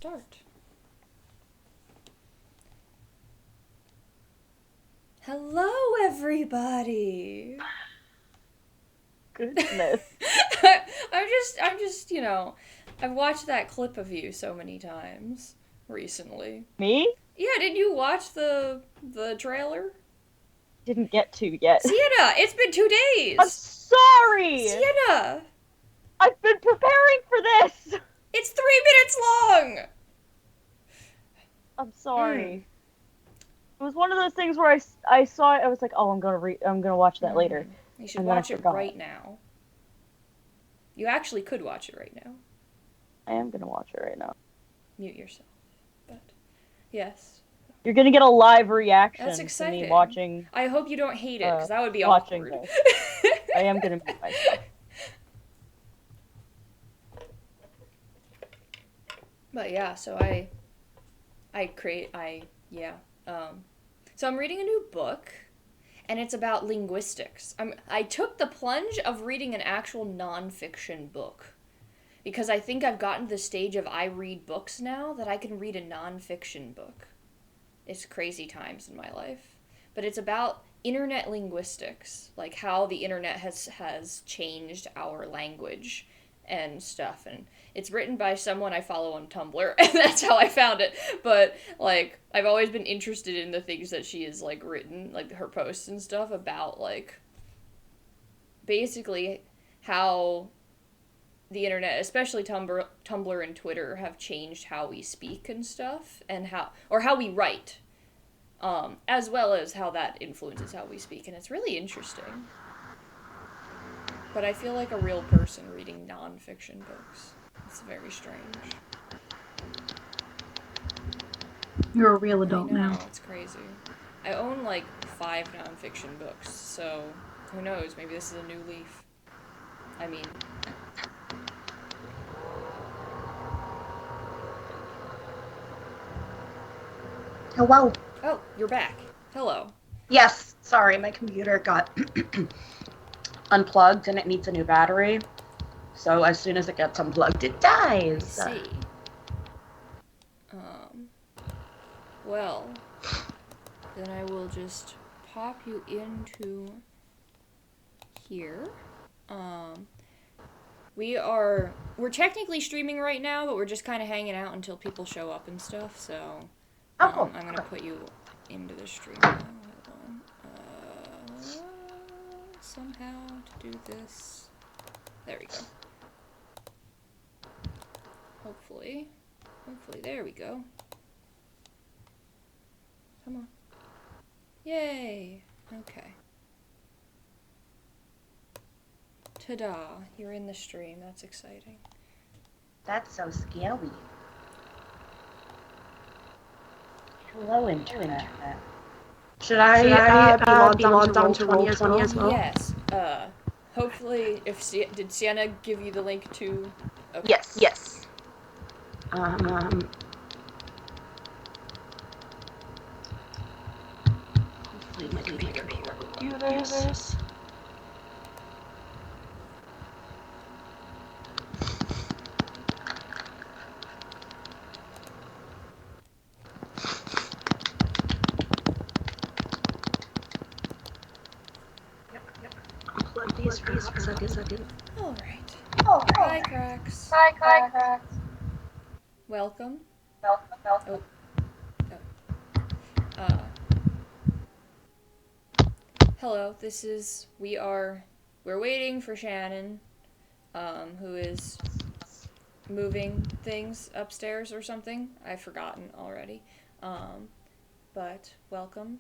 Start. Hello, everybody. Goodness. I'm just, I've watched that clip of you so many times recently. Me? Yeah, did you watch the trailer? Didn't get to yet. Sienna, it's been 2 I'm days. sorry! Sienna, I've been preparing for this! it's 3 minutes long. I'm Mm. sorry. It was one of those things where I saw it, I was like, oh, I'm gonna watch that later. You should And then I watch it forgot. right now. You actually could watch it right now. I am gonna watch it right now. Mute yourself. But, yes. You're gonna get a live reaction That's to exciting. me watching. I hope you don't hate it, because that would be Watching awkward. this. I am gonna mute myself. But yeah, so so I'm reading a new book, and it's about linguistics. I took the plunge of reading an actual nonfiction book, because I think I've gotten to the stage of I read books now that I can read a nonfiction book. It's crazy times in my life. But it's about internet linguistics, like how the internet has changed our language and stuff. And it's written by someone I follow on Tumblr, and that's how I found it. But like I've always been interested in the things that she has like written, like her posts and stuff about like basically how the internet, especially Tumblr and Twitter, have changed how we speak and stuff, and how we write, as well as how that influences how we speak, and it's really interesting. But I feel like a real person reading nonfiction books. It's very strange. You're a real adult now. It's crazy. I own like 5 nonfiction books, so who knows? Maybe this is a new leaf. I mean, Hello. oh, you're back. Hello. Yes, sorry, my computer got unplugged and it needs a new battery. So as soon as it gets unplugged, it dies. I see. Well, then I will just pop you into here. We're technically streaming right now, but we're just kind of hanging out until people show up and stuff, so Cool. I'm gonna put you into the stream now. Hold on. Somehow to do this. There we go. Hopefully, there we go. Come on. Yay! Okay. Ta-da! You're in the stream. That's exciting. That's so scary. Hello, Internet. Should I be logged on to Roll20 as well? Yes. Hopefully, did Sienna give you the link to? Okay. Yes. Hopefully my computer will do this. Unplug these for a second. All right. Oh, Hi, Cracks. Hi, Cracks. Welcome. Welcome. Hello. We're waiting for Shannon, who is moving things upstairs or something. I've forgotten already. But welcome.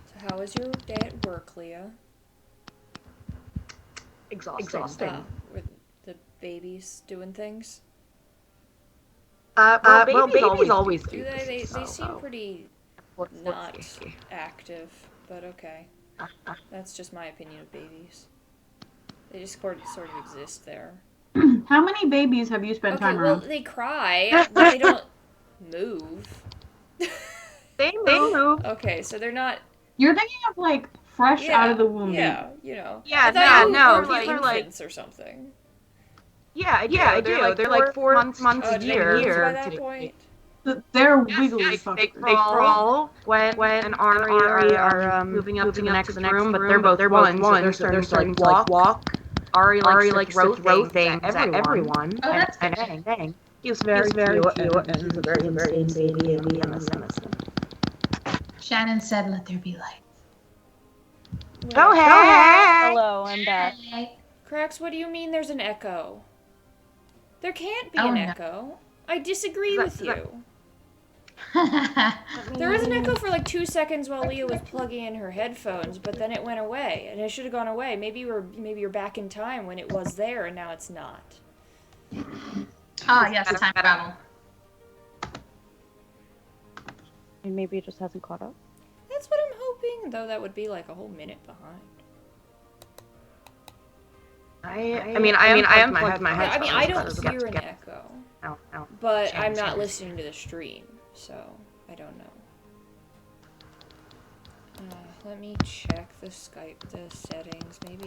So how was your day at work, Leah? Exhausting. Were the babies doing things? Well, babies always Do they? They seem pretty not active, but okay. That's just my opinion of babies. They just sort of exist there. How many babies have you spent time Okay, well, around? they cry, but they don't. Move. They move. Okay, so they're not. You're thinking of like fresh out of the womb. Yeah, you know. Yeah, I thought you no, were these are like infants or something. Yeah, I do. They're like 4 months Oh, a do they move year. by that point? They're wiggly They fuckers. crawl when and Ari are moving up to the next room, but they're both one, so they're starting to walk. Ari likes to throw things at everyone. Oh, that's good. Dang. He's very cute, and he's a very insane baby, and we miss him. Shannon said, "Let there be light." Oh, hey! Hello, I'm back. Cracks, what do you mean there's an echo? There can't be Oh, an no. echo. I disagree with you. Oh, There was an echo for like 2 seconds while Leah was plugging in her headphones, but then it went away, and it should have gone away. Maybe you're back in time when it was there, and now it's not. yes, time travel. And maybe it just hasn't caught up. That's what I'm hoping, though that would be like a whole minute behind. I mean, I unplugged my headphones. I mean, I don't hear an echo, No. but I'm not listening to the stream, so I don't know. Let me check the settings. Maybe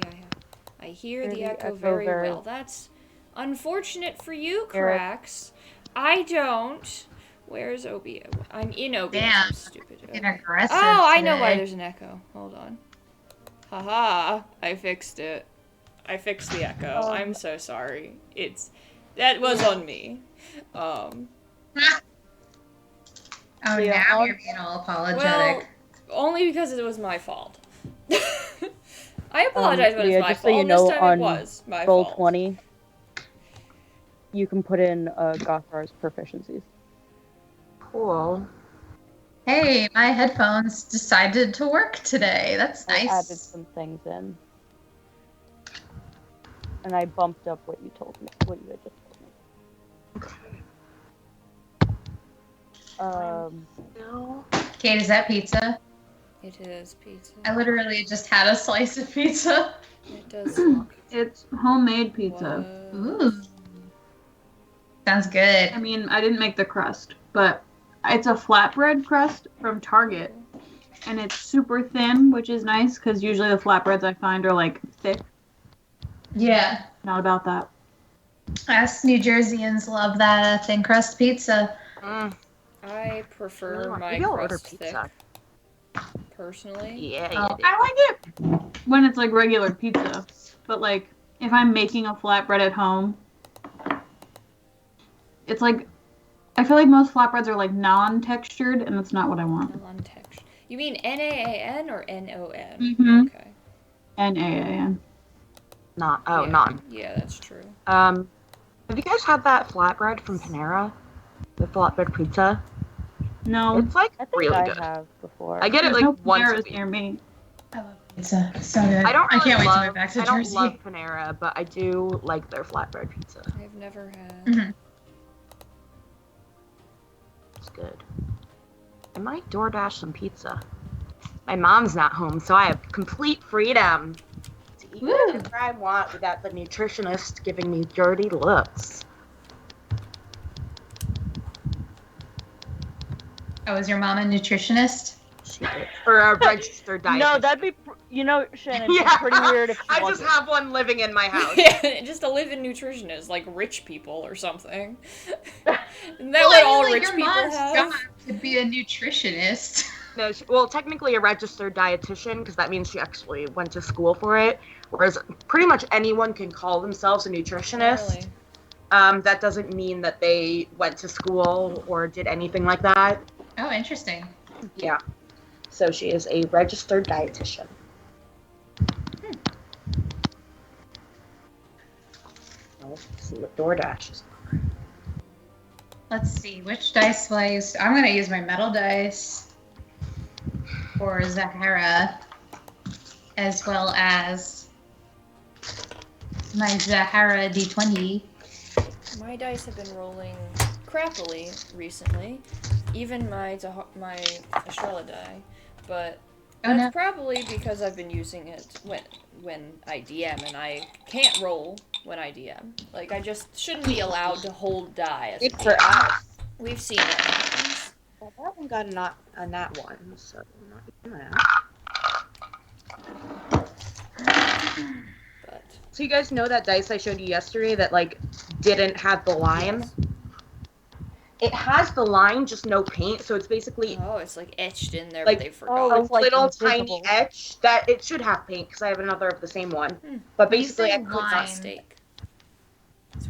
I hear the echo very well. That's unfortunate for you, Cracks. I don't. Where's OBS? I'm in OBS. Damn. I'm stupid. Getting aggressive. Oh, I know why today. there's an echo. Hold on. Haha, I fixed it. I fixed the echo. I'm so sorry. That was on me. Oh, Yeah, now you're being all apologetic. Well, only because it was my fault. I apologize when yeah, it's my just so fault. you know, This time on it was my Roll fault. 20, you can put in Gothar's proficiencies. Cool. Hey, my headphones decided to work today. That's I nice. added some things in. And I bumped up what you told me, what you had just told me. No. Kate, is that pizza? It is pizza. I literally just had a slice of pizza. It does look. It's homemade pizza. Whoa. Ooh. Sounds good. I mean, I didn't make the crust, but it's a flatbread crust from Target. And it's super thin, which is nice, because usually the flatbreads I find are, like, thick. Yeah. Not about that. Us New Jerseyans love that thin crust pizza. I prefer my Maybe I'll order crust thick, pizza. personally. Yeah. Oh. I like it when it's, like, regular pizza. But, like, if I'm making a flatbread at home, it's, like, I feel like most flatbreads are, like, non-textured, and that's not what I want. Non-textured. You mean Naan or Non? Mhm. Okay. Naan. Not. Yeah. None. Yeah, that's true. Have you guys had that flatbread from Panera? The flatbread pizza? No. It's like I think really I good. have before. I get it There's like no once a Panera's week. near me. I love pizza. It's so good. I don't really can't wait love, to move back to I don't Jersey. love Panera, but I do like their flatbread pizza. I've never had. Mhm. It's good. I might DoorDash some pizza. My mom's not home, so I have complete freedom to eat Woo. whatever I want without the nutritionist giving me dirty looks. Oh, is your mom a nutritionist? She is. Or a registered dietitian. No, that'd be, Shannon, Yeah. it's pretty weird if she I wasn't. just have one living in my house. Just a live-in nutritionist, like rich people or something. Isn't that Well, what I mean, all like, rich your people mom's have? job could be a nutritionist. No, well, technically a registered dietitian, because that means she actually went to school for it. Whereas pretty much anyone can call themselves a nutritionist. Really? That doesn't mean that they went to school or did anything like that. Oh, interesting. Yeah. So she is a registered dietitian. Let's see what DoorDash is. Let's see, which dice will I use? I'm going to use my metal dice for Zahara, as well as my Zahara D20. My dice have been rolling crappily recently. Even my Estrella die. But Oh, that's no. probably because I've been using it when I DM, and I can't roll when I DM. Like, I just shouldn't be allowed to hold die. As a Good for us. We've seen it. haven't got a nat one, so I'm not doing that. But So you guys know that dice I showed you yesterday that like didn't have the line? yes. It has the line, just no paint, so it's basically Oh, it's like etched in there, Like- but they Oh, forgot. a it's like little invisible. tiny etch that it should have paint because I have another of the same one. But When you basically, say I could line- not. Mistake.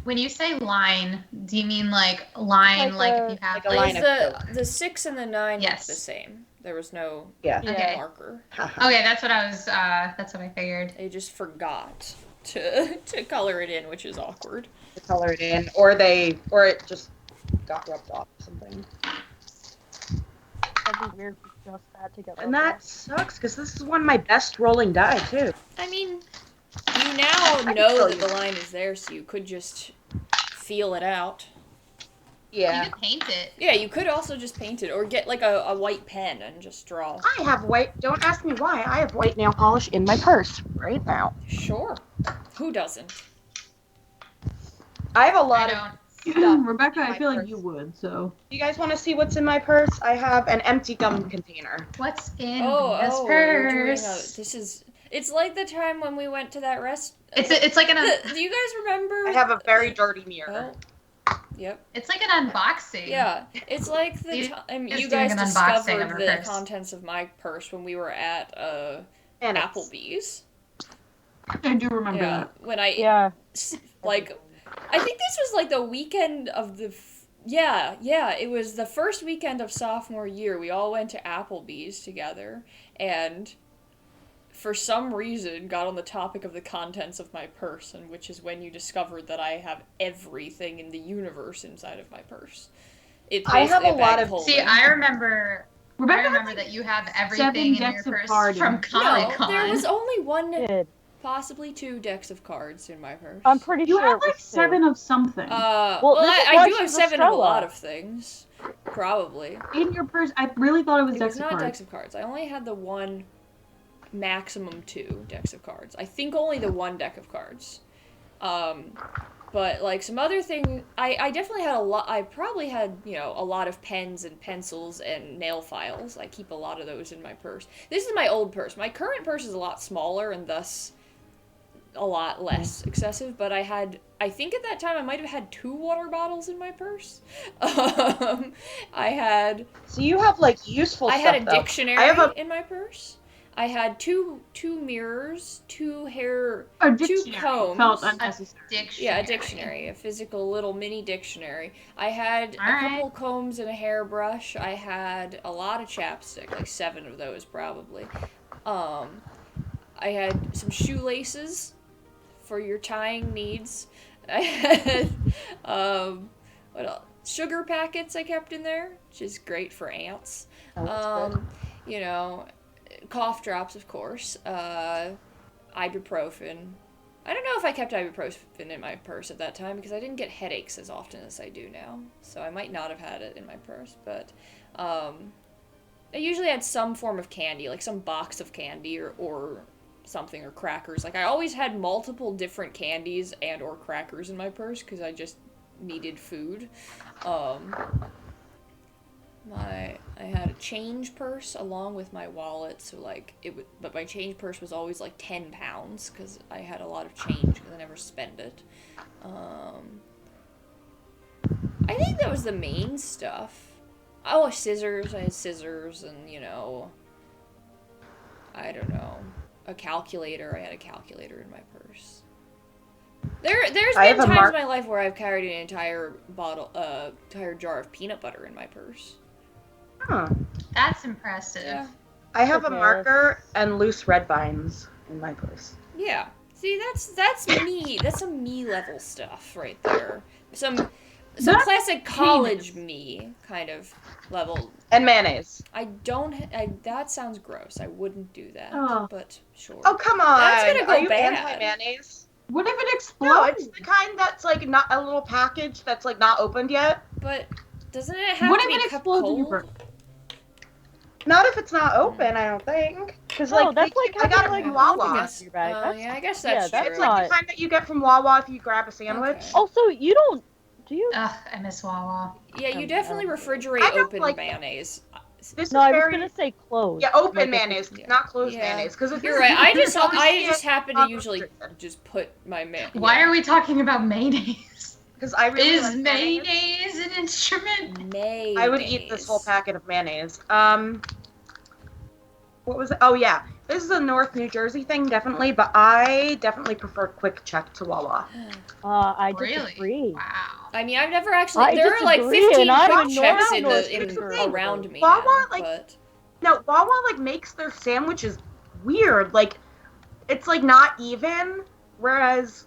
When you say line, do you mean like line, Like if you have like a It line was of the 6 and the 9 looked Yes. the same. There was no Yeah. Okay. marker. Okay, that's what I figured. They just forgot to color it in, which is awkward. To color it in, or it just got rubbed off or something. That'd be weird if you just that together. And that sucks because this is one of my best rolling die too. I mean, you now know that the line is there, so you could just feel it out. Yeah. You could paint it. Yeah, you could also just paint it, or get like a white pen and just draw. I have white. Don't ask me why. I have white nail polish in my purse right now. Sure. Who doesn't? I have a I lot of don't. Rebecca, I My feel like purse. you would, so. You guys want to see what's in my purse? I have an empty gum container. What's in Vita's You're doing purse? this is. It's like the time when we went to that It's like an Do you guys remember? I have a very dirty mirror. Oh. Yep. it's like an unboxing. Yeah, it's like the You- time just you doing guys an unboxing of discovered her the purse. contents of my purse when we were at And it's- Applebee's. I do remember Yeah, that. when I Yeah. like, I think this was like the weekend of the. Yeah, it was the first weekend of sophomore year. We all went to Applebee's together, and for some reason got on the topic of the contents of my purse, and which is when you discovered that I have everything in the universe inside of my purse. It's I have basically a bag lot of of- holding. See, I remember Rebecca that you have 7 everything in your decks of purse cards. from No, Comic Con. there was only one, Did. possibly 2 decks of cards in my purse. I'm pretty You sure. have it like was 7 of something. Well, this is I why do have she's 7 of a lot Estrella. of things. Probably. In your purse, I really thought it was It decks was of not cards. decks of cards. I only had the one, maximum 2 decks of cards. I think only the 1 deck of cards. But like some other thing, I definitely had a lot. I probably had, a lot of pens and pencils and nail files. I keep a lot of those in my purse. This is my old purse. My current purse is a lot smaller and thus a lot less excessive, but I think at that time I might have had 2 water bottles in my purse. I had So you have like useful I stuff. had a though. dictionary I have a in my purse. I had two mirrors, 2 hair, A 2 dictionary combs. felt unnecessary. Yeah, a dictionary, a physical little mini dictionary. I had a Alright. couple combs and a hairbrush. I had a lot of chapstick, like 7 of those probably. I had some shoelaces for your tying needs. I had what else? Sugar packets I kept in there, which is great for ants. Oh, that's good. Cough drops, of course. Ibuprofen. I don't know if I kept ibuprofen in my purse at that time because I didn't get headaches as often as I do now. So I might not have had it in my purse, but I usually had some form of candy, like some box of candy or something, or crackers. Like I always had multiple different candies and or crackers in my purse because I just needed food. I had a change purse along with my wallet, so but my change purse was always like 10 pounds because I had a lot of change because I never spend it. I think that was the main stuff. Oh, scissors. I had scissors and, I don't know, a calculator. I had a calculator in my purse. There's been times in my life where I've carried an entire jar of peanut butter in my purse. Huh. That's impressive. Yeah. I have a Okay. marker and loose red vines in my purse. Yeah. See, that's me. That's some me level stuff right there. Some That's classic college me kind of level. And mayonnaise. That sounds gross. I wouldn't do that. Oh. But sure. Oh, come on. That's gonna go Are you bad. anti-mayonnaise? What if it No, explodes? it's the kind that's like not a little package that's like not opened yet. But doesn't it have What to if be it kept explodes in your cold? purse? Not if it's not open, I don't think. Because No, like that's like I got it having, from like, Wawa. guess- your bag. That's- Yeah, I guess yeah, that's that's true. It's like the kind that you get from Wawa if you grab a sandwich. Okay. Also, you don't. Do you? Ugh, I miss Wawa. Yeah, you Um, definitely um, refrigerate I don't open like- mayonnaise. This No, is I was very gonna say closed. yeah, open like, mayonnaise, Yeah. not closed Yeah. mayonnaise. Because You're right. I just always happen to usually just put my Why are we talking about mayonnaise? because I really Is like mayonnaise an instrument? mayonnaise? I would eat this whole packet of mayonnaise. What was it? Oh yeah, this is a North New Jersey thing, definitely, but I definitely prefer Quick Check to Wawa. I Really? disagree. Wow. I mean, I've never actually. I there are like disagree, 15 and I'm quick a checks North in North the New Jersey. around me Wawa, now, like- but No, Wawa like makes their sandwiches weird. Like it's like not even. Whereas,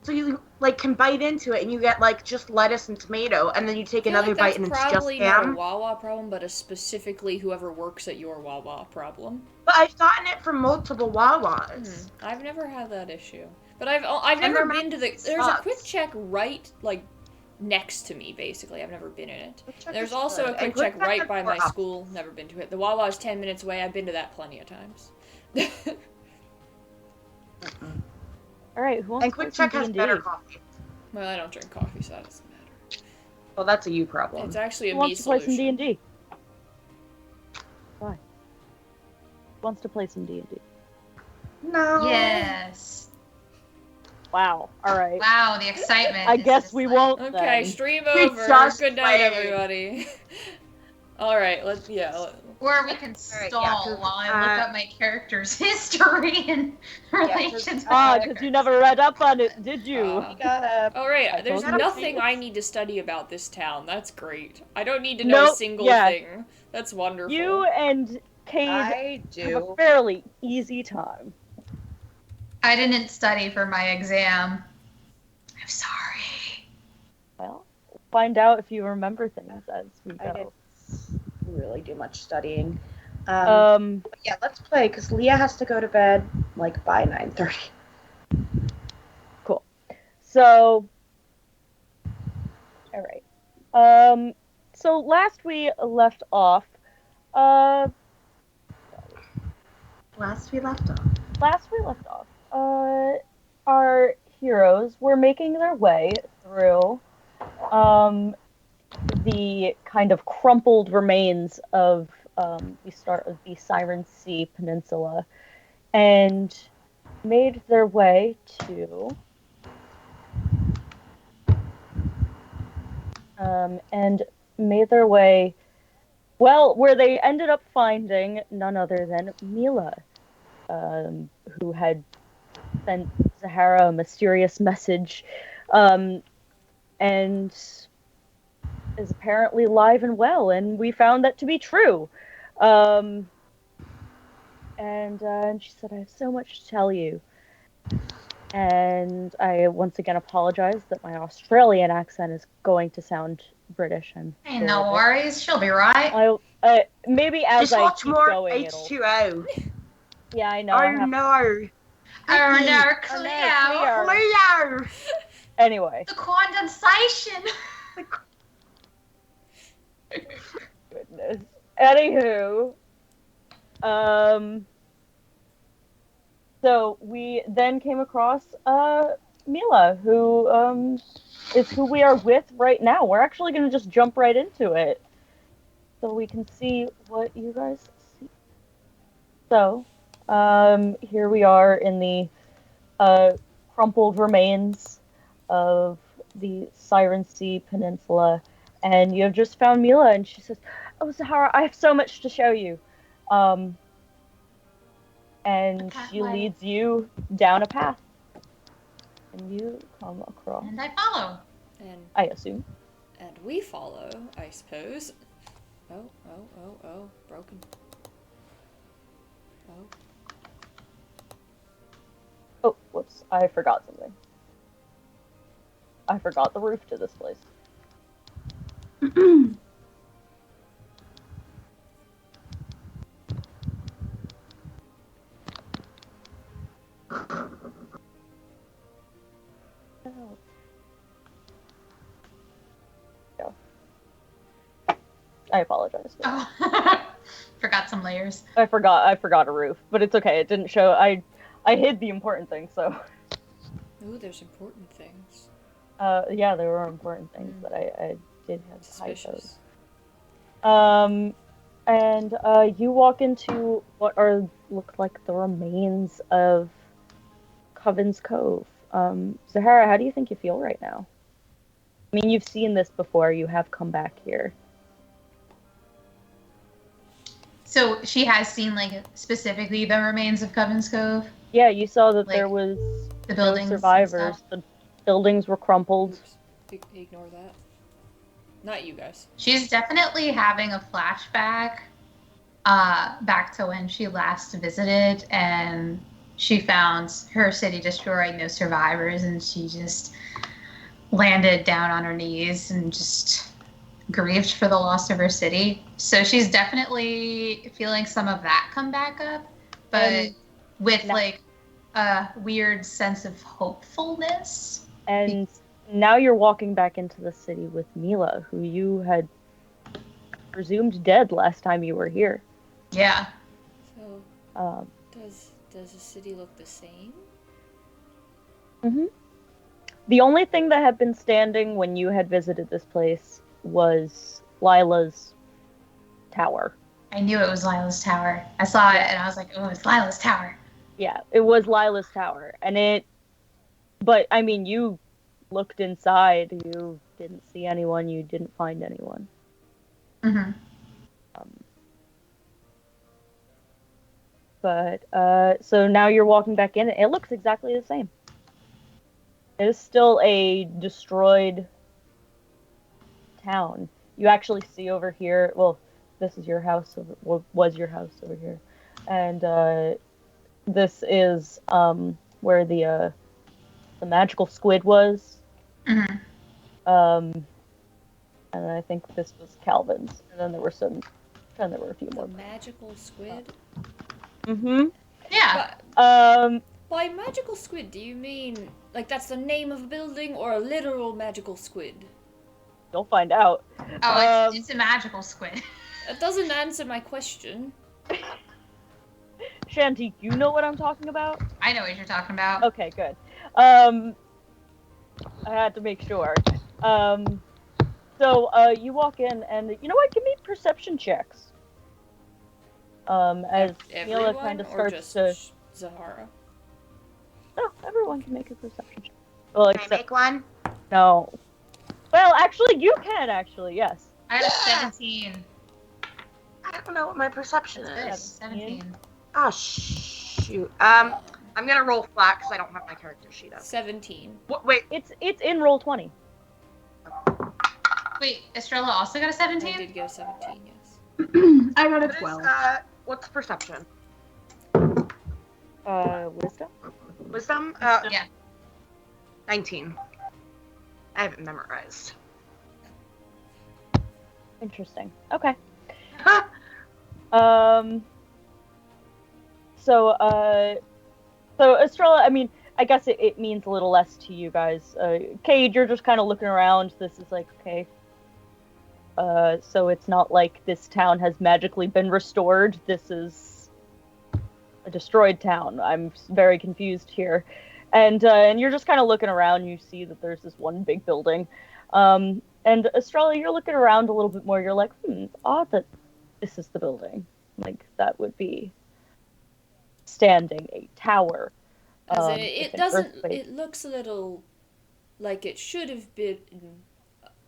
so you like can bite into it and you get like just lettuce and tomato, and then you take I feel another like bite that's and it's just probably not a ham. Wawa problem, but a specifically whoever works at your Wawa problem. But I've gotten it from multiple Wawas. I've never had that issue, but I've never their been to the. mac There's a sucks. Quick Check right like next to me. Basically, I've never been in it. Quick Check There's is also good. a Quick And Quick Check Check right has by more my options. school. Never been to it. The Wawa is 10 minutes away. I've been to that plenty of times. All right, who wants And to play Quick some Check has D&D? better coffee. Well, I don't drink coffee, so that doesn't matter. Well, that's a you problem. It's actually a Who me wants to play some solution. D&D? Why? Who wants to play some D&D? No. Yes. Wow. All right. Wow, the excitement. I is guess just we like- won't. Okay, then. stream We over. just Good night, played. everybody. All right, let's Or we can Alright, stall yeah, 'cause, while I look up my character's history and relations. Because you never read up on it, did you? All right, I there's told you. nothing I need to study about this town. That's great. I don't need to know a Nope, single yeah. thing. That's wonderful. You and Cade I have a fairly easy time. I didn't study for my exam. I'm sorry. Well, find out if you remember things as we I go. didn't really do much studying. Um, But yeah, let's play because Leah has to go to bed like by 9:30. so, all right. So last we left off, Last we left off. Our heroes were making their way through the kind of crumpled remains of the start of the Siren Sea Peninsula, and made their way to where they ended up finding none other than Mila, who had sent Zahara a mysterious message, and is apparently alive and well, and we found that to be true. And she said, "I have so much to tell you." And I once again apologize that my Australian accent is going to sound British. Hey, no worries. She'll be right. Maybe as Just I watch keep more going, H2O. yeah, I know. I have... no. Oh no, clear. Cleo. Clear. Anyway, The condensation. goodness. Anywho, so we then came across Mila, who is who we are with right now. We're actually going to just jump right into it, so we can see what you guys see. So, here we are in the crumpled remains of the Siren Sea Peninsula, and you have just found Mila, and she says, "Oh, Zahara, I have so much to show you." And she leads you down a path, and you come across. And I follow. And I assume. we follow, I suppose. Oh, broken. Oh. Oh, whoops! I forgot something. I forgot the roof to this place. I apologize. Oh. Forgot some layers. I forgot a roof, but it's okay. It didn't show. I hid the important things, so. Ooh, there's important things. Yeah, there were important things that I did have Suspicious. typos. And you walk into what look like the remains of Coven's Cove. Zahara, how do you think you feel right now? I mean, you've seen this before. You have come back here. So she has seen like specifically the remains of Coven's Cove, Yeah, you saw that Like, there was the no buildings and survivors. stuff. The buildings were crumpled. Oops. Ignore that. Not you guys. She's definitely having a flashback back to when she last visited and she found her city destroyed, no survivors, and she just landed down on her knees and just grieved for the loss of her city. So she's definitely feeling some of that come back up, but And with now- like a weird sense of hopefulness. And now you're walking back into the city with Mila, who you had presumed dead last time you were here. Yeah. So, does the city look the same? Mm-hmm. The only thing that had been standing when you had visited this place was Lila's tower. I knew it was Lila's tower. I saw it and I was like, oh, it's Lila's tower. Yeah, it was Lila's tower. But I mean, you looked inside, you didn't see anyone, you didn't find anyone. Mm-hmm. So now you're walking back in, it looks exactly the same. It is still a destroyed town. You actually see over here, well, this is your house, was your house over here. And this is where the magical squid was. Mm-hmm. And I think this was Calvin's. And then there were a few The more. magical squid? Mm-hmm. Yeah. But, by magical squid, do you mean like that's the name of a building or a literal magical squid? you'll find out. Oh, it's a magical squid. That doesn't answer my question. Shanti, you know what I'm talking about? I know what you're talking about. Okay, good. I had to make sure. So you walk in, and you know what? Give me perception checks. As Mila Everyone kind of or starts just to. Zahara? No, everyone can make a perception check. Well, Can I make one? no. Well, actually, you can. Actually, yes. I had a 17. I don't know what my perception Good. is. 17. Oh shoot. I'm gonna roll flat because I don't have my character sheet up. 17. Wait. It's in roll 20. Wait, Estrella also got a I 17? did get a 17, yes. I got a What is, 12. what's perception? Wisdom. Wisdom? Yeah. 19. I haven't memorized. Interesting. Okay. So Estrella, I mean, I guess it means a little less to you guys. Cade, you're just kind of looking around. This is like, okay. So it's not like this town has magically been restored. This is a destroyed town. I'm very confused here. And you're just kind of looking around. You see that there's this one big building. And Estrella, you're looking around a little bit more. You're like, odd that this is the building. Like, that would be standing a tower. As in, it with an doesn't. earthquake. It looks a little like it should have been.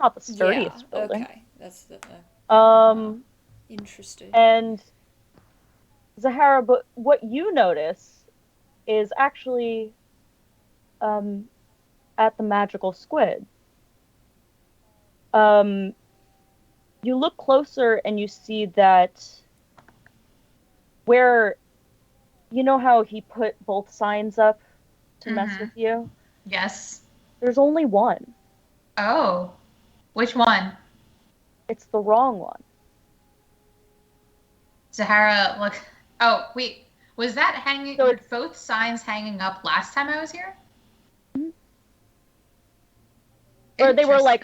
Not the sturdiest Yeah, building. okay, that's the interesting. And Zahara, but what you notice is actually at the magical squid. You look closer and you see that where, you know how he put both signs up to mess Mhm. with you? Yes. There's only one. Oh. Which one? It's the wrong one. Zahara, look. Oh, wait. Was that hanging? So were both signs hanging up last time I was here? Mhm. Or they were like,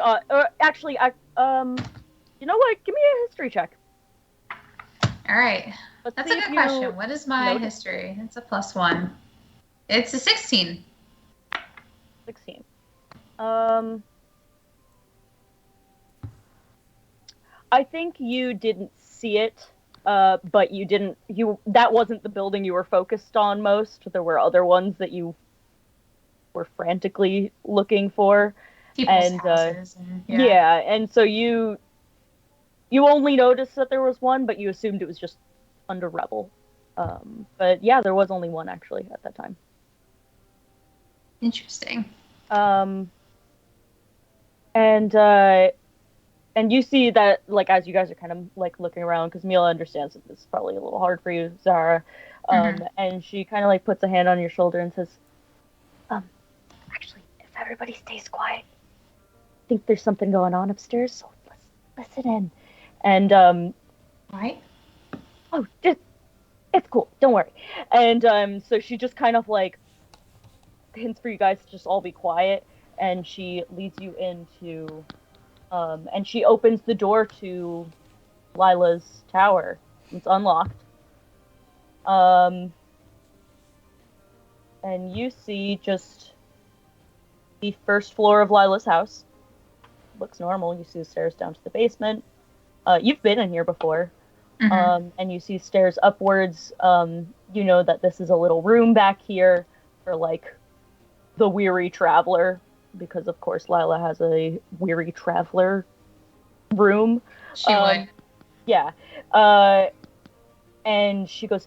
actually, you know what? Give me a history check. All right. Let's That's see a if good you question. What is my notice. history? It's a +1. It's a 16. 16. I think you didn't see it but that wasn't the building you were focused on most. There were other ones that you were frantically looking for. People's And, houses. And, yeah, and so you only noticed that there was one, but you assumed it was just under Rebel. But yeah, there was only one actually at that time. Interesting. And you see that, like, as you guys are kind of like looking around, because Mila understands that this is probably a little hard for you, Zahara. And she kind of like puts a hand on your shoulder and says, actually, if everybody stays quiet, I think there's something going on upstairs, so let's listen in. And Right? oh, it's cool, don't worry. And so she just kind of like hints for you guys to just all be quiet, and she leads you into and she opens the door to Lila's tower. It's unlocked. And you see just the first floor of Lila's house. Looks normal. You see the stairs down to the basement. You've been in here before. And you see stairs upwards. You know that this is a little room back here for, like, the weary traveler, because of course Lila has a weary traveler room. She would. Yeah. And she goes,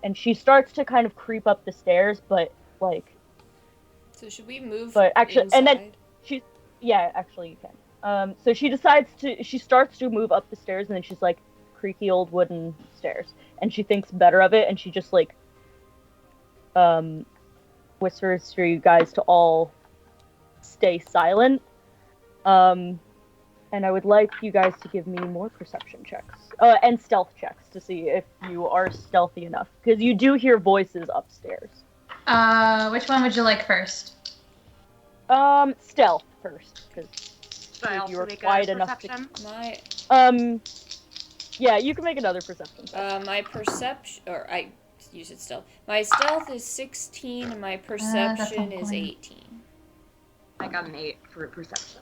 and she starts to kind of creep up the stairs, but like. So should we move? But actually, inside? and then actually you can. So she starts to move up the stairs, and then she's like, creaky old wooden stairs, and she thinks better of it, and she just like, whispers for you guys to all stay silent. And I would like you guys to give me more perception checks. And stealth checks to see if you are stealthy enough. Because you do hear voices upstairs. Which one would you like first? Stealth first. Because Should I you also were make quiet a enough perception? Yeah, you can make another perception check. My perception, or I use it stealth. My stealth is 16, and my perception is 18. I got an 8 for perception.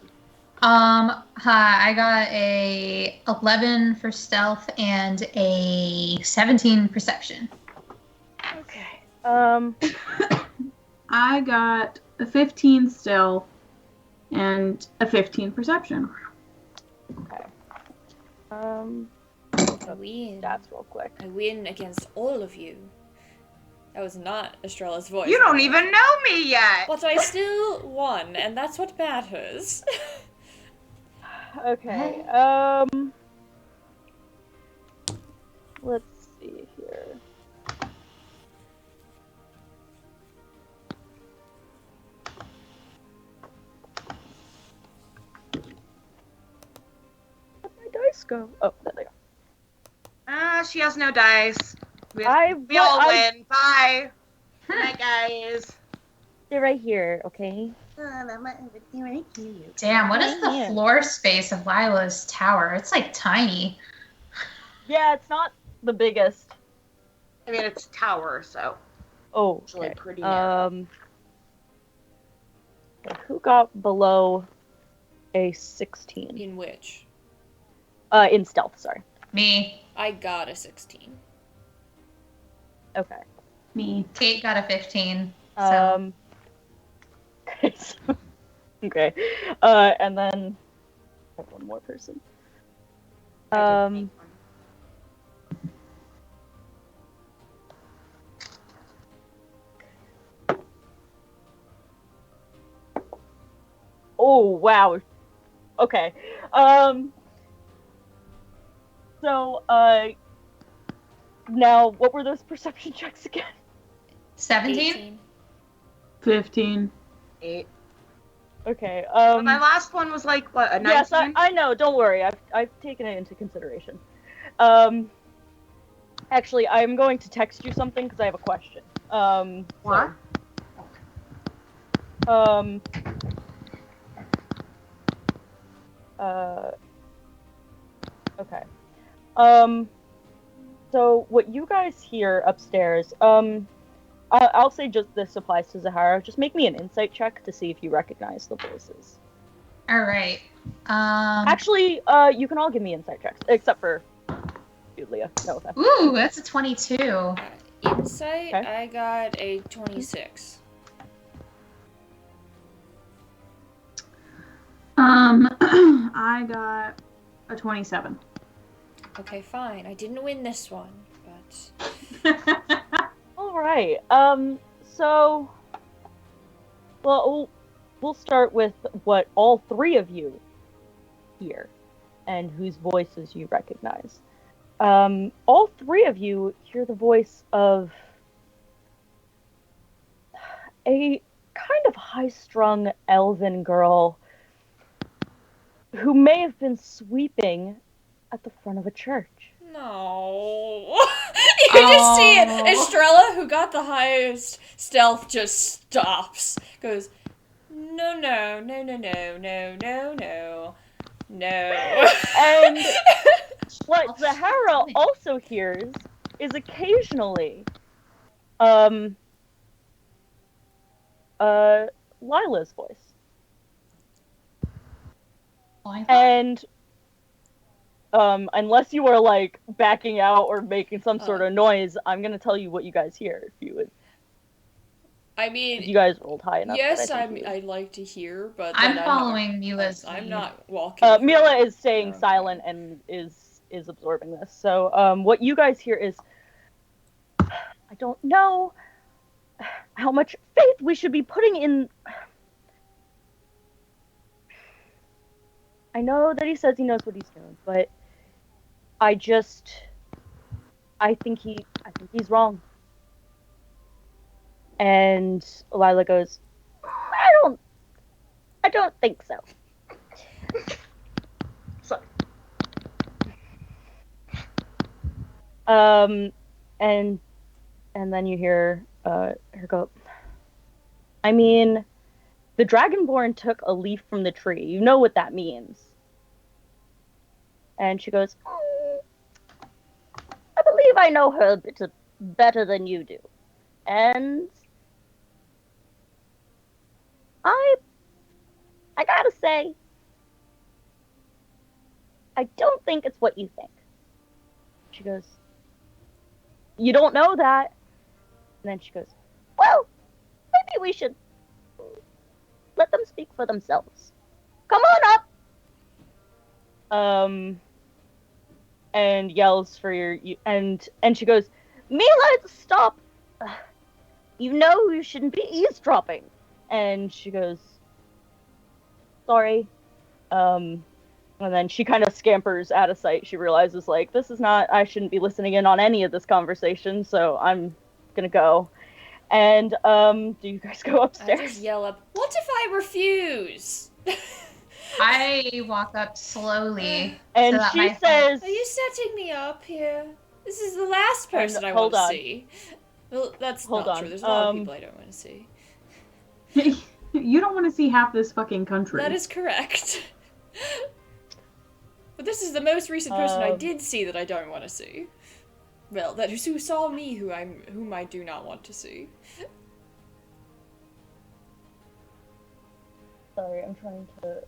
Hi, I got a 11 for stealth and a 17 perception. Okay. I got a 15 stealth and a 15 perception. Okay. I win. Stats real quick. I win against all of you. That was not Estrella's voice. You don't even know me yet! But I still won, and that's what matters. Okay, let's see here. Where'd my dice go? Oh, there they go. She has no dice. We I all win. Bye. Bye, guys. They're right here, okay? Damn, what is the Yeah. floor space of Lila's tower? It's like tiny. Yeah, it's not the biggest. I mean, it's a tower, so Oh, it's really okay. pretty narrow. Okay, who got below a 16? In which? In stealth, sorry. Me. I got a 16. Okay. Me. Kate got a 15. So. Okay. And then I have one more person. Oh, wow. Okay. So, now, what were those perception checks again? 17? 18. 15. 8. Okay. But my last one was like, what, a 19? Yes, I know. Don't worry. I've taken it into consideration. Actually, I'm going to text you something because I have a question. What? Okay. So what you guys hear upstairs, I'll say just this applies to Zahara. Just make me an insight check to see if you recognize the voices. All right. Actually, you can all give me insight checks, except for you, Leah. No offense. Ooh, that's a 22. Insight, Okay. I got a 26. I got a 27. Okay, fine. I didn't win this one, but All right. So, well, we'll start with what all three of you hear, and whose voices you recognize. All three of you hear the voice of a kind of high-strung elven girl who may have been sweeping at the front of a church. no. You just see it. Oh. Estrella, who got the highest stealth, just stops. Goes, no, no, no, no, no, no, no, no, no. And what Zahara also hears is occasionally, Lila's voice. And, unless you are, like, backing out or making some sort of noise, I'm gonna tell you what you guys hear, if you would. I mean, If you guys rolled high enough. yes, that I think you would. I'd like to hear, but I'm then following Mila's I'm lead. not walking. Mila is staying Okay. silent and is absorbing this. So, what you guys hear is, I don't know how much faith we should be putting in. I know that he says he knows what he's doing, but I think he's wrong. And Lila goes, I don't think so. Sorry. And then you hear her go, I mean, the Dragonborn took a leaf from the tree. You know what that means. And she goes, I believe I know her a bit better than you do. And I gotta say, I don't think it's what you think. She goes, you don't know that. And then she goes, well, maybe we should let them speak for themselves. Come on up! And yells for and she goes, Mila, stop! You know you shouldn't be eavesdropping. And she goes, sorry. And then she kind of scampers out of sight. She realizes, like, I shouldn't be listening in on any of this conversation, so I'm gonna go. And, do you guys go upstairs? I just yell up, what if I refuse? I walk up slowly. And so that she my says, Are you setting me up here? This is the last person I hold want to on. see. Well, that's Hold not on. true. There's a lot of people I don't want to see. You don't want to see half this fucking country. That is correct. But this is the most recent person I did see that I don't want to see. Well, that who saw me whom I do not want to see. Sorry, I'm trying to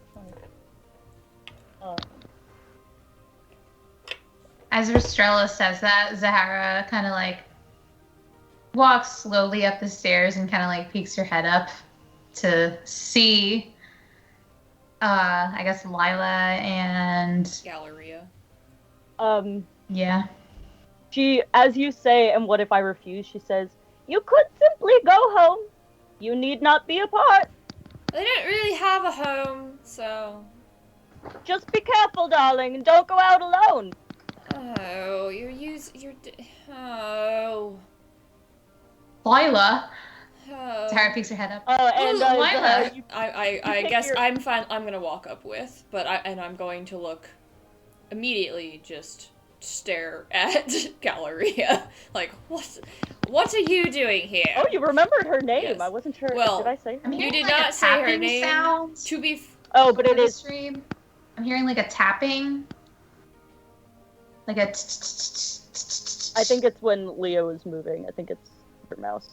As Estrella says that, Zahara kind of like walks slowly up the stairs and kind of like peeks her head up to see, I guess, Lila and Galleria. yeah. She, as you say, and what if I refuse, she says, you could simply go home. You need not be apart. They don't really have a home, so... Just be careful, darling, and don't go out alone. Oh, oh. Lila. Oh. Zahara peeks her head up. Oh, and Ooh, Lila. Zahara, I guess your- I'm fine. I'm gonna walk up with, I'm going to look immediately. Just stare at Galleria. Like, what are you doing here? Oh, you remembered her name. Yes. I wasn't sure. Well, Did I say her I'm name? You hearing did like not a say her tapping name. sound. To be Oh, but it for the is. stream. I'm hearing like a tapping. Like a. I think it's when Leo is moving. I think it's her mouse.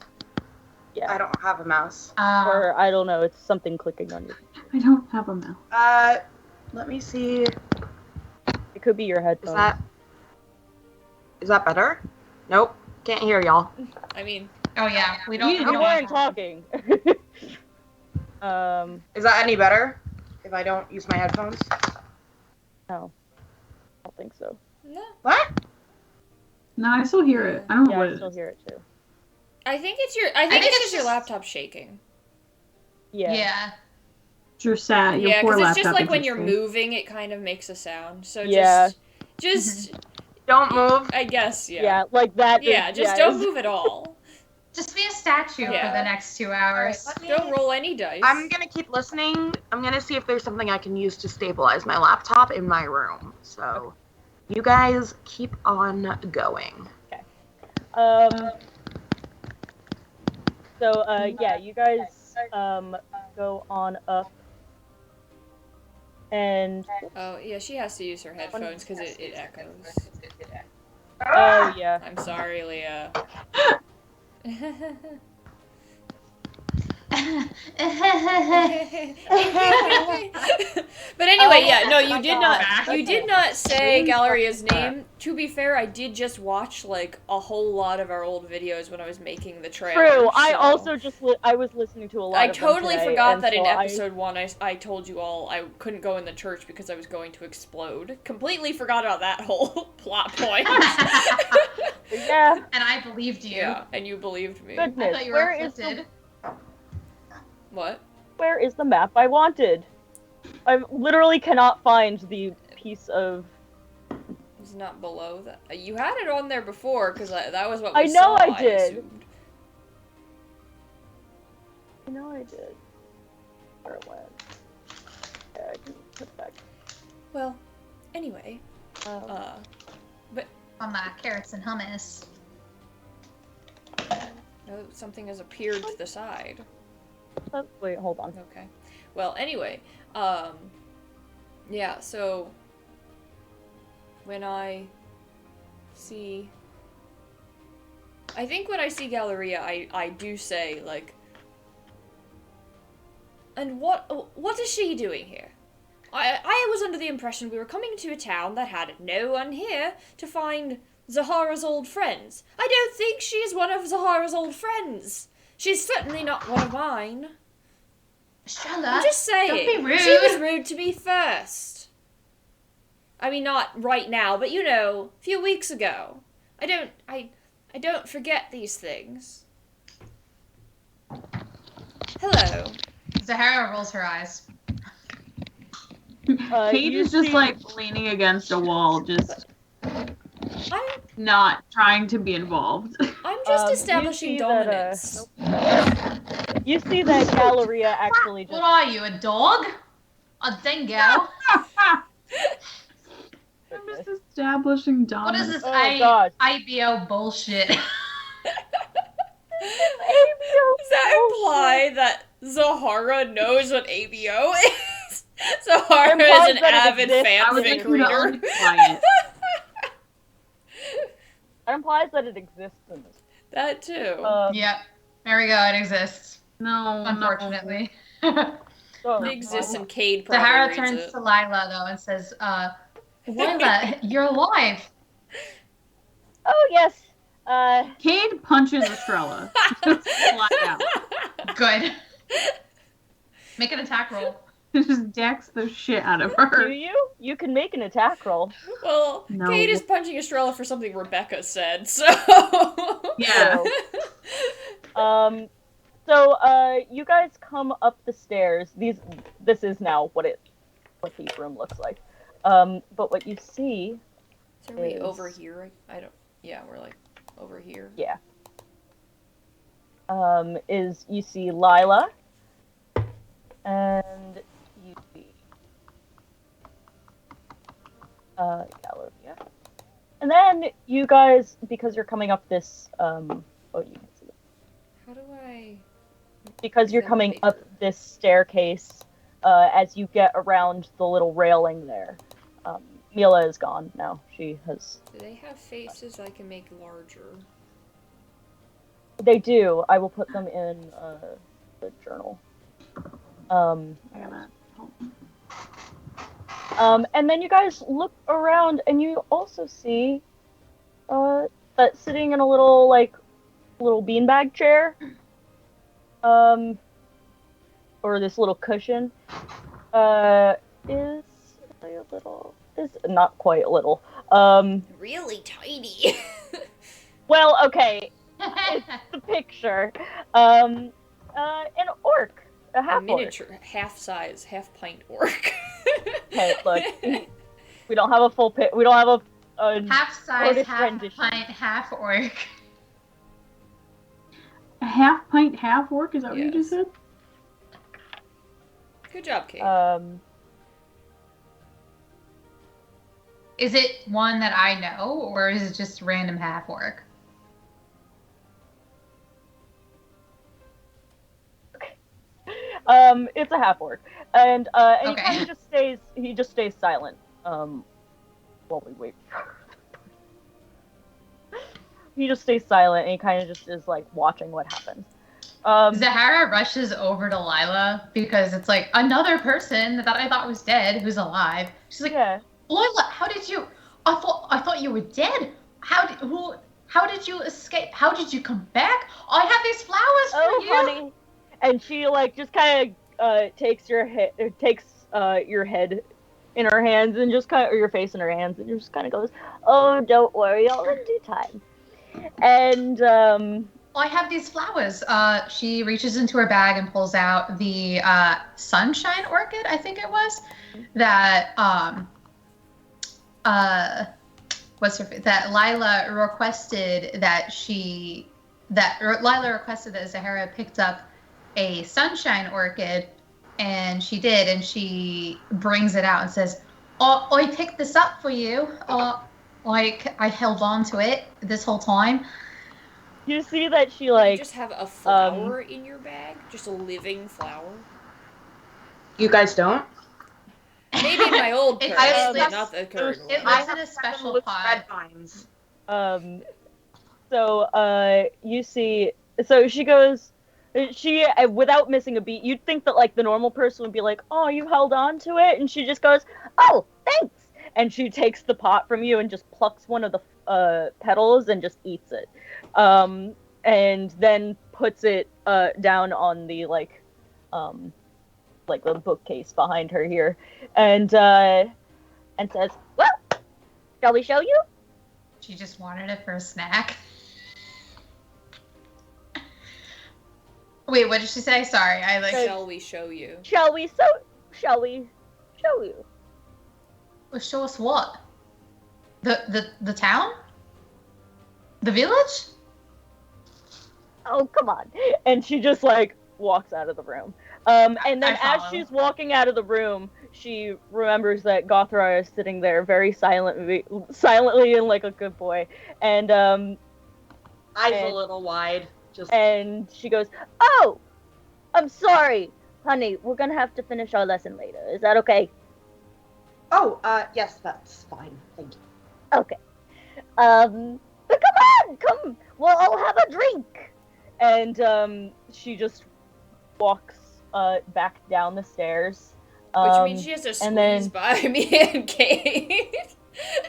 Yeah. I don't have a mouse. Or, I don't know, it's something clicking on you. I don't have a mouth. Let me see. It could be your Is headphones. that? Is that better? Nope. Can't hear y'all. I mean, Oh yeah, we don't. You we You don't weren't have- talking. Is that any better? If I don't use my headphones? No, I don't think so. no. What? No, I still hear it. I don't know Yeah, what I it still is. hear it too. I think it's it's just your just- laptop shaking. Yeah. Yeah. It's your sat, your Yeah, poor because laptop. it's just like when you're existing. moving, it kind of makes a sound. So Yeah. just, Don't move. I guess, Yeah, yeah. like that. Yeah, just don't move at all. Just be a statue Yeah. for the next 2 hours. Alright, Don't roll any dice. I'm gonna keep listening. I'm gonna see if there's something I can use to stabilize my laptop in my room. So, you guys keep on going. Um. So, yeah, you guys go on up, and Oh, yeah, she has to use her headphones because it echoes. oh yeah. I'm sorry, Leah. But anyway, yeah, no, you did not say Galleria's name. To be fair, I did just watch like a whole lot of our old videos when I was making the trailer. True. I so- also just I was listening to a lot. I of them totally today, forgot and that in so episode 1 I told you all I couldn't go in the church because I was going to explode. Completely forgot about that whole plot point. Yeah. And I believed you. Yeah, and you believed me. I Goodness. thought you were Where is afflicted. What? where is the map I wanted? I literally cannot find the piece of. It's not below that. You had it on there before because that was what I we know saw. I did. assumed. I know I did. Where it went? Yeah, I can put it back. Well, anyway, Um, On my carrots and hummus. no, something has appeared to the side. wait, hold on. Okay. Well, anyway, yeah, so when I see I think when I see Galleria, I do say, like, and what is she doing here? I was under the impression we were coming to a town that had no one here to find Zahara's old friends. I don't think she is one of Zahara's old friends. She's certainly not one of mine. Estrella, I'm just saying. don't be rude. She was rude to me first. I mean, not right now, but you know, a few weeks ago. I don't forget these things. Hello. Zahara rolls her eyes. Kate you is just see- like leaning against a wall, just I'm not trying to be involved. I'm just you establishing see that, dominance. You see that Galleria actually What just. are you, a dog? A dingo? I'm just establishing What dominance. is this Oh, God. IBO bullshit? Does that imply that Zahara knows what ABO is? Zahara Implies is an that it avid exists. I would fanfic like you to reader. unquiet it. That implies that it exists in this. That too. Yep. There we go, it exists. No, Unfortunately. So, It exists and Cade probably Zahara reads turns it. to Lila, though, and says, Lila, you're alive. Oh yes. Cade punches Estrella. Just flat out. Good. Make an attack roll. Just decks the shit out of Do her. you? You can make an attack roll. Well, No. Cade is punching Estrella for something Rebecca said, so. Yeah. So, you guys come up the stairs. This is now what the room looks like. But what you see, So are we is- over here? Yeah, we're like over here. yeah, is you see Lila, and you see, Galleria. And then you guys, because you're coming up this, oh, you can see it. How do I... Because you're Is that coming paper? up this staircase, as you get around the little railing there. Mila is gone now. She has. Do they have faces I can make larger? They do. I will put them in the journal. I gotta- And then you guys look around, and you also see that's sitting in a little beanbag chair, or this little cushion, is a little, is not quite a little. Really tiny. Well, okay, it's the picture. An orc, a A half orc. miniature, half-size, half-pint orc. Okay, look, we don't have a full we don't have a Half size, artist half rendition. pint, half orc. A half pint, half orc? Is that what you just Yes. said? Good job, Kate. Is it one that I know, or is it just random half orc? It's a half orc, and he Okay. kind of just stays silent. While we wait. He just stays silent, and he kind of just is like watching what happens. Zahara rushes over to Lila because it's like another person that I thought was dead who's alive. She's like, Yeah. Lila, how did you? I thought you were dead. How did you escape? How did you come back? I have these flowers for you. Honey. And she like just kind of takes your head in her hands and just kind of, or your face in her hands, and just kind of goes, "Oh, don't worry, all in due time." And I have these flowers. She reaches into her bag and pulls out the sunshine orchid, I think it was, that that Lila requested that Zahara picked up a sunshine orchid, and she did, and she brings it out and says, "Oh, I picked this up for you. Like I held on to it this whole time." you see that she You just have a flower in your bag? Just a living flower? You guys don't? Maybe in my old It- purse, it but lives- not the current it one. lives in a special pot. red vines. So you see, so she goes, without missing a beat, you'd think that like the normal person would be like, "Oh, you held on to it," and she just goes, "Oh, thanks," and she takes the pot from you and just plucks one of the petals and just eats it, and then puts it down on the like the bookcase behind her here, and says, "Well, shall we show you?" She just wanted it for a snack. Wait, what did she say? Sorry, I like. Shall we show you? Shall we show you? Well, show us what? The town? The village? Oh, come on. And she just like walks out of the room. And then I as follow. she's walking out of the room, she remembers that Gothrar is sitting there very silently and like a good boy. And Eyes And- a little wide. Just and she goes, "Oh, I'm sorry, honey. We're gonna have to finish our lesson later. Is that okay?" yes, that's fine. Thank you. Okay. But come. We'll all have a drink. And she just walks back down the stairs. Which means she has to squeeze and then- by me and Kate.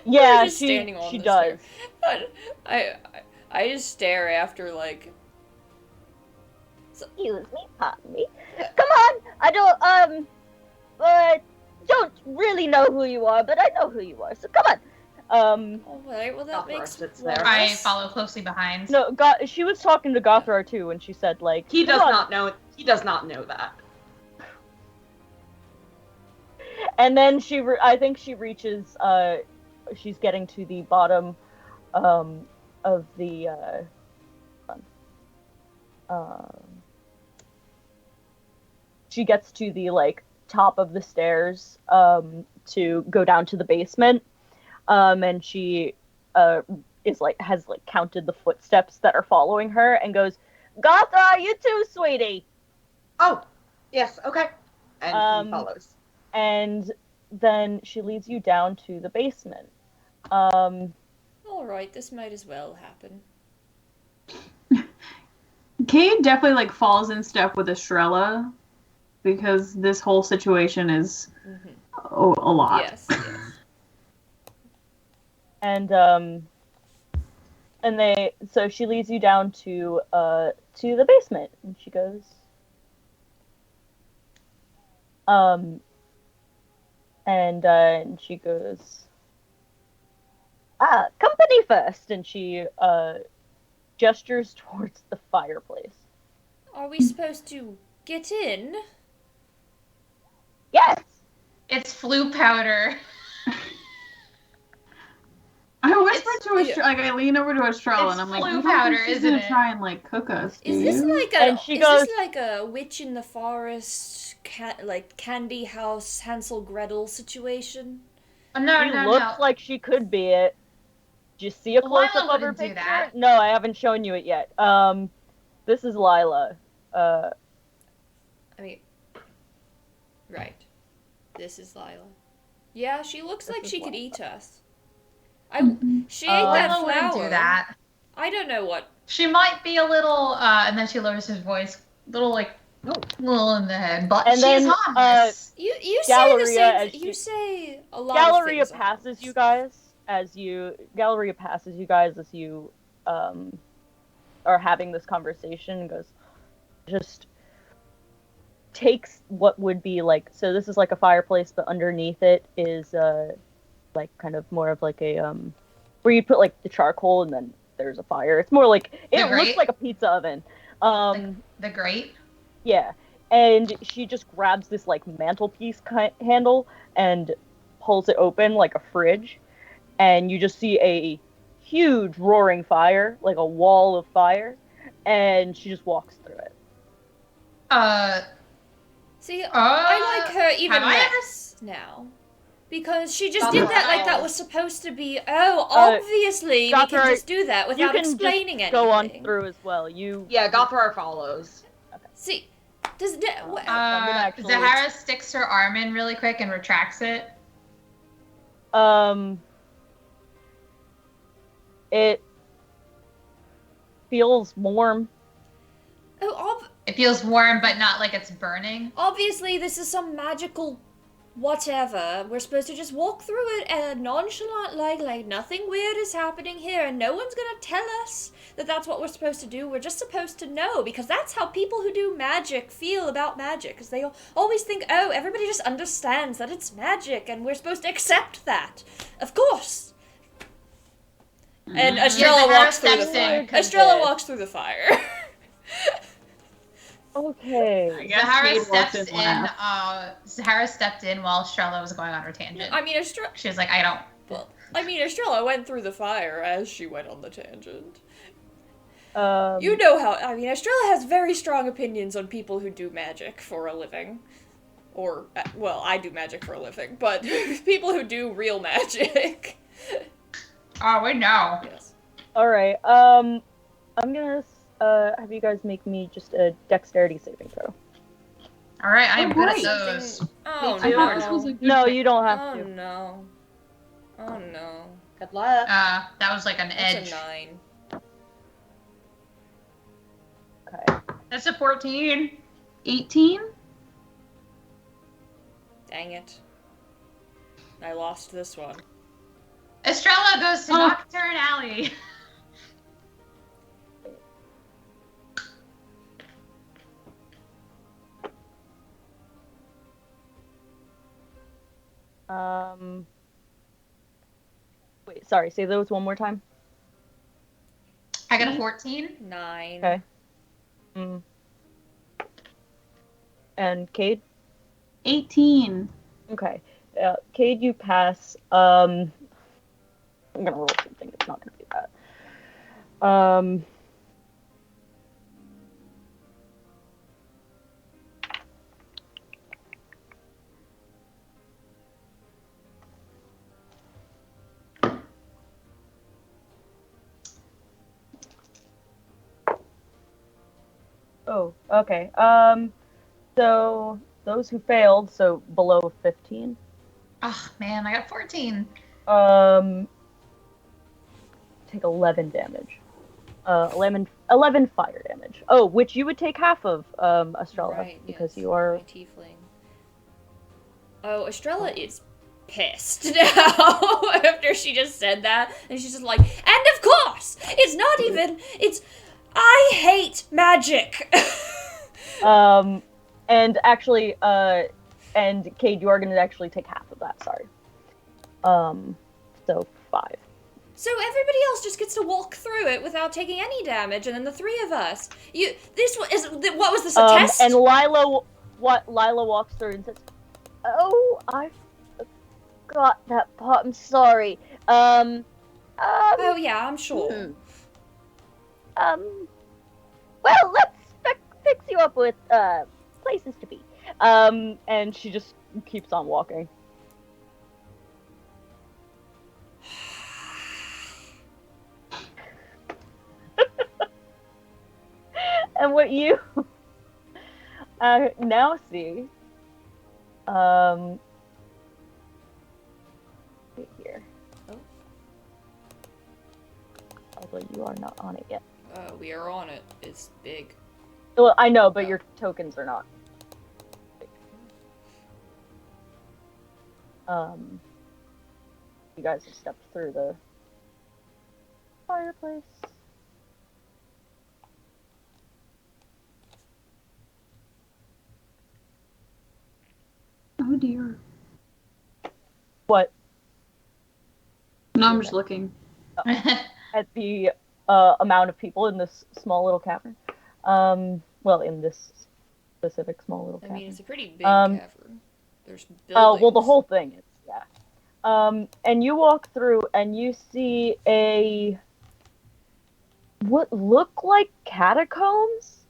Yeah, We're just standing on she the does. stairs. I just stare after, like... Excuse me, pardon me. Come on, I don't really know who you are, but I know who you are, so come on. Alright, well that Gothrar makes sits more there. I sense. follow closely behind. No, she was talking to Gothrar too, and she said like, He does "Come on." not know. He does not know that. And then I think she reaches, she's getting to the bottom, of the, she gets to the, like, top of the stairs, to go down to the basement, and she, has counted the footsteps that are following her, and goes, "Gothra, you too, sweetie!" Oh, yes. Okay. And he Um, follows. And then she leads you down to the basement. Alright, this might as well happen. Cade definitely like falls in step with Estrella because this whole situation is a lot. Yes, yes. And So she leads you down to the basement, and she goes, and she goes, company first, and she gestures towards the fireplace. Are we supposed to get in? Yes. It's flu powder. I whisper It's- to Estrella, like I lean over to Estrella, and It's I'm like, flu "You don't powder, think she's isn't gonna it? try and like cook us, do Is this you?" like a And she is goes- this like a witch in the forest, like candy house Hansel Gretel situation? Oh, no, She no, looks no. like she could be it. Did you see a Lila close up of her wouldn't do picture? that. No, I haven't shown you it yet. This is Lila. I mean, right. This is Lila. Yeah, she looks This like is she could Lila. eat us. She ate that Lila flower. wouldn't do that. I don't know what. She might be a little, and then she lowers her voice, little in the head, but And she's then, harmless. You say the Galleria, same. as You she- say a lot Galleria of things. passes you guys as you are having this conversation and goes, just takes what would be like, so this is like a fireplace, but underneath it is like kind of more of like a where you put like the charcoal and then there's a fire. It's more like it looks grate? like a pizza oven. The grate. Yeah, and she just grabs this like mantelpiece handle and pulls it open like a fridge, and you just see a huge roaring fire, like a wall of fire, and she just walks through it. See, I like her even have I ever less now. Because she just That's did that like that right. was supposed to be, obviously we Gothar, can just do that You without can explaining just anything. go on through as well. Yeah, Gothar follows. See, does that... I'm gonna actually- Zahara sticks her arm in really quick and retracts it. It feels warm. It feels warm, but not like it's burning. Obviously this is some magical whatever. We're supposed to just walk through it nonchalant, like nothing weird is happening here, and no one's gonna tell us that that's what we're supposed to do. We're just supposed to know, because that's how people who do magic feel about magic, because they always think, oh, everybody just understands that it's magic, and we're supposed to accept that. Of course. And Estrella Zahara walks through the steps in, fire. 'cause Estrella walks through the fire. Okay. Zahara Cade walked steps in in. last. Zahara stepped in while Estrella was going on her tangent. I mean, Estrella... She was like, I don't. Well, I mean, Estrella went through the fire as she went on the tangent. You know how... I mean, Estrella has very strong opinions on people who do magic for a living. Or, well, I do magic for a living, but people who do real magic. Oh, we know. Yes. Alright, I'm gonna have you guys make me just a dexterity saving throw. All right, I am Oh, good at great. those. Oh, I thought this no. was a good No, thing. you don't have Oh, to. no. Oh, no. Good luck. That was like an That's edge. a 9. Okay. That's a 14. 18? Dang it. I lost this one. Estrella goes to Oh. Nocturne Alley. Wait, sorry, say those one more time. I got a 14. 9. Okay. And Cade? 18. Okay. Cade, you pass. I'm gonna roll something. It's not gonna be that. Oh, okay. So those who failed, so below 15, Oh, man, I got 14. take 11 damage. 11 fire damage. Oh, which you would take half of, Estrella, Right, because yes, you are... my tiefling. Oh, Estrella is pissed now after she just said that, and she's just like, and of course, it's it's not even. It's. I hate magic. And actually, and Cade, you are going to actually take half of that. Sorry. So 5. So everybody else just gets to walk through it without taking any damage, and then the 3 of us. What was this, a test? And Lila walks through and says, "Oh, I forgot that part. I'm sorry. Oh yeah, I'm sure. Well, let's fix you up with places to be." And she just keeps on walking. And what you now see, right here. Oh. Although you are not on it yet. We are on it. It's big. Well, I know, but your tokens are not. You guys have stepped through the fireplace. Oh dear. What? No, I'm just looking. At the amount of people in this small little cavern. Well, in this specific small little cavern. I mean, it's a pretty big cavern. There's buildings. Well, the whole thing is, yeah. And you walk through and you see what look like catacombs?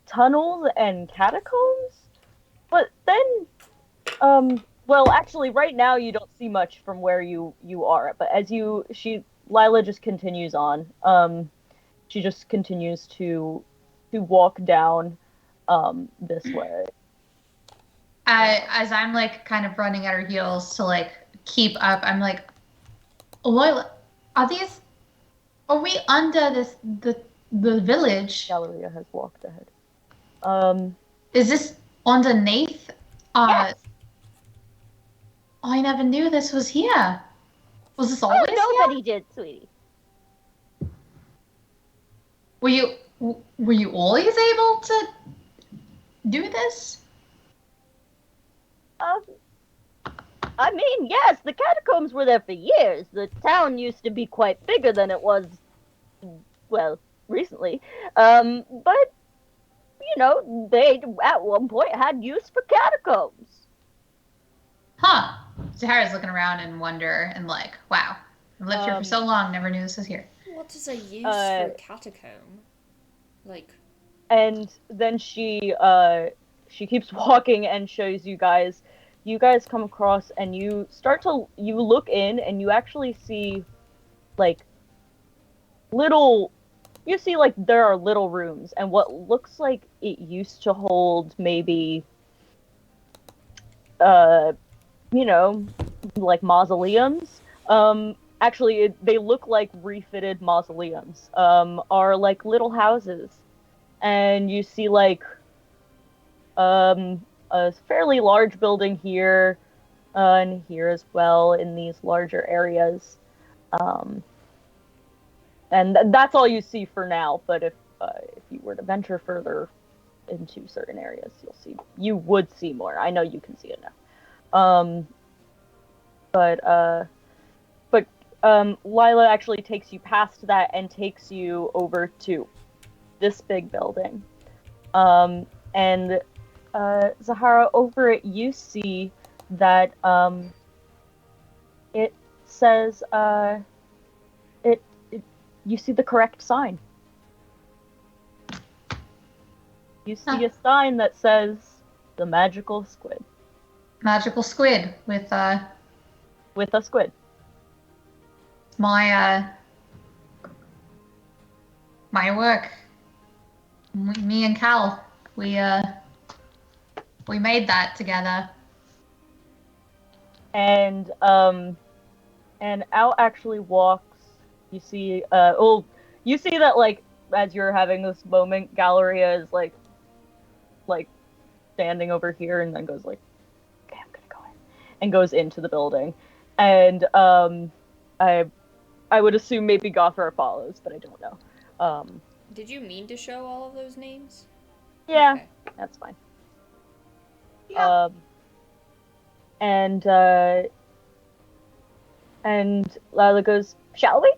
Tunnels and catacombs? But then, well, actually, right now you don't see much from where you are. But as Lila just continues on. She just continues to walk down this way. As I'm like kind of running at her heels to like keep up, I'm like, Loyla, are we under the village? Galleria has walked ahead. Is this underneath? Yes. I never knew this was here. Was this always Nobody did, sweetie. Were you always able to do this? I mean, yes, the catacombs were there for years. The town used to be quite bigger than it was, well, recently. But, they at one point had use for catacombs. Huh. Zahara's looking around in wonder and like, wow, I've lived here for so long, never knew this was here. What is a use for catacomb? Like. And then she keeps walking and shows you guys. You guys come across and you look in and you actually see, like, there are little rooms and what looks like it used to hold maybe, like mausoleums. Actually, they look like refitted mausoleums. Are like little houses. And you see like a fairly large building here, and here as well in these larger areas. And that's all you see for now. But if you were to venture further into certain areas, you would see more. I know you can see it now. But Lila actually takes you past that and takes you over to this big building. And Zahara, over it you see that it says you see the correct sign. You see a sign that says the magical squid. Magical squid with a squid. My work. Me and Cal, we made that together. And out actually walks. You see, you see that like as you're having this moment, Galleria is like standing over here, and then goes like, "Okay, I'm gonna go in," and goes into the building, and I would assume maybe Gothra follows, but I don't know. Did you mean to show all of those names? Yeah, Okay. that's fine. Yeah. And Lila goes, "Shall we?"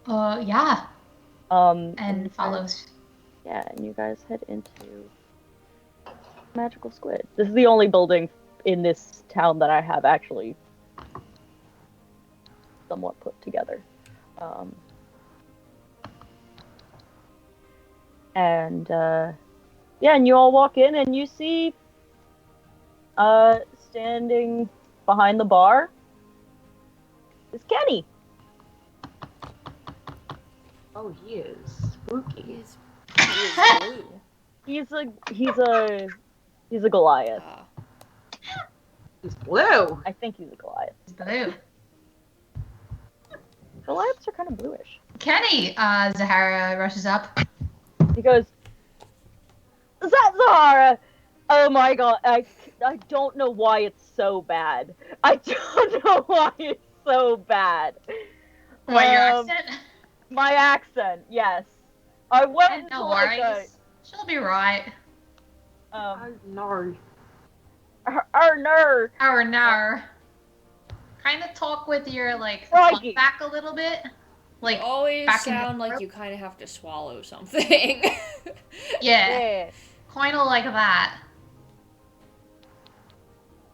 Yeah. And And you follows. guys, and you guys head into Magical Squid. This is the only building in this town that I have actually somewhat put together. And you all walk in and you see standing behind the bar is Kenny. Oh, he is spooky. He is blue. He's a Goliath. He's blue. I think he's a Goliath. It's blue. Goliaths are kind of bluish. Kenny, Zahara rushes up. He goes, "Is that Zahara? Oh my god, I don't know why it's so bad. I don't know why it's so bad." What, your accent? My accent, yes. I went No into like worries. She'll be right. No. her nerd. Or no. Kind of talk with your, like, Crikey. tongue back a little bit. Like, You always back in the sound like throat. you kind of have to swallow something. Yeah. Kind of like that.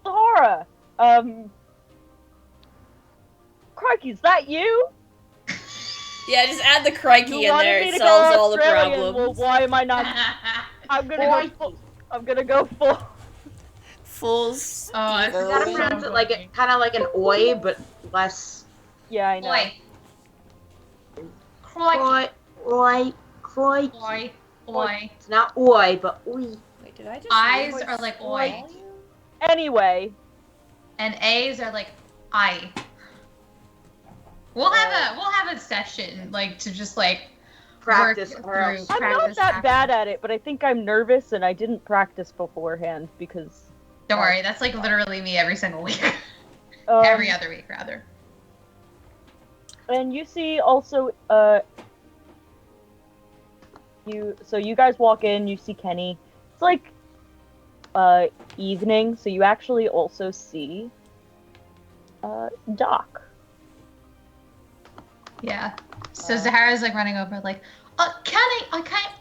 Zahara, crikey, is that you? Yeah, just add the crikey You in wanted there. me It to go solves all the Australian. problems. Well, why am I not? I'm gonna go full. Full Oh, Steve it's You gotta Irwin. pronounce it like kind of like an oi, but less. Yeah, I know. Oi. Crikey. Oi. Oi. Oi. It's not oi, but oi. Wait, did I just Eyes read my are like oi. volume? Anyway, And A's are like I. We'll have a session like to just like Practice work or else. through I'm not practice that action. bad at it, but I think I'm nervous and I didn't practice beforehand because. Don't worry, that's like literally me every single week. Um, Every other week rather. And you see also, you guys walk in, you see Kenny. It's like, evening, so you actually also see, Doc. Yeah. So Zahara's like running over like, Kenny, I can't,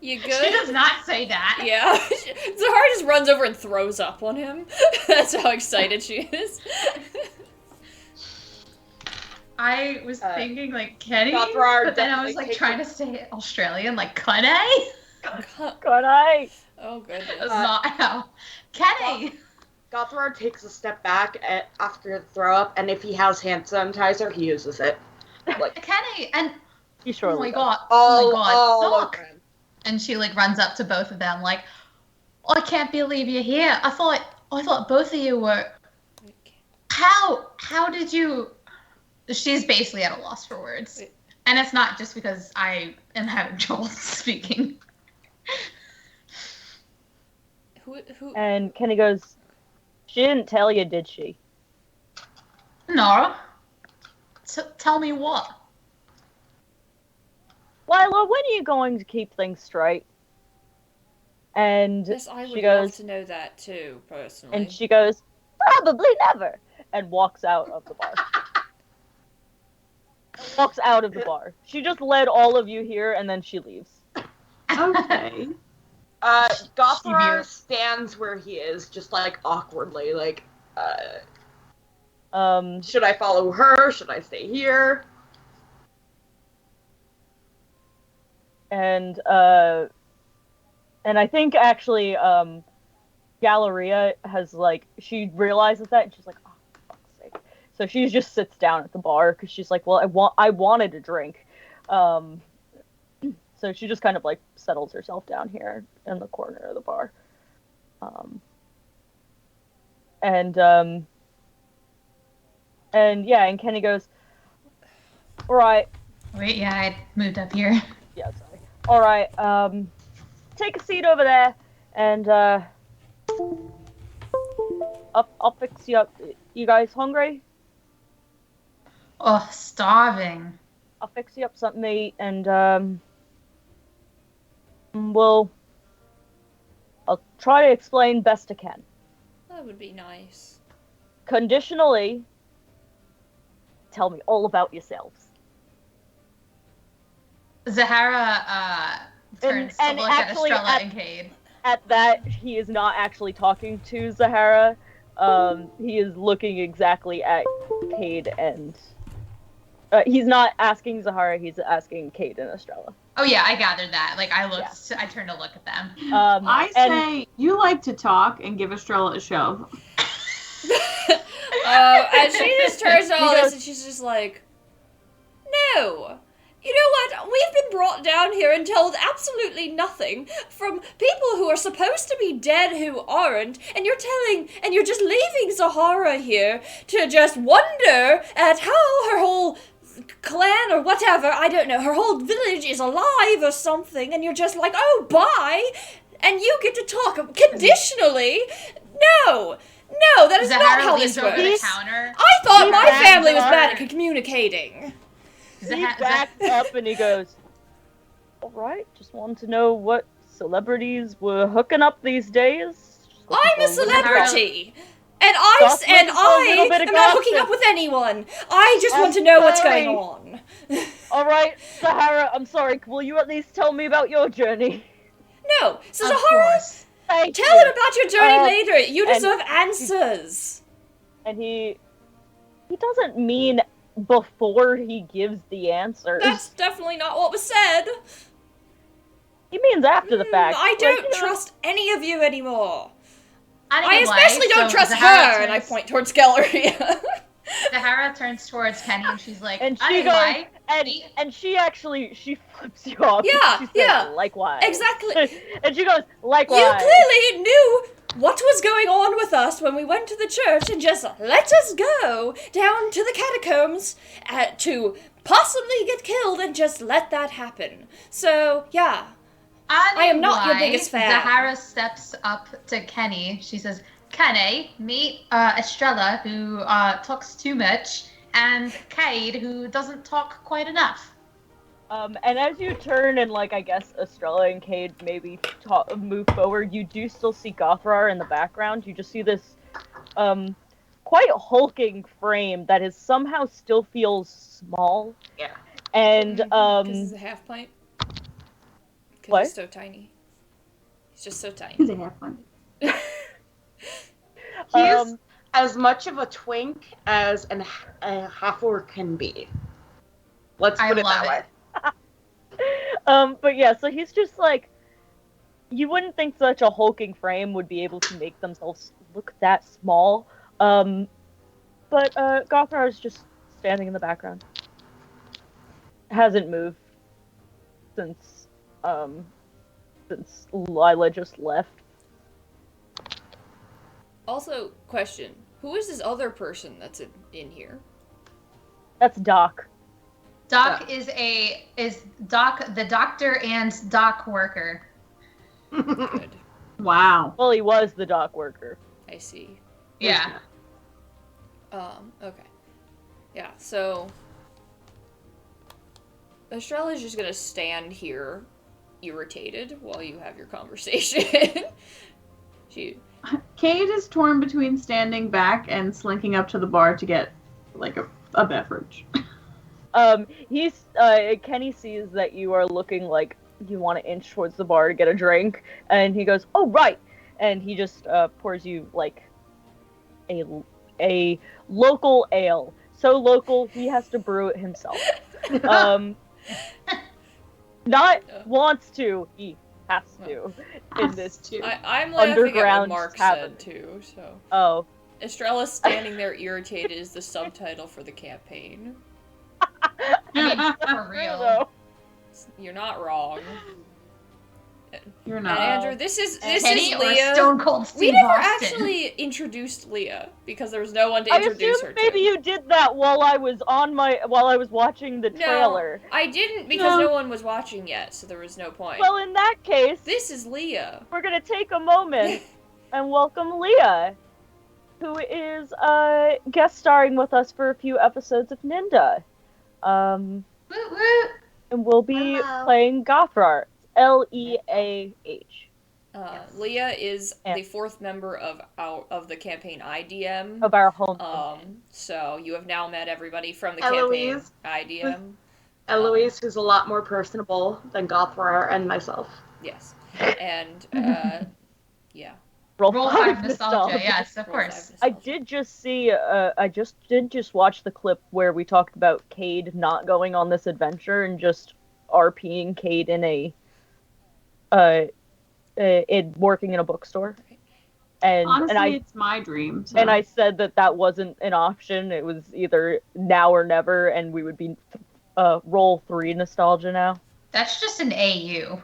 You She good? does not say that. Yeah. Zahara just runs over and throws up on him. That's how excited she is. I was thinking like Kenny, Gothra but then I was definitely like takes trying to say Australian, like Kenny. Good night. Oh, goodness. That's not how. Kenny. Gothra takes a step back after the throw up, and if he has hand sanitizer, he uses it. Like Kenny, and He oh surely my does. god, oh my god, all look. over him. And she like runs up to both of them like, I can't believe you're here. I thought both of you were. How did you? She's basically at a loss for words, and it's not just because I am having trouble speaking. Who? And Kenny goes, "She didn't tell you, did she?" No. Tell me what. Lila, when are you going to keep things straight? And Yes, I would she love goes, to know that too, personally. and she goes, "Probably never," and walks out of the bar. Walks out of the bar. She just led all of you here, and then she leaves. Okay. Gothra stands where he is, just like awkwardly, like, should I follow her? Should I stay here? And I think actually, Galleria has like, she realizes that, and she's like, "Oh, for fuck's sake!" So she just sits down at the bar because she's like, "Well, I wanted a drink," so she just kind of like settles herself down here in the corner of the bar, and and Kenny goes, "All right." Wait, yeah, I moved up here. Yeah, sorry. All right, take a seat over there, and I'll fix you up. You guys hungry? Oh, starving. I'll fix you up something to eat, and I'll try to explain best I can. That would be nice. Conditionally, tell me all about yourselves. Zahara turns And to look at actually, Estrella and Cade. At that, he is not actually talking to Zahara. He is looking exactly at Cade and... he's not asking Zahara, he's asking Cade and Estrella. Oh yeah, I gathered that. Like I turned to look at them. I say you like to talk and give Estrella a shove. And she just turns to all this and she's just like, no. You know what? We've been brought down here and told absolutely nothing from people who are supposed to be dead who aren't, and you're just leaving Zahara here to just wonder at how her whole clan or whatever, I don't know, her whole village is alive or something, and you're just like, oh, bye, and you get to talk conditionally? No, that is Zahara not how leans this over the works. counter. I thought my backed family was up. bad at communicating. He backed up and he goes, alright, just wanted to know what celebrities were hooking up these days. I'm a celebrity! And Gossip I is a little bit of am not hooking gossip. up with anyone. I just want to know what's going sorry. on. Alright, Zahara, I'm sorry, will you at least tell me about your journey? No, so Of Zahara, course. Thank tell you. him about your journey later. You and- deserve answers. And he doesn't mean before he gives the answers. That's definitely not what was said. He means after the fact. I Like, don't you know, trust any of you anymore. I Anyway, especially don't so trust Zahara her, and I turns- point towards Galleria. Zahara turns towards Kenny and she's like, And she anyway, goes, and she flips you off. Yeah, she says, yeah. Likewise. Exactly. And she goes, likewise. You clearly knew what was going on with us when we went to the church and just let us go down to the catacombs to possibly get killed and just let that happen. So, yeah. I am not your anyway, biggest fan. Zahara steps up to Kenny. She says, Kenny, meet Estrella, who talks too much, and Cade, who doesn't talk quite enough. And as you turn and, like, I guess Estrella and Cade maybe move forward, you do still see Gothrar in the background. You just see this, quite hulking frame that is somehow still feels small. Yeah. And, Because he's a half pint. Because What? he's so tiny. He's just so tiny. He's a half one. He's as much of a twink as a half-orc can be. Let's I put it love that way. it. But yeah, so he's just like, you wouldn't think such a hulking frame would be able to make themselves look that small. But Gothrar is just standing in the background. Hasn't moved since Lila just left. Also, question. Who is this other person that's in here? That's Doc. Doc is Doc the doctor and dock worker. Good. Wow. Well, he was the dock worker. I see. Yeah. Okay. Yeah, so Estrella's just gonna stand here irritated while you have your conversation. Cade is torn between standing back and slinking up to the bar to get, like, a beverage. Kenny sees that you are looking like you want to inch towards the bar to get a drink, and he goes, oh, right! And he just, pours you, like, a local ale. So local, he has to brew it himself. Not wants to, he has to. In this, I'm laughing at what underground Mark tavern. said too, so. Oh. Estrella standing there irritated is the subtitle for the campaign. I mean, for real. So, You're not wrong. You're And not. Andrew, this is Kenny or Leah. Stone Cold Steve We never Austin. actually introduced Leah because there was no one to I introduce assume her maybe to. you did that while I was watching the trailer. No, I didn't because No. no one was watching yet, so there was no point. Well, in that case, This is Leah. we're gonna take a moment and welcome Leah. who is guest starring with us for a few episodes of Ninda. Woot woot. And we'll be Hello. playing Gothrar. Leah. Leah is Yeah. the fourth member of the campaign IDM. Of our home campaign. So you have now met everybody from the Eloise. campaign IDM. Eloise, who's a lot more personable than Gothrar and myself. Yes. And yeah. Roll Roll 5 nostalgia. Yes, of Roll 5 course. I nostalgia. did just see, I did just watch the clip where we talked about Cade not going on this adventure and just RPing Cade in working in a bookstore. And Honestly, it's my dream. So. and I said that wasn't an option. It was either now or never, and we would be roll 3 nostalgia now. That's just an AU.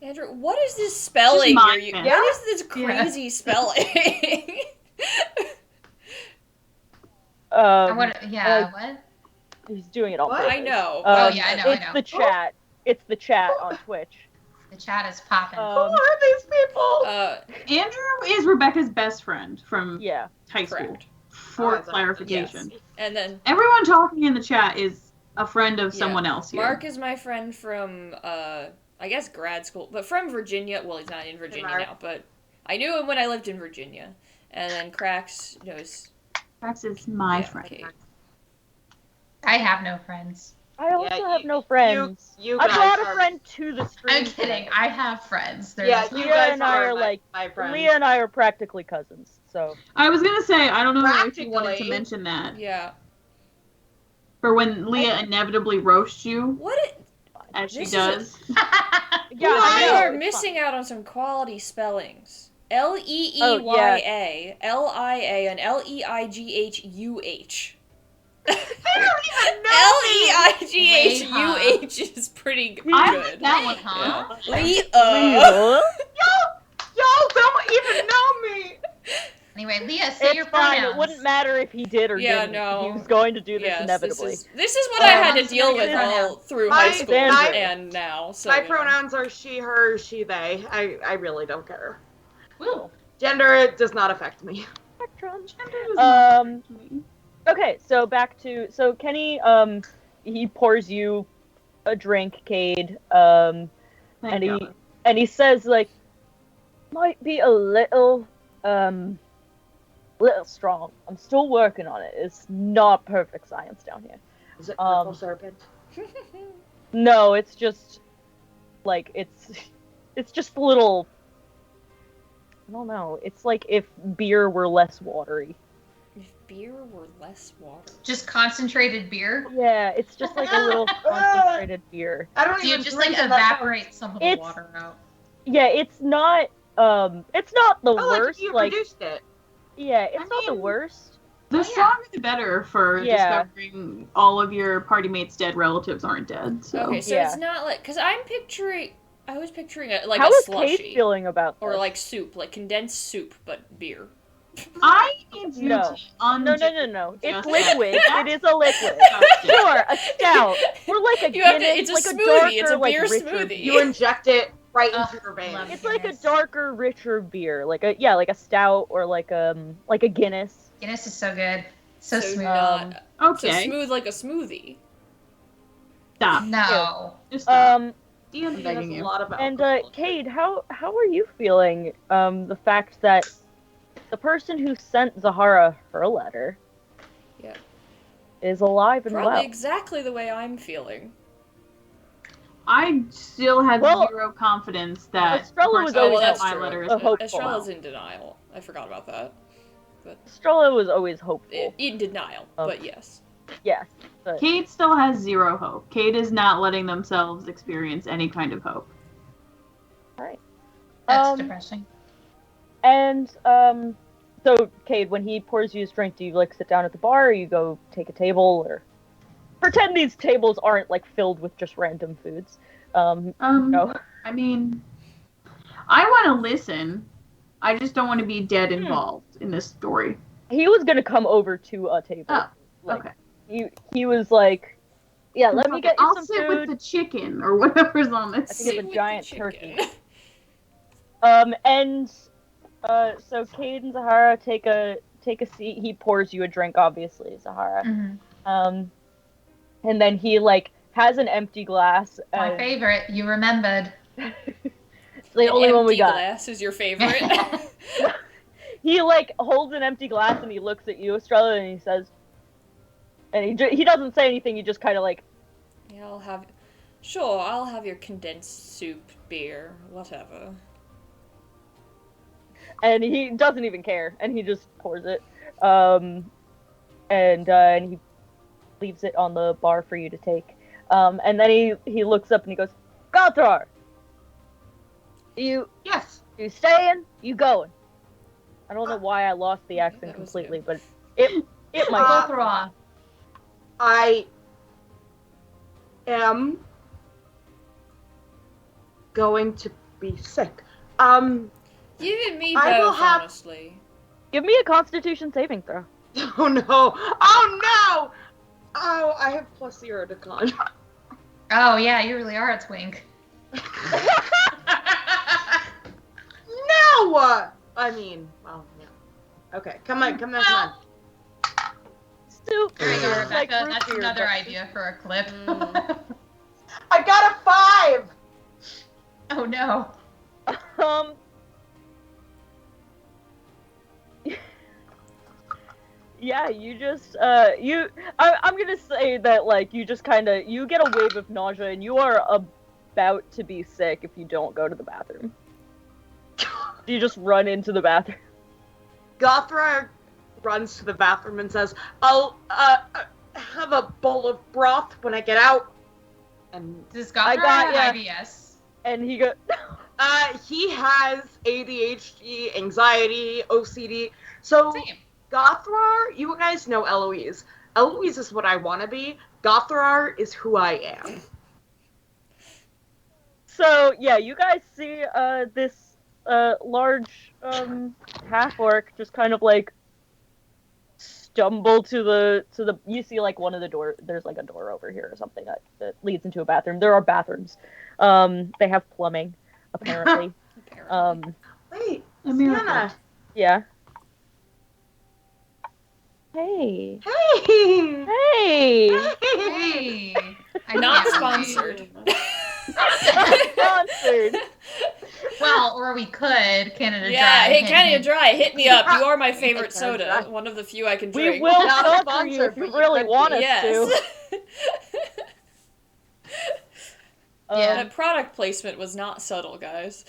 Andrew, what is this spelling Just you're mine, using? man. What is this crazy spelling? What? He's doing it on What? purpose. I know. Oh, yeah, I know, It's the chat. It's the chat on Twitch. The chat is popping. Who are these people? Andrew is Rebecca's best friend from Yeah. high school. Correct. For Oh, clarification. Yes. And then Everyone talking in the chat is a friend of someone else here. Mark is my friend from I guess grad school, but from Virginia. Well, he's not in Virginia Mark. now, but I knew him when I lived in Virginia. And then Cracks knows Cracks is my yeah, friend. Kate. I have no friends. I also Yeah, have no friends. You I guys brought are, a friend to the stream. I'm kidding. I have friends. They're Yeah, just- you Leah guys and I are like my friends. Leah and I are practically cousins. So I was gonna say, I don't know if you wanted to Practically. mention that. Yeah. For when Leah inevitably roasts you, What? as she This is does. yeah, You I know, are it's missing out on some quality spellings. Leeya, Oh, yeah. Lia, and Leighhuh. They don't even know me. Leighhuh is pretty I good. think that one, Huh? Leah. Leah? Y'all don't even know me. Anyway, Leah, say your It's fine. pronouns. It wouldn't matter if he did or Yeah, didn't. no. He was going to do this Yes, inevitably. This is what I had to let's deal make it with pronouns. all through My- high school my- and now. So My you know. pronouns are she, her, she, they. I really don't care. Woo. Gender does not affect me. Spectrum. Um, Okay, so back to Kenny. He pours you a drink, Cade. And he says like, might be a little strong. I'm still working on it. It's not perfect science down here. Is it purple serpent? No, it's just like it's just a little. I don't know. It's like if beer were less watery. If beer were less water. Just concentrated beer? Yeah, it's just like a little concentrated beer. I don't Do you even just drink like it, that evaporate some of the It's- water out? Yeah, it's not the Oh, worst. you Like, produced it. yeah, it's I not the mean- worst. The yeah. stronger the better for Yeah. discovering all of your party mates' dead relatives aren't dead. So. Okay, so Yeah. it's not like because I was picturing it like How a is slushy Kate feeling about this? or like soup, like condensed soup but beer. I need you No. to undo No. It's Just liquid. that. It is a liquid. Disgusting. Sure, a stout. We're like a You have to- Guinness, it's a like smoothie, darker, it's a like, beer richer smoothie. beer. You inject it right Ugh, into your veins. love It's like a Guinness. darker, richer beer, like a stout or like a Guinness. Guinness is so good. So smooth. Not Okay, so smooth like a smoothie. stop. No. Just stop. D&D I'm has begging a you. lot of And alcohol. Cade, how are you feeling? The fact that the person who sent Zahara her letter, Yeah. is alive and Probably well. exactly the way I'm feeling. I still have Well, zero confidence that Estrella was the person always who that's sent my true. letter is hopeful. Estrella's in denial. I forgot about that. Estrella was always hopeful. In denial, Oh. but yes. Yes, but Kate still has zero hope. Kate is not letting themselves experience any kind of hope. That's depressing. And so Cade, when he pours you his drink, do you like sit down at the bar, or you go take a table, or pretend these tables aren't like filled with just random foods? No. I mean, I want to listen. I just don't want to be dead involved in this story. He was gonna come over to a table. Oh, Like, okay. He was like, yeah, let me get you I'll some sit food. with the chicken or whatever's on this. I think it's a With the giant chicken. turkey. And So Cade and Zahara take a seat. He pours you a drink, obviously, Zahara. Mm-hmm. And then he like has an empty glass. My favorite. You remembered. It's the An only one we empty got. glass is your favorite. He like holds an empty glass and he looks at you, Estrella, and he says, and he doesn't say anything. He just kind of like, Yeah, I'll have your condensed soup, beer, whatever. and he doesn't even care, and he just pours it, and he leaves it on the bar for you to take, and then he looks up and he goes, Galtar, Yes. you staying? You going? I don't know why I lost the accent that was completely, good. but it might. Gothra. I am going to be sick. You and me I will both, have- honestly. Give me a Constitution saving throw. Oh no! Oh no! Oh, I have +0 to con. Oh yeah, you really are a twink. No! I mean, well, yeah. Okay, come on. Soup. There you go, It's like Rebecca. root That's beer, another but- idea for a clip. I got a 5! Oh no. Yeah, you just I'm gonna say that like you just kind of you get a wave of nausea and you are about to be sick if you don't go to the bathroom. You just run into the bathroom. Gothra runs to the bathroom and says, I'll have a bowl of broth when I get out. And Does I Gothra got have ya. IBS? And he goes, he has ADHD, anxiety, OCD. So Same. Gothrar, you guys know Eloise. Eloise is what I want to be. Gothrar is who I am. so yeah, you guys see this large half orc just kind of like stumble to the you see like one of the door there's like a door over here or something that leads into a bathroom. There are bathrooms. They have plumbing apparently. Apparently. Wait, A miracle. Sienna. Yeah. Hey. Hey! Hey. Hey. I Not can't sponsored. Sponsored. Well, or we could. Canada Yeah, Dry. hey, Canada Dry, hit me up. You are my Canada favorite soda. Dry. One of the few I can We drink. will Not sponsor you sponsored, if you but you really could be. want us Yes. to. Yeah. That product placement was not subtle, guys.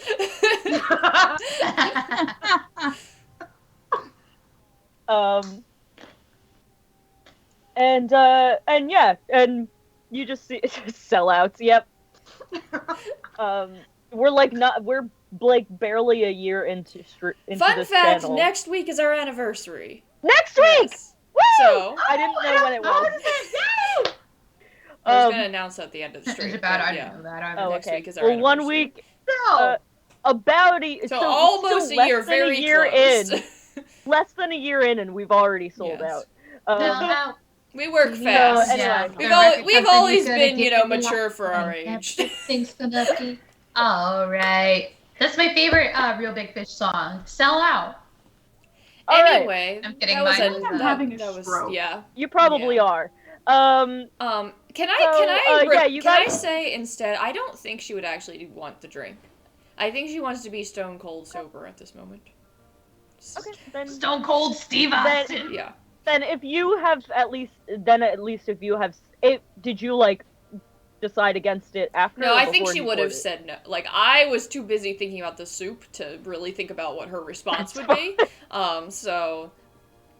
And yeah, and you just see sellouts. Yep. We're like barely a year into Fun this fact, channel. next week is our anniversary. Next week. Yes. Woo! So, I didn't know when it was. I was going to announce at the end of the stream. It's about, but I yeah. didn't know that. Oh, Next okay. week is our Well, 1 anniversary. week, No. about a So it's almost still a year, less than very a year close. in. Less than a year in, and we've already sold Yes. out. No, We work No, fast. anyway. We've always been, mature for our age. Everything's gonna be alright. That's my favorite Real Big Fish song. Sell Out. All right. Anyway, I'm kidding, that was mine a, was that, that. Having a that was stroke. yeah. You probably Yeah. are. Can I yeah, you can I guys- say instead? I don't think she would actually want the drink. I think she wants to be stone cold sober at this moment. Okay, then Stone Cold Steve Then- Austin. Yeah. then if you have at least if you have did you like decide against it after? No, or I think before she he would have poured it? said no. Like, I was too busy thinking about the soup to really think about what her response would be. So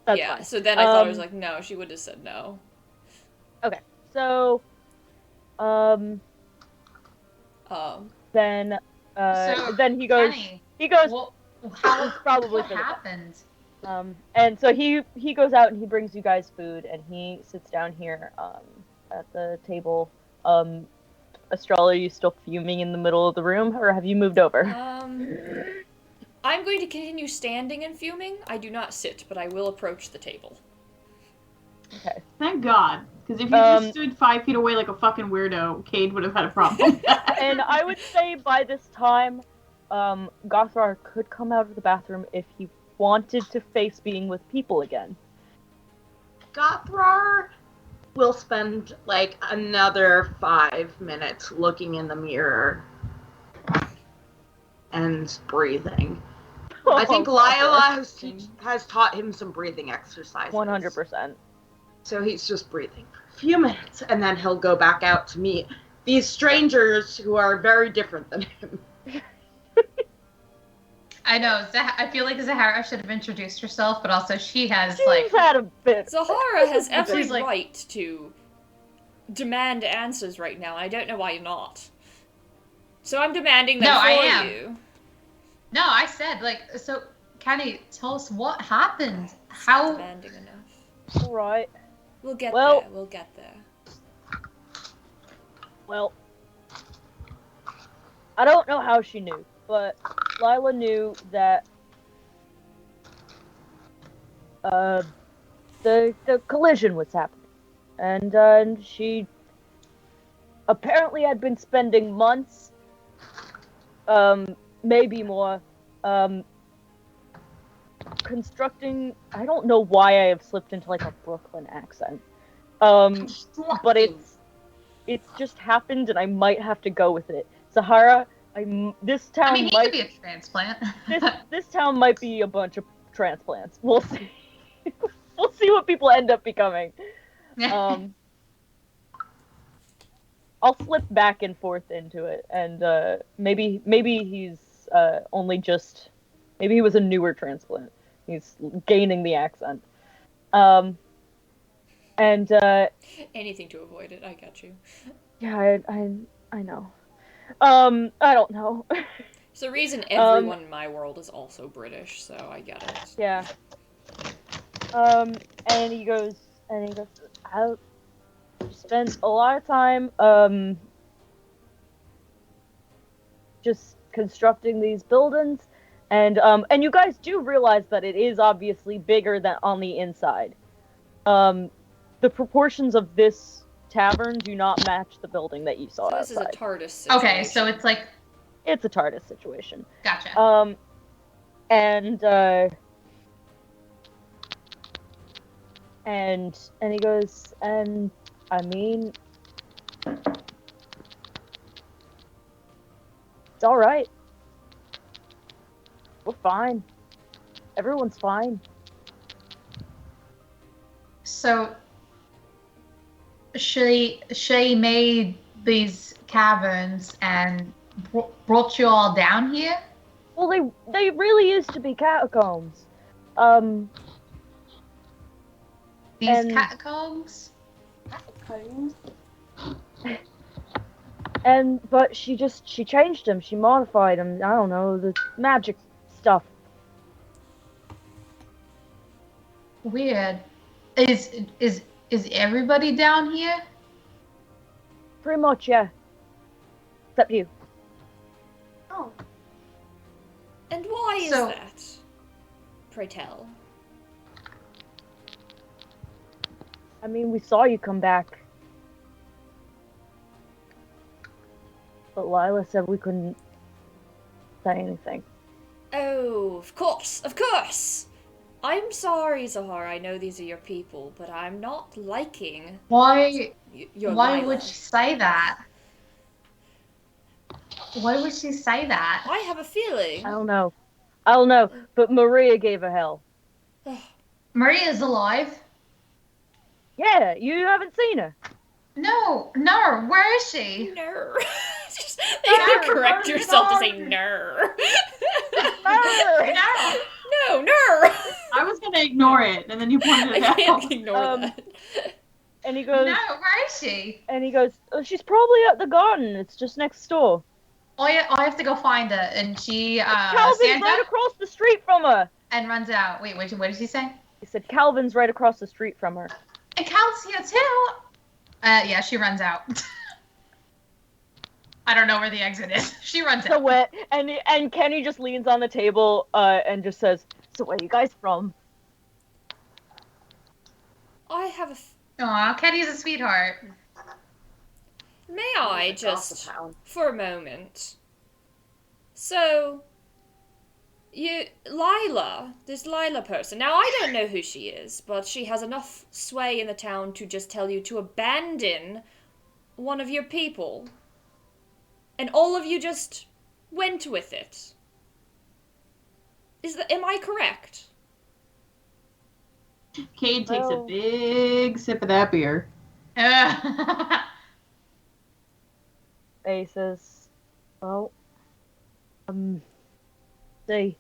That's yeah. fine. So then I thought it was Um, like, no, she would have said no. So, then So, then he goes Kenny, he goes well, how probably what for the best. happened? And so he goes out and he brings you guys food and he sits down here at the table. Estrella, are you still fuming in the middle of the room, or have you moved over? I'm going to continue standing and fuming. I do not sit, but I will approach the table. Okay. Thank God. Because if you just stood 5 feet away like a fucking weirdo, Cade would have had a problem. And I would say by this time, Gothrar could come out of the bathroom if he wanted to face being with people again. Gothrar will spend like another 5 minutes looking in the mirror and breathing. I think Lila has taught him some breathing exercises. 100%. So he's just breathing for a few minutes, and then he'll go back out to meet these strangers who are very different than him. I know. I feel like Zahara should have introduced herself, but also she's had a bit. Zahara has every like- right to demand answers right now, and I don't know why you're not. So I'm demanding them No, for I am. you. No, I said, like, so, Kenny, tell us what happened. It's not How... demanding enough. Alright. We'll get Well- there. We'll get there. Well, I don't know how she knew, but Lila knew that the collision was happening, and she apparently had been spending months, maybe more, constructing. I don't know why I have slipped into like a Brooklyn accent, but it's just happened, and I might have to go with it. Zahara, this town I mean, he might could be a transplant. this town might be a bunch of transplants. We'll see. We'll see what people end up becoming. I'll slip back and forth into it, and maybe he's only just maybe he was a newer transplant. He's gaining the accent. And Anything to avoid it, I got you. yeah, I know. I don't know. It's the reason everyone in my world is also British, so I get it. Yeah. And he goes, I spent a lot of time, just constructing these buildings, and you guys do realize that it is obviously bigger than on the inside. The proportions of this tavern do not match the building that you saw So this outside. is a TARDIS situation. Okay, so it's like... It's a TARDIS situation. Gotcha. And he goes, and I mean, it's all right. We're fine. Everyone's fine. So... She made these caverns and brought you all down here? Well, they really used to be catacombs. These And- catacombs? But she changed them. She modified them. I don't know, the magic stuff. Weird. Is everybody down here? Pretty much, yeah. Except you. Oh. And why is So- that? Pray tell. I mean, we saw you come back. But Lila said we couldn't say anything. Oh, of course, of course! I'm sorry, Zahara, I know these are your people, but I'm not liking Why your Why Lila. would she say that? Why would she say that? I have a feeling. I don't know, but Maria gave her hell. Maria's alive. Yeah, you haven't seen her. No, where is she? No. You have to correct yourself to say no. No. No. I was gonna ignore it, and then you pointed it I out. can't ignore Um, that. And he No, goes, where is she? oh, she's probably at the garden. It's just next door. I have to go find her, and she Calvin's stands right up across the street from her. and runs out. Wait, what did she say? He said Calvin's right across the street from her. And Cal's here too. Yeah, she runs out. I don't know where the exit is. She runs So out. wet, and Kenny just leans on the table and just says, "So where are you guys from?" I have a. Aw, Kenny's a sweetheart. May I just, for a moment, So, this Lila person. Now, I don't know who she is, but she has enough sway in the town to just tell you to abandon one of your people. And all of you just went with it. Am I correct? Cade takes a Well- big sip of that beer. Faye says, well, see.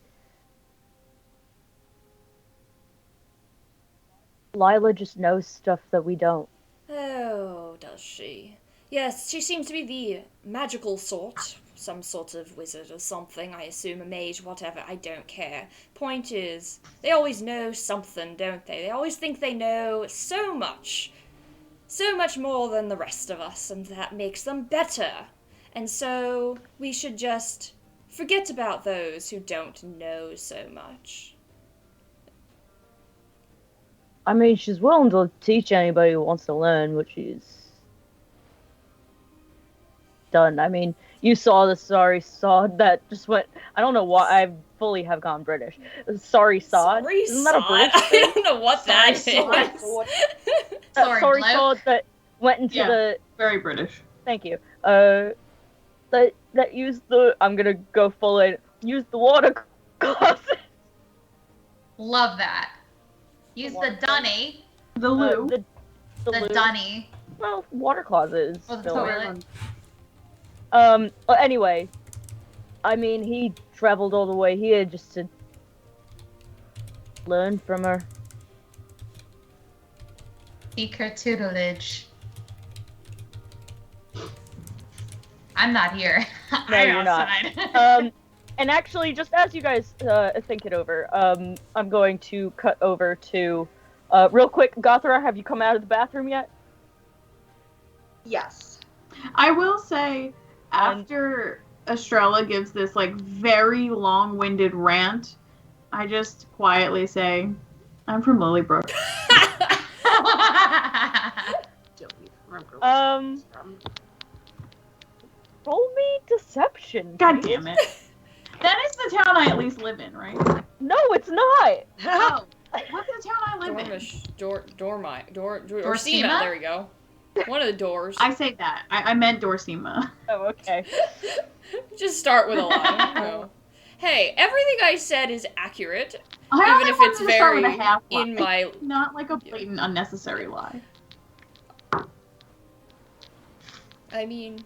Lila just knows stuff that we don't. Oh, does she? Yes, she seems to be the magical sort. Some sort of wizard or something, I assume, a mage, whatever, I don't care. Point is, they always know something, don't they? They always think they know so much. So much more than the rest of us, and that makes them better. And so, we should just forget about those who don't know so much. I mean, she's willing to teach anybody who wants to learn, which she's done. I mean, you saw the sorry sod that just went. I don't know why I fully have gone British. Sorry sod. Sorry, Isn't that a sod? British I thing? don't know what that is. Sorry, sod. That Sorry, sorry bloke. sod that went into Yeah. the. Very British. Thank you. That used the. I'm gonna go full in. Use the water closet. Love that. Use the dunny. The loo. The The loo. dunny. Well, water closet is. Or the still- toilet. Well, anyway, I mean, he traveled all the way here just to learn from her. Seek her tutelage. I'm not here. No, I'm you're not. outside. And actually, just as you guys think it over, I'm going to cut over to, real quick, Gothra, have you come out of the bathroom yet? Yes. I will say, after Estrella gives this like very long-winded rant, I just quietly say, "I'm from Lilybrook." Don't even remember where it's from. Roll me deception. God please. damn it! That is the town I at least live in, right? No, it's not. Oh, what's the town I live in? Dorsema, there we go. One of the doors. I say that. I meant Dorsema. Oh, okay. Just start with a lie. No. Hey, everything I said is accurate, I even only if wanted it's to start with very a half in lie. my... Not like a blatant unnecessary lie. I mean,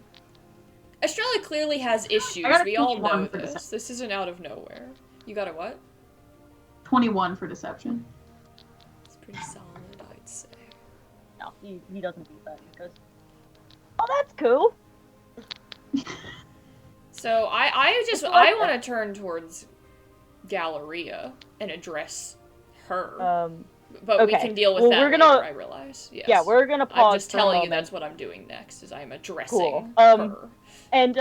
Estrella clearly has issues. I got a We all 21 know for this. deception. This isn't out of nowhere. You got a what? 21 for deception. It's pretty solid, I'd say. No, he doesn't beat that. He goes, oh, that's cool. So I want to turn towards Galleria and address her. But we okay. can deal with Well, that we're gonna- later, I realize. Yes. Yeah, we're gonna pause. I'm just for a telling you moment. that's what I'm doing next, is I'm addressing Cool. her. And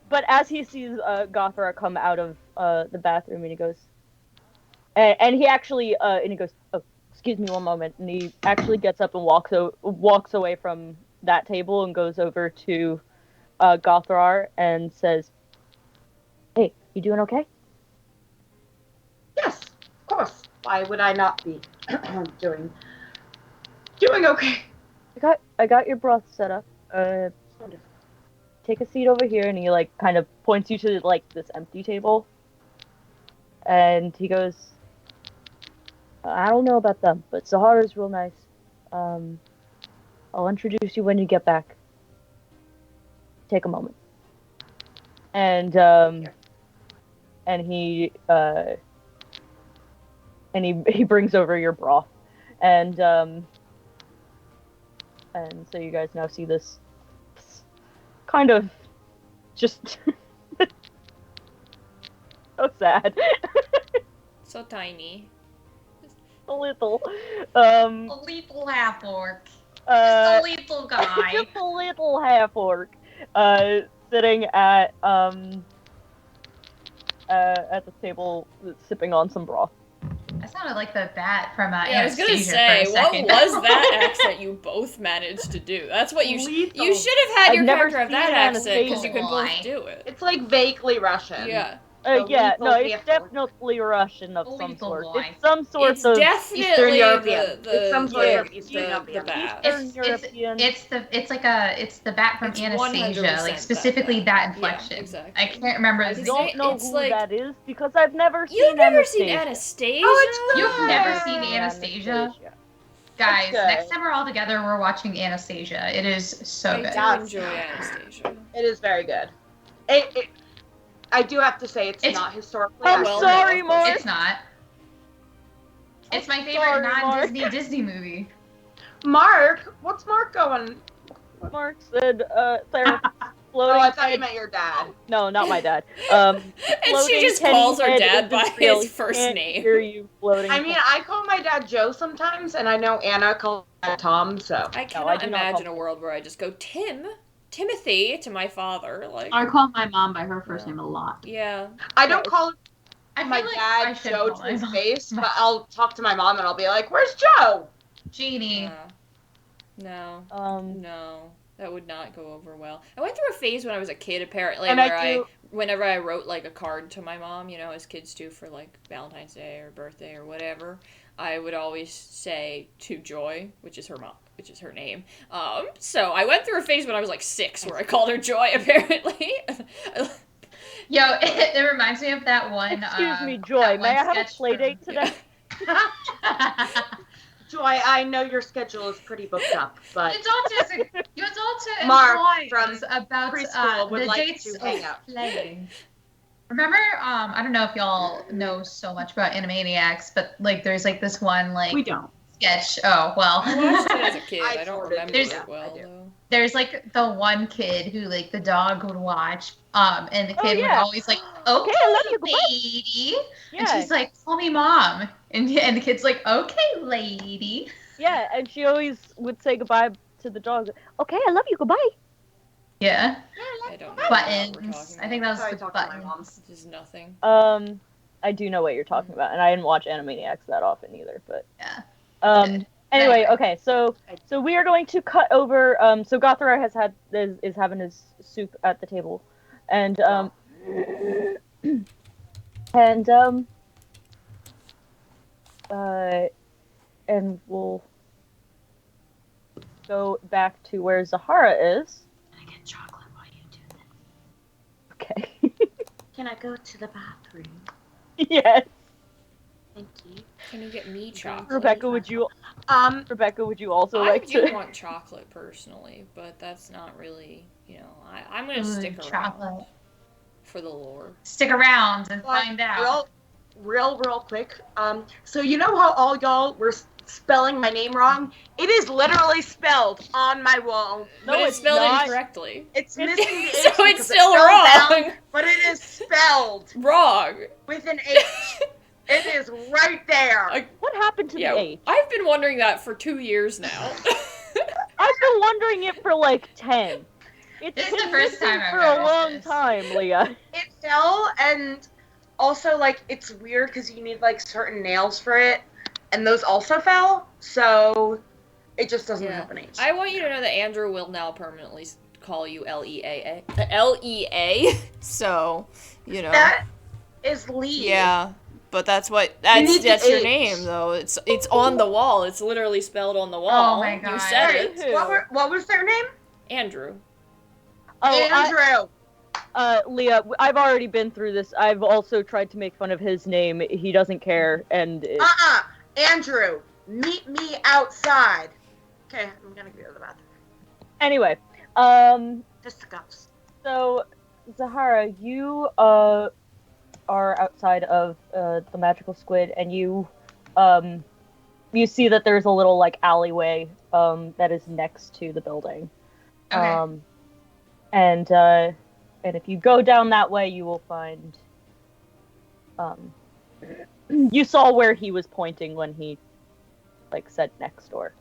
but as he sees Gothra come out of the bathroom, and he goes, and he actually and he goes, oh, excuse me one moment, and he actually gets up and walks away from that table and goes over to Gothrar and says, "Hey, you doing okay?" Yes, of course. Why would I not be doing okay? I got your broth set up. Take a seat over here, and he like kind of points you to like this empty table. And he goes, I don't know about them, but Zahara's real nice. I'll introduce you when you get back. Take a moment. And he brings over your broth. And so you guys now see this kind of just so sad. So tiny. A little. A little half orc. Just a little guy. Just a little half orc. Sitting at the table sipping on some broth. That sounded like the bat from Yeah, I was gonna Anastasia say, for a what second. was that accent you both managed to do? That's what you Lethal. you should have had I've your never character have that seen accent because Anastasia. you can both Why? do it. It's like vaguely Russian. Yeah. Yeah, no, lethal it's vehicle. definitely Russian of A some lethal sort. boy. It's some sort It's of definitely European. the It's some sort yeah, of Eastern the European. bat. Eastern European. It's the bat from It's Anastasia, 100% like specifically that that bat. inflection. Yeah, exactly. I can't remember I his name. don't know it's who like- that is because I've never You've seen never Anastasia. seen Anastasia? Oh, it's You've good. never I've seen seen Anastasia? Anastasia. Guys, good. next time we're all together, we're watching Anastasia. It is so I good. do Yes. enjoy Anastasia. It is very good. I do have to say, it's not historically I'm accurate. sorry, of course Mark. It's not. It's my favorite sorry, Mark. non-Disney Disney movie. Mark, what's Mark going? Mark said, they're Oh, floating. I thought you meant your dad. No, not my dad. And she Floating just Kenny calls her head dad is by real. his first Can't name. Hear you floating. I mean, I call my dad Joe sometimes, and I know Anna calls my dad Tom, so. I I cannot do not imagine a call- world where I just go Timothy to my father. Like, I call my mom by her first name a lot. yeah. I don't Yeah, call I feel my like I dad should Joe call to my his mom. face, but I'll talk to my mom and I'll be like, "Where's Joe?" Jeannie. No. Um, No. That would not go over well. I went through a phase when I was a kid, apparently, And where whenever I wrote, like, a card to my mom, you know, as kids do for, like, Valentine's Day or birthday or whatever, I would always say to Joy, which is her mom, which is her name. So I went through a phase when I was, like, 6 where I called her Joy, apparently. Yo, it reminds me of that one. excuse me, Joy. that May I one have a sketch play from- date today? Joy, I know your schedule is pretty booked up, but You don't Mark employ us from about preschool would the like dates to of hang out. playing. Remember, I don't know if y'all know so much about Animaniacs, but like there's like this one like We don't. sketch. Oh well. I watched it as a kid. I I don't sort of remember do, it yeah, well, I do. though. There's like the one kid who like the dog would watch, and the Oh, kid would yeah. always like, Okay, I love you, goodbye. lady, and Yeah, she's like, call me mom, and the kid's like, okay, lady. yeah, and she always would say goodbye to the dog. Okay, I love you, goodbye. Yeah, I don't know what we're buttons. talking I think about. that was Sorry, the talk to my buttons. mom. This is nothing. I do know what you're talking about, and I didn't watch Animaniacs that often either, but Yeah. anyway, Anyway. okay, so we are going to cut over. So Gothra is having his soup at the table, and and we'll go back to where Zahara is. Can I get chocolate while you do Okay. that? Can I go to the bathroom? Yes. Thank you. Can you get me chocolate? Rebecca, would you also I like do to? want chocolate personally, but that's not really, you know, I'm gonna Ooh, stick around chocolate. for the lore. Stick around and But find out. real quick. So you know how all y'all were spelling my name wrong? It is literally spelled on my wall. But it's spelled incorrectly. It's missing the H So it's because still fell wrong. down, but it is spelled Wrong. with an H. It is right there. What happened to Yeah, the H? I've been wondering that for 2 years now. I've been wondering it for like 10. This is been the first missing time I've for a noticed long this. time, Leah. It fell, and also like it's weird because you need like certain nails for it, and those also fell. So it just doesn't have an H. I want you to know that Andrew will now permanently call you L-E-A. L-E-A. So, you know. That is Lee. Yeah. But that's need the that's your H. name though. It's on the wall. It's literally spelled on the wall. Oh my God. You said it. Who? What was their name? Andrew. Oh, Andrew. Leah, I've already been through this. I've also tried to make fun of his name. He doesn't care, and Andrew, meet me outside. Okay, I'm gonna go to the bathroom. anyway, Fisticuffs. so Zahara, you are outside of the magical squid, and you see that there's a little like alleyway that is next to the building. Okay. And if you go down that way, you will find. You saw where he was pointing when he, like, said next door.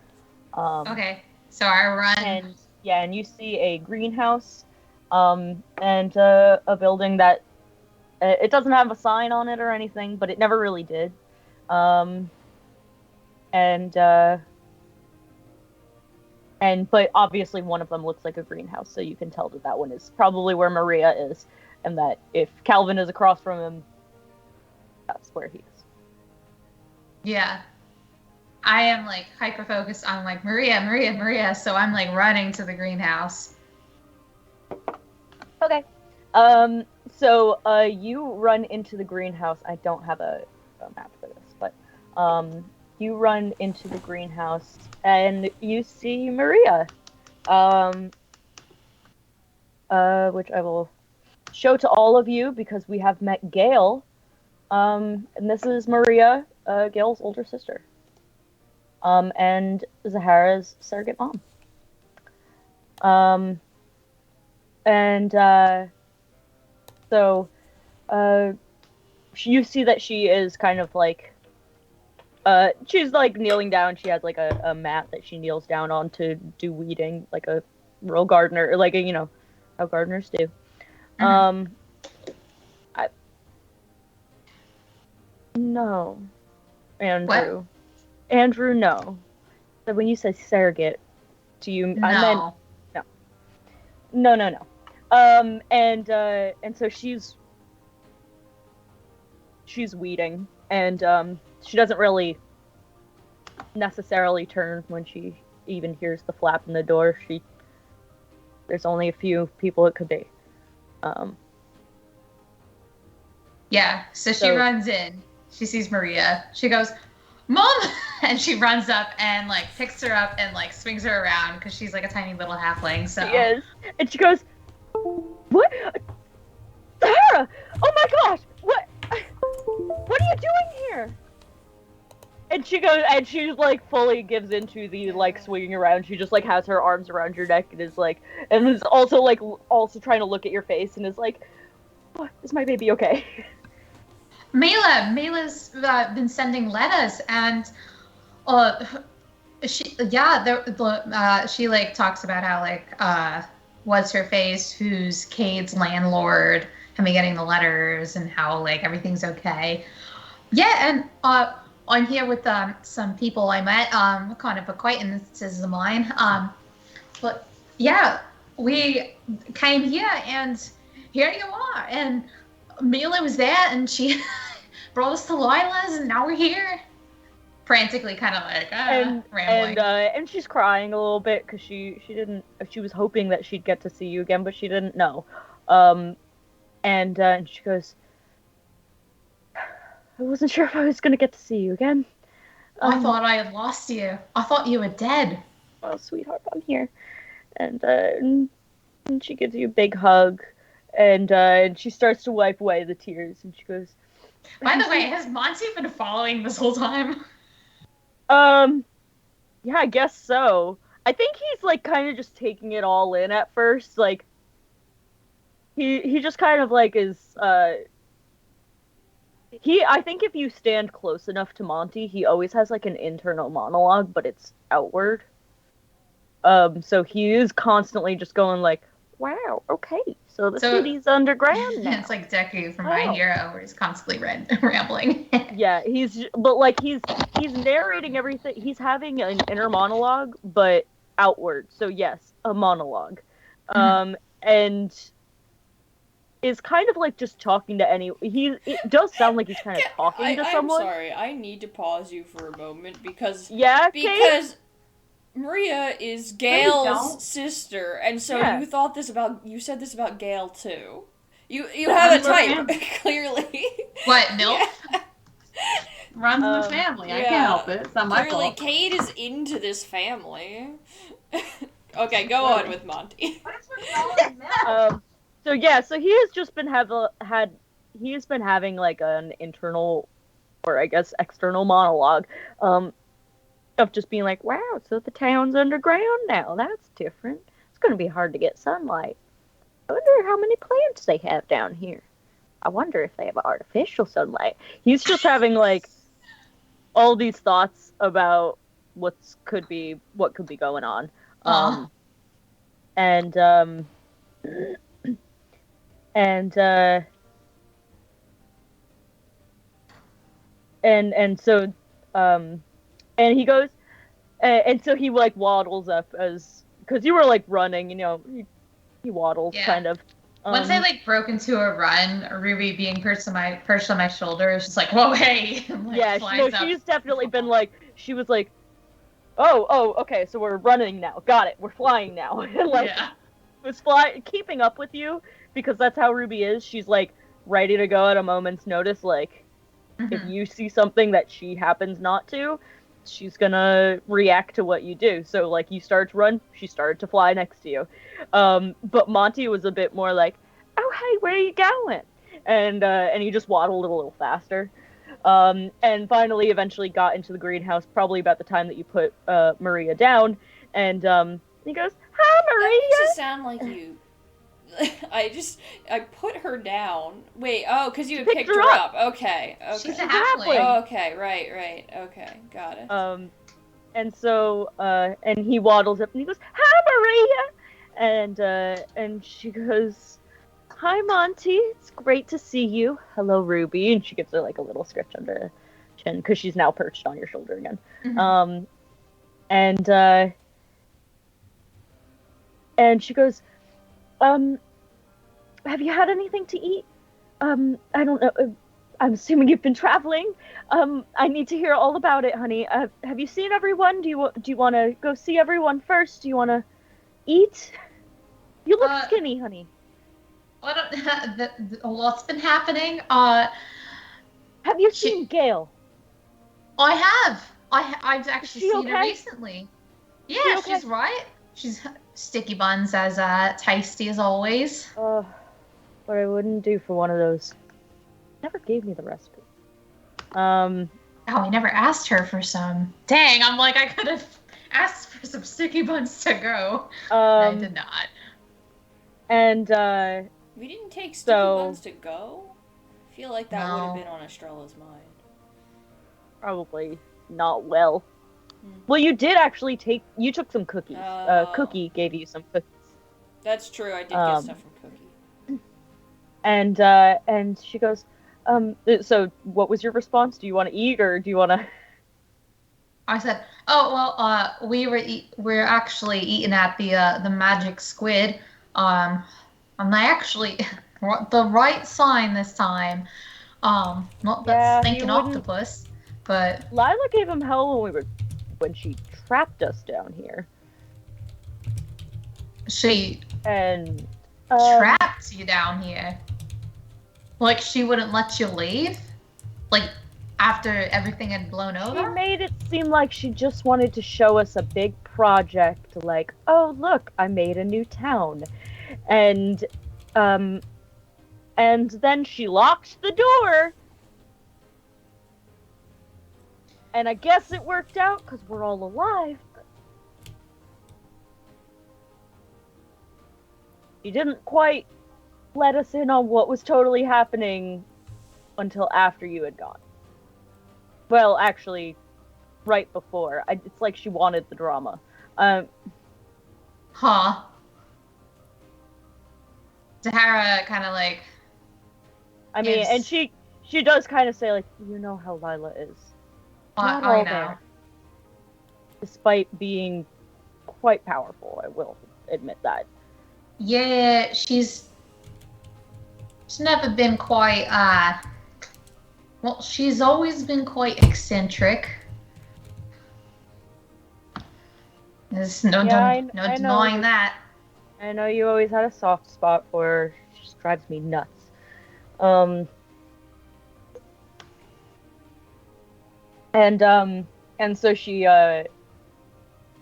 Okay. So I run. And you see a greenhouse, and a building that it doesn't have a sign on it or anything, but it never really did. But obviously one of them looks like a greenhouse, so you can tell that one is probably where Maria is. and that if Calvin is across from him, that's where he is. Yeah. I am like hyper focused on like Maria, Maria, Maria, so I'm like running to the greenhouse. Okay. So you run into the greenhouse. I don't have a map for this, but you run into the greenhouse and you see Maria. Which I will show to all of you because we have met Gail. And this is Maria, Gail's older sister. And Zahara's surrogate mom. So you see that she is kind of like, she's like kneeling down. She has like a mat that she kneels down on to do weeding, like a real gardener, like how gardeners do. Mhm. No, Andrew. What? Andrew, no. So when you say surrogate, do you? I meant no. And so she's weeding, and she doesn't really necessarily turn when she even hears the flap in the door. There's only a few people it could be. Yeah, so she So- runs in. She sees Maria. She goes, "Mom!" And she runs up and like picks her up and like swings her around because she's like a tiny little halfling. So She is, and she goes, "What, Zahara? Oh my gosh! What are you doing here?" And she goes, and she like fully gives into the like swinging around. She just like has her arms around your neck and is like, and is also like trying to look at your face and is like, "What, is my baby okay?" Mila's been sending letters, and she she like talks about how like what's her face, who's Cade's landlord, and me getting the letters, and how like everything's okay. Yeah, and I'm here with some people I met, kind of acquaintances of mine. But yeah, we came here, and here you are, and Mila was there, and she brought us to Lila's, and now we're here. Frantically, kind of like rambling. And she's crying a little bit because she was hoping that she'd get to see you again, but she didn't know. And she goes, "I wasn't sure if I was gonna get to see you again. I thought I had lost you. I thought you were dead." Oh, sweetheart, I'm here." And she gives you a big hug, and she starts to wipe away the tears, and she goes, By the way, has Monty been following this whole time? Yeah, I guess so. I think he's like kind of just taking it all in at first. Like he just kind of like is I think if you stand close enough to Monty, he always has like an internal monologue, but it's outward. So he is constantly just going like, "Wow, okay, so the city's underground now." It's like Deku from My Hero, where he's constantly rambling. Yeah, he's narrating everything. He's having an inner monologue, but outward. So yes, a monologue. And is kind of like just talking to it does sound like he's kind of talking to someone. I'm sorry, I need to pause you for a moment because Maria is Gail's sister, and so you said this about Gail too. You have a type, clearly. What, MILF? Yeah. Runs in the family. I can't help it. It's not my fault. Clearly, Cade is into this family. Okay, go on with Monty. So he has just been having like an internal, or I guess external monologue, of just being like, "Wow, so the town's underground now. That's different. It's gonna be hard to get sunlight. I wonder how many plants they have down here. I wonder if they have artificial sunlight." He's just having like all these thoughts about what could be going on. And he goes, and so he like waddles up because you were like running, he waddles kind of, Once I like broke into a run, Ruby being perched on my shoulder, is just like, whoa, hey! And, like, Yeah, flies up. she's definitely been like, she was like, oh, okay, so we're running now. Got it, we're flying now. Like, Yeah. was keeping up with you, because that's how Ruby is. She's like ready to go at a moment's notice. Like, if Mhm. you see something that she happens not to, she's gonna react to what you do. So like, you start to run, she started to fly next to you. But Monty was a bit more like, oh hey, where are you going? And he just waddled a little faster. And finally eventually got into the greenhouse, probably about the time that you put Maria down. And he goes, hi That Maria. makes it sound like you. I put her down. Wait, oh, because you had picked her up. Okay. She's a Halfway. halfling. Okay, right. Okay, got it. And so, and he waddles up and he goes, hi Maria! And she goes, hi Monty, it's great to see you. Hello Ruby. And she gives her like a little scratch under her chin, because she's now perched on your shoulder again. Mhm. And she goes, have you had anything to eat? I don't know. I'm assuming you've been traveling. I need to hear all about it, honey. Have you seen everyone? Do you want to go see everyone first? Do you want to eat? You look skinny, honey. A lot's been happening. Have you seen Gail? I have. I've actually she seen her okay? recently. She Yeah, okay? she's right. She's sticky buns as tasty as always. What I wouldn't do for one of those. Never gave me the recipe. Oh, we never asked her for some. Dang, I'm like, I could have asked for some sticky buns to go. I did not. And we didn't take sticky buns to go? I feel like that would have been on Estrella's mind. Probably not well. Well, you did actually you took some cookies. Cookie gave you some cookies. That's true, I did get stuff from Cookie. And she goes, so what was your response? Do you want to eat, or do you want to... I said, oh, well, we're actually eating at the magic squid. And I actually the right sign this time. Not that stinking octopus, but Lila gave him hell when she trapped us down here. She and trapped you down here. Like, she wouldn't let you leave? Like, after everything had blown over? She made it seem like she just wanted to show us a big project, like, oh look, I made a new town. And then she locked the door. And I guess it worked out because we're all alive. But she didn't quite let us in on what was totally happening until after you had gone. Well, actually, right before. It's like she wanted the drama. Huh. Zahara kind of like... I mean, and she does kind of say, like, you know how Lila is. Not all there. Despite being quite powerful, I will admit that. Yeah, she's never been quite, well, she's always been quite eccentric. There's no denying that. I know you always had a soft spot for her. She just drives me nuts. And so she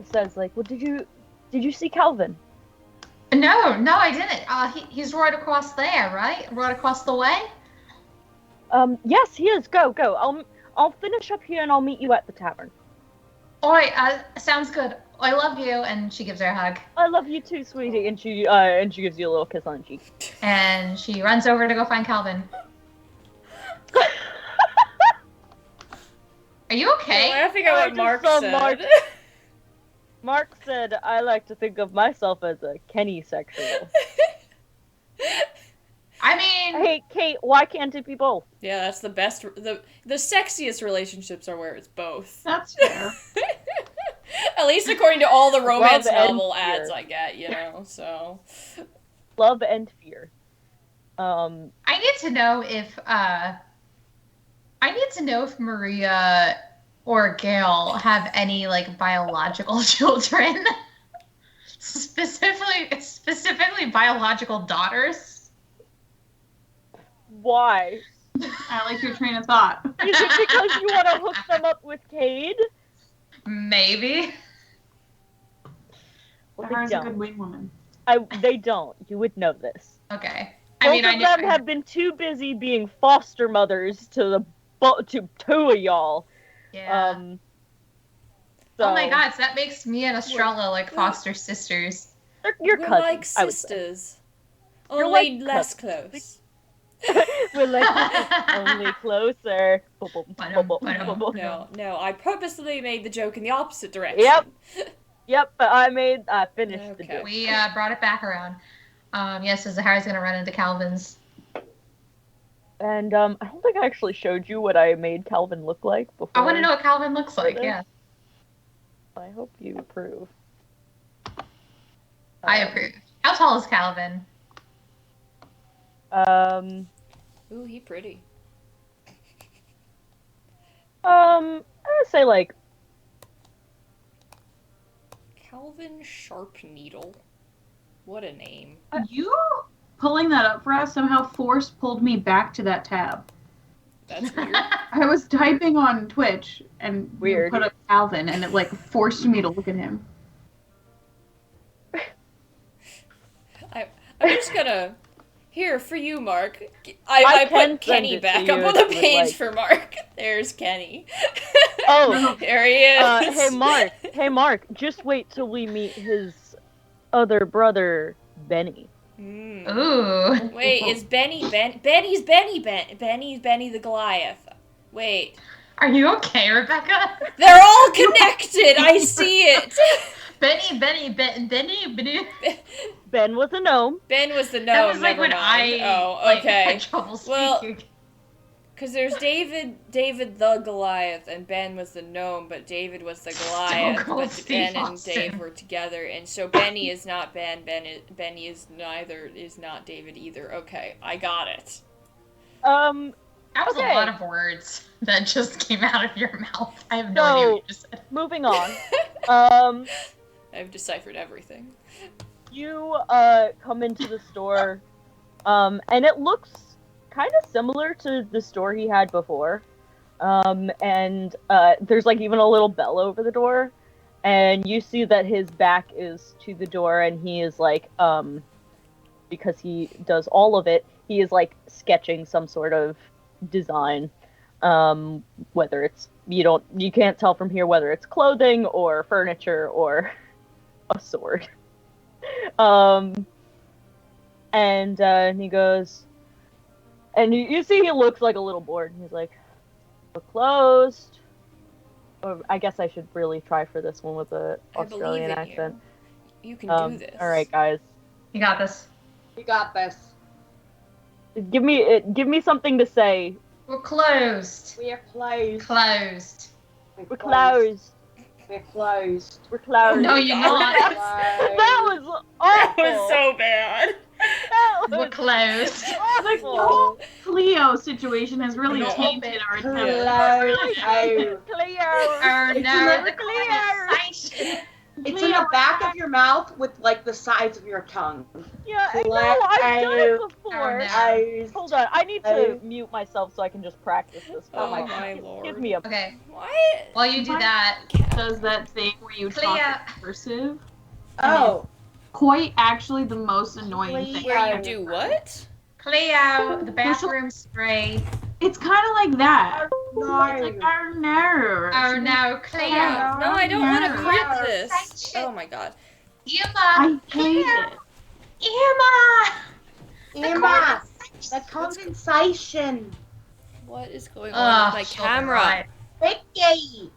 says, like, well, did you see Calvin? No, I didn't. He's right across there, right? Right across the way? Yes, he is. Go. I'll finish up here and I'll meet you at the tavern. Alright, sounds good. I love you, and she gives her a hug. I love you too, sweetie, and she gives you a little kiss on the cheek. And she runs over to go find Calvin. Are you okay? I'm laughing at what Mark said. Mark said, I like to think of myself as a Kenny sexual. I mean... Hey, Kate, why can't it be both? Yeah, that's the best... The sexiest relationships are where it's both. That's fair. At least according to all the romance novel ads I get, you know, so... Love and fear. I need to know if Maria or Gail have any like biological children. Specifically biological daughters. Why? I like your train of thought. Is it because you want to hook them up with Cade? Maybe. Well, Zahara's they a good don't. wing woman. They don't. You would know this. Okay. Both of them have been too busy being foster mothers to two of y'all. Yeah. So Oh my god, so that makes me and Estrella like foster sisters. You're We're cousins, like I would say. sisters. You're Only like less cousins. close. We're like only closer. No, I purposely made the joke in the opposite direction. Yep, but I finished the Okay. joke. We brought it back around. So Zahara's gonna run into Calvin's. And I don't think I actually showed you what I made Calvin look like before. I want to know what Calvin looks like, yeah. I hope you approve. I approve. How tall is Calvin? Ooh, he pretty. I would say like Calvin Sharp Needle. What a name. You pulling that up for us somehow pulled me back to that tab. That's weird. I was typing on Twitch and you Weird. put up Calvin and it like forced me to look at him. I'm just gonna... Here, for you, Mark. I can put Kenny send it back to up you on the if you would page like. for Mark. There's Kenny. Oh, There he is. hey Mark, just wait till we meet his other brother, Benny. Mm. Ooh. Wait, is Benny's Benny the Goliath. Wait. Are you okay, Rebecca? They're all connected! I see it! Benny. Ben was a gnome. Ben was the gnome, That was like never when mind. I Oh, okay. had trouble Well, speaking. Because there's David the Goliath, and Ben was the gnome, but David was the Goliath, go, but Steve Ben and Austin. Dave were together, and so Benny is not Ben, Benny is not David either. Okay, I got it. That was okay. a lot of words that just came out of your mouth. I have no idea what you just said. Moving on. I've deciphered everything. You come into the store, and it looks kind of similar to the store he had before. And there's like even a little bell over the door, and you see that his back is to the door, and he is like, because he does all of it, he is like sketching some sort of design. Whether it's you can't tell from here whether it's clothing or furniture or a sword. And he goes, and you see he looks like a little bored. He's like, "We're closed." Or I guess I should really try for this one with the I believe Australian in accent. You can do this. All right, guys, You got this. You got this. give me something to say. We're closed. We are closed. Closed. We're closed. We're closed. We're closed. No, you're not. That was awful. That was so bad. That We're was closed. The awful. whole Cleo situation has really Yeah. tainted our attempt. Cleo. Oh no, the Clear. conversation. It's in the back of your mouth with like the sides of your tongue. Yeah, I know. I've done it before. Oh, no. Hold on, I need to mute myself so I can just practice this. Oh my my God. lord. Give me a. Okay, What? while you do that, Does that thing where you Cleo. talk in cursive. Oh. Quite actually the most annoying thing. Where you do what? Cleo, the bathroom spray. It's kind of like that. No. It's like, oh no. Oh no, Cleo. No, I don't want to Yeah. grip this. Section. Oh my god. Emma. I hate it. Emma. Emma, the condensation. What is going on with my camera? Vicky.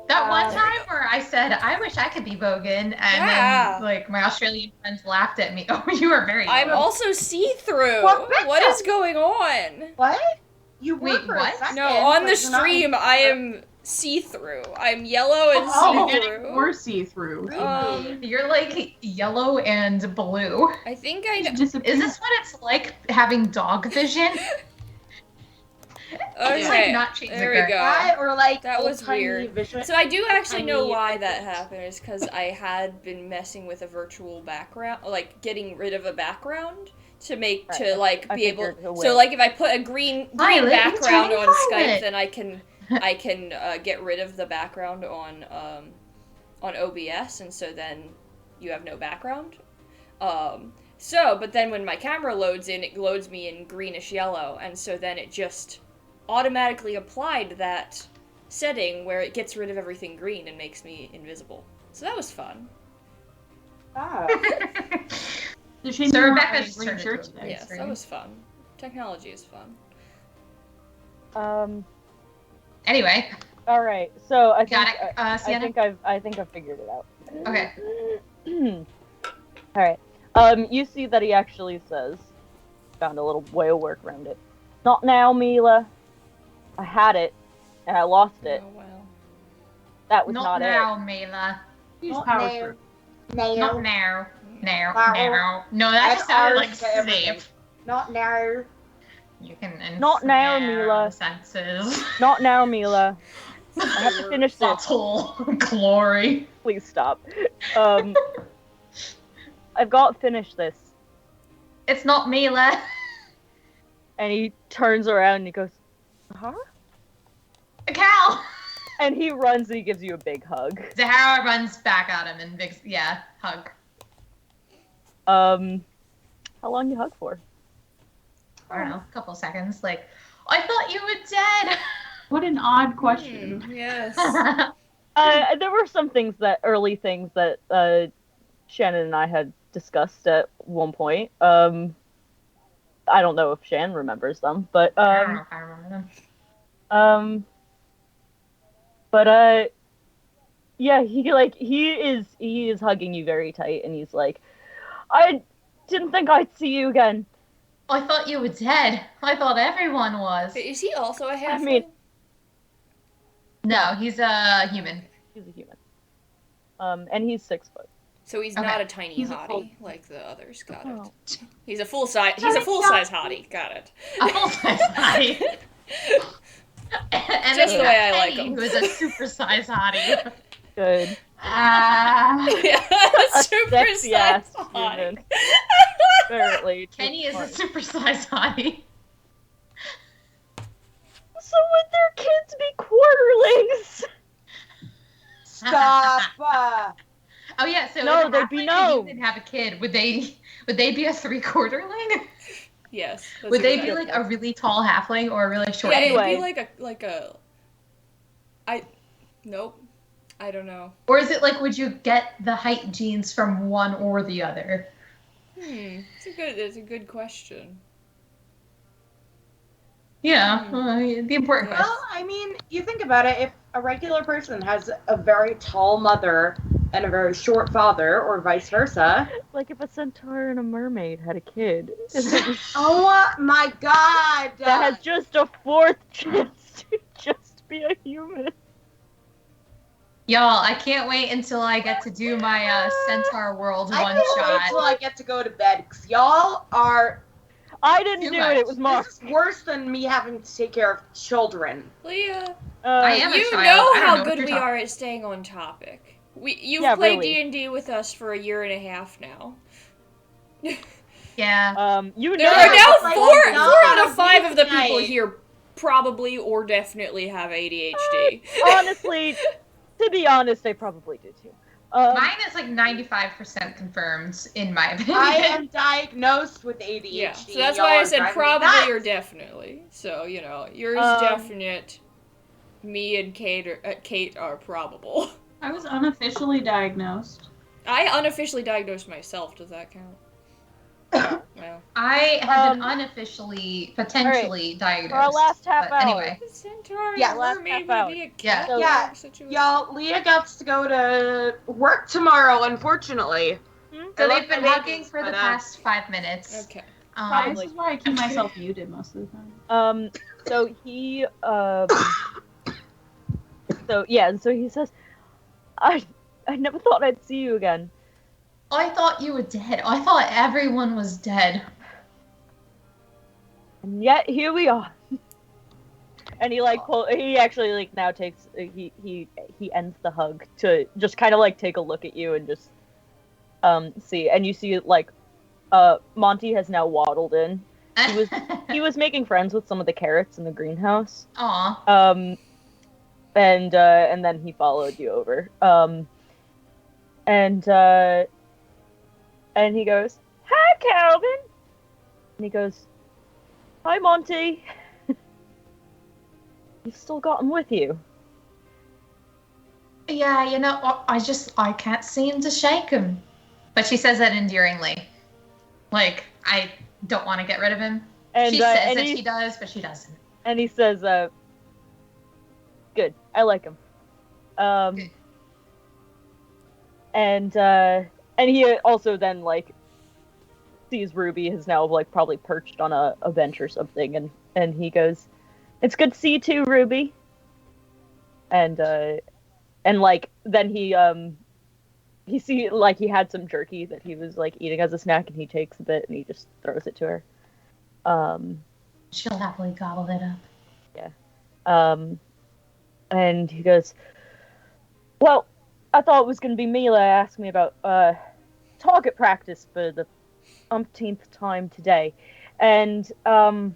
That one time where I said, I wish I could be Bogan, and Yeah. then like my Australian friends laughed at me. Oh, you are very I'm low. also see-through. What, Becca? What is going on? What? You were Wait, for what? a second. No, on the but you're not stream, I am see-through. I'm yellow and Oh, getting see-through. more see-through. You're like yellow and blue. I think I know. Is this what it's like having dog vision? It's like Okay, not changing. there we go. That or like That was old-timey weird. Vision. So I do actually know tiny why that icons. happened. Is because I had been messing with a virtual background, like getting rid of a background to make Right, to like I be able. figured it So would. like if I put a green Violet, background tiny on Skype, Violet. then I can get rid of the background on OBS, and so then you have no background. But then when my camera loads in, it loads me in greenish yellow, and so then it just automatically applied that setting where it gets rid of everything green and makes me invisible. So that was fun. Ah. The shame So you weren't Rebecca's wearing a turn green shirt is over. today. Yes, that was fun. Technology is fun. All Anyway, right. So I think got it. I Sienna? think I've figured it out. Okay. All right. You see that he actually says, found a little way of work around it. Not now, Mila. I had it, and I lost it. Oh well. That was Not not now, Mila. Use Not power now. trip. Not No. now. Now. Wow. Now. No, that That's just sounded ours like to everything. Snape. Not now. You can Not now, ensnare Mila. the senses. it. Not now, Mila. I have to finish this. Bottle glory. Please stop. I've got to finish this. It's not Mila. And he turns around and he goes, huh? A cow. And he runs and he gives you a big hug. Zahara runs back at him and hug. How long you hug for? I don't know, a couple seconds. Like, I thought you were dead. What an odd question. Yes. There were some early things that Shannon and I had discussed at one point. I don't know if Shan remembers them, but I don't know if I remember them. yeah, he is hugging you very tight, and he's like, I didn't think I'd see you again. I thought you were dead. I thought everyone was. Is he also a halfling? mean- No, he's a human. He's a human. And he's 6 foot. So he's Okay. not a tiny He's a hottie full- like the others. Got Oh. it. He's a full size. He's a full size hottie. Got it. A full-size hottie. And Just then the you way have I like Penny, him. who is a super-size hottie. Good. Yeah, A super sexy size ass hottie. human. Apparently. Kenny is a smart. super-size hottie. So would their kids be quarterlings? Stop. Oh yeah, so No, if they'd be halfling no. and human have a kid, would they be a three-quarterling? Yes. that's Would they be exactly- like a really tall halfling or a really short? Yeah, Anyway. it'd be like a. Nope. I don't know. Or is it like, would you get the height genes from one or the other? It's a good question. Yeah, the important Yeah. question. Well, I mean, you think about it, if a regular person has a very tall mother and a very short father, or vice versa. Like if a centaur and a mermaid had a kid. Oh my god! That has just a fourth chance to just be a human. Y'all, I can't wait until I get to do my Centaur World I one can't wait shot. till I get to go to bed, because y'all are... I didn't Too do much. it, it was Mark. This is worse than me having to take care of children. Leah, I am a you child. know I don't how know what good you're we talking- are at staying on topic. You've Yeah, played really. D&D with us for a year and a half now. Yeah. You There know. are now like, four no, out of 5 of the weeknight. people here probably or definitely have ADHD. Honestly, to be honest, I probably do too. Mine is like 95% confirmed, in my opinion. I am diagnosed with ADHD. Yeah, so that's Y'all why I are said driving me probably nuts. or definitely. So, yours Um, definite. Me and Kate are probable. I was unofficially diagnosed. I unofficially diagnosed myself. Does that count? Well, I have been unofficially, potentially diagnosed. For our last half but hour. Anyway. the centaur Yeah, ever made half me be a Yeah. cat Yeah, situation? Y'all, Leah gets to go to work tomorrow, unfortunately. So I love they've been my hugging babies, for the but, past 5 minutes. Okay. This is why I keep myself muted most of the time. So he so he says, I never thought I'd see you again. I thought you were dead. I thought everyone was dead. And yet here we are. And he actually like now takes he ends the hug to just kind of like take a look at you and just see, and you see like Monty has now waddled in. He was making friends with some of the carrots in the greenhouse. Aw. And then he followed you over. And he goes, "Hi, Calvin." And he goes, "Hi, Monty." You've still got him with you. Yeah, you know, I can't seem to shake him. But she says that endearingly. Like, I don't want to get rid of him. And she says that she does, but she doesn't. And he says, "Good, I like him." Good. And he also then like sees Ruby has now like probably perched on a bench or something, and he goes, "It's good to see you too, Ruby." And like then he see like he had some jerky that he was like eating as a snack, and he takes a bit and he just throws it to her. She'll happily gobble it up. Yeah. And he goes, "Well, I thought it was going to be Mila asked me about target practice for the umpteenth time today. And, but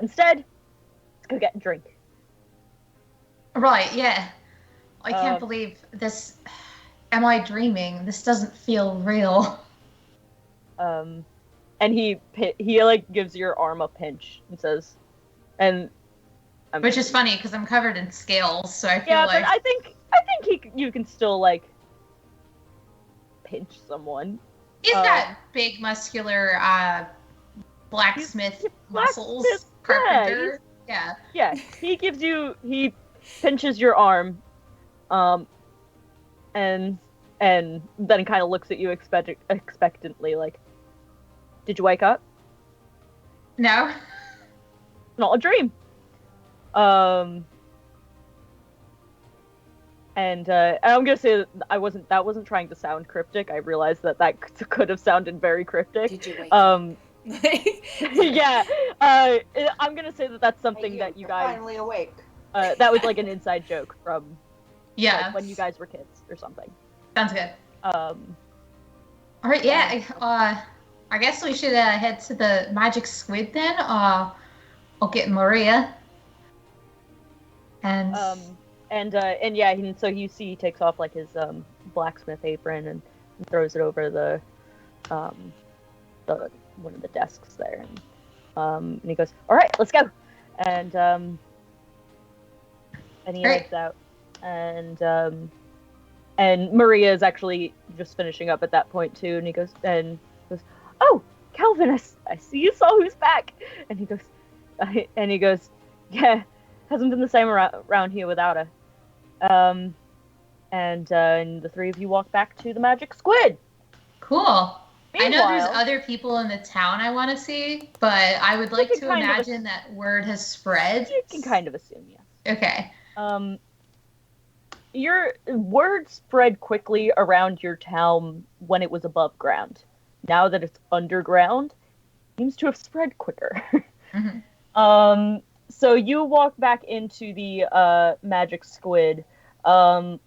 instead, let's go get a drink." Right, yeah. I can't believe this. Am I dreaming? This doesn't feel real. And he like gives your arm a pinch and says, which is funny because I'm covered in scales, so I feel yeah, like. but I think you can still like pinch someone. He's got big, muscular blacksmith muscles. Carpenter. Yeah. Yeah. He pinches your arm, and then kind of looks at you expectantly, like, "Did you wake up? No. Not a dream." And I'm gonna say that wasn't trying to sound cryptic. I realized that could have sounded very cryptic. Did you wake up? Yeah. I'm gonna say that's something that you guys finally awake. that was like an inside joke from Yeah. when you guys were kids or something. Sounds good. All right. Yeah. I guess we should head to the magic squid then. I'll get Maria. And yeah, so you see he takes off like his blacksmith apron and throws it over the one of the desks there, and he goes, "All right, let's go," and he heads out, and Maria is actually just finishing up at that point too, and he goes, "Oh, Calvin, I see you saw who's back," and he goes, "Yeah, hasn't been the same around here without her." And the three of you walk back to the magic squid. Cool. Meanwhile, I know there's other people in the town I want to see, but I would like to imagine that word has spread. You can kind of assume, yes. Okay. Your word spread quickly around your town when it was above ground. Now that it's underground, it seems to have spread quicker. Mm-hmm. So you walk back into the magic squid, and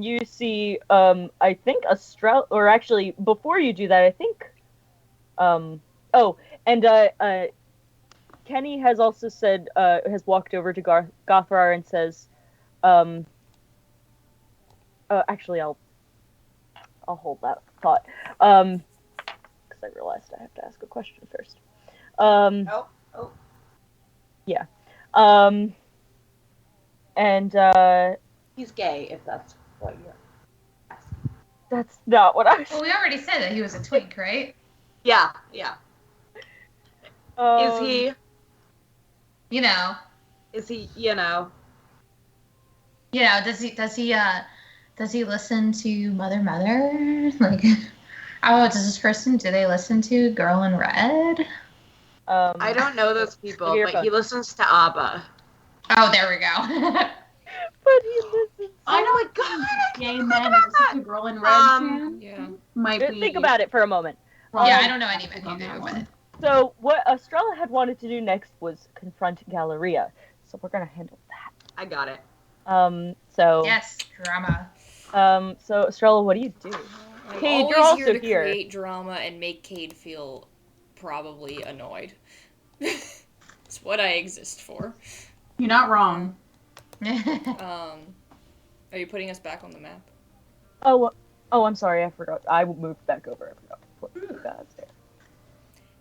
you see, I think Estrella, or actually before you do that, I think, Kenny has also said, has walked over to Gothrar and says, actually I'll hold that thought, because I realized I have to ask a question first. Yeah. And he's gay, if that's what you're asking. That's not what I was. Well, we already said that he was a twink, right? Yeah. Is he? You know. Is he? You know. Does he listen to Mother? Like, does this person? Do they listen to Girl in Red? I don't know those people, but he listens to ABBA. Oh, there we go. But he listens. I know, like, gay men and such a girl in red fan Yeah. might be. Think about it for a moment. Yeah, I don't know any men who on that do, one. but So what Estrella had wanted to do next was confront Galleria. So we're gonna handle that. I got it. So yes, drama. so Estrella, what do you do? I'm Cade, always you're also here to here. create drama and make Cade feel probably annoyed. It's what I exist for. You're not wrong. Are you putting us back on the map? Oh, I'm sorry, I forgot. I moved back over. I forgot to put you guys there.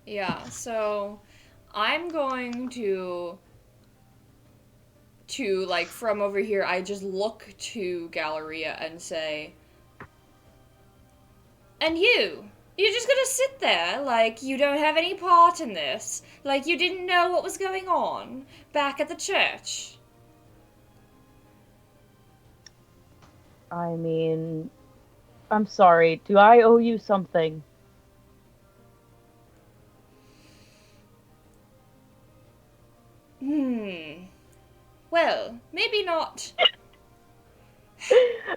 Yeah, so I'm going to like from over here, I just look to Galleria and say, and you're just gonna sit there like you don't have any part in this, like you didn't know what was going on back at the church. I mean, I'm sorry. Do I owe you something? Well, maybe not.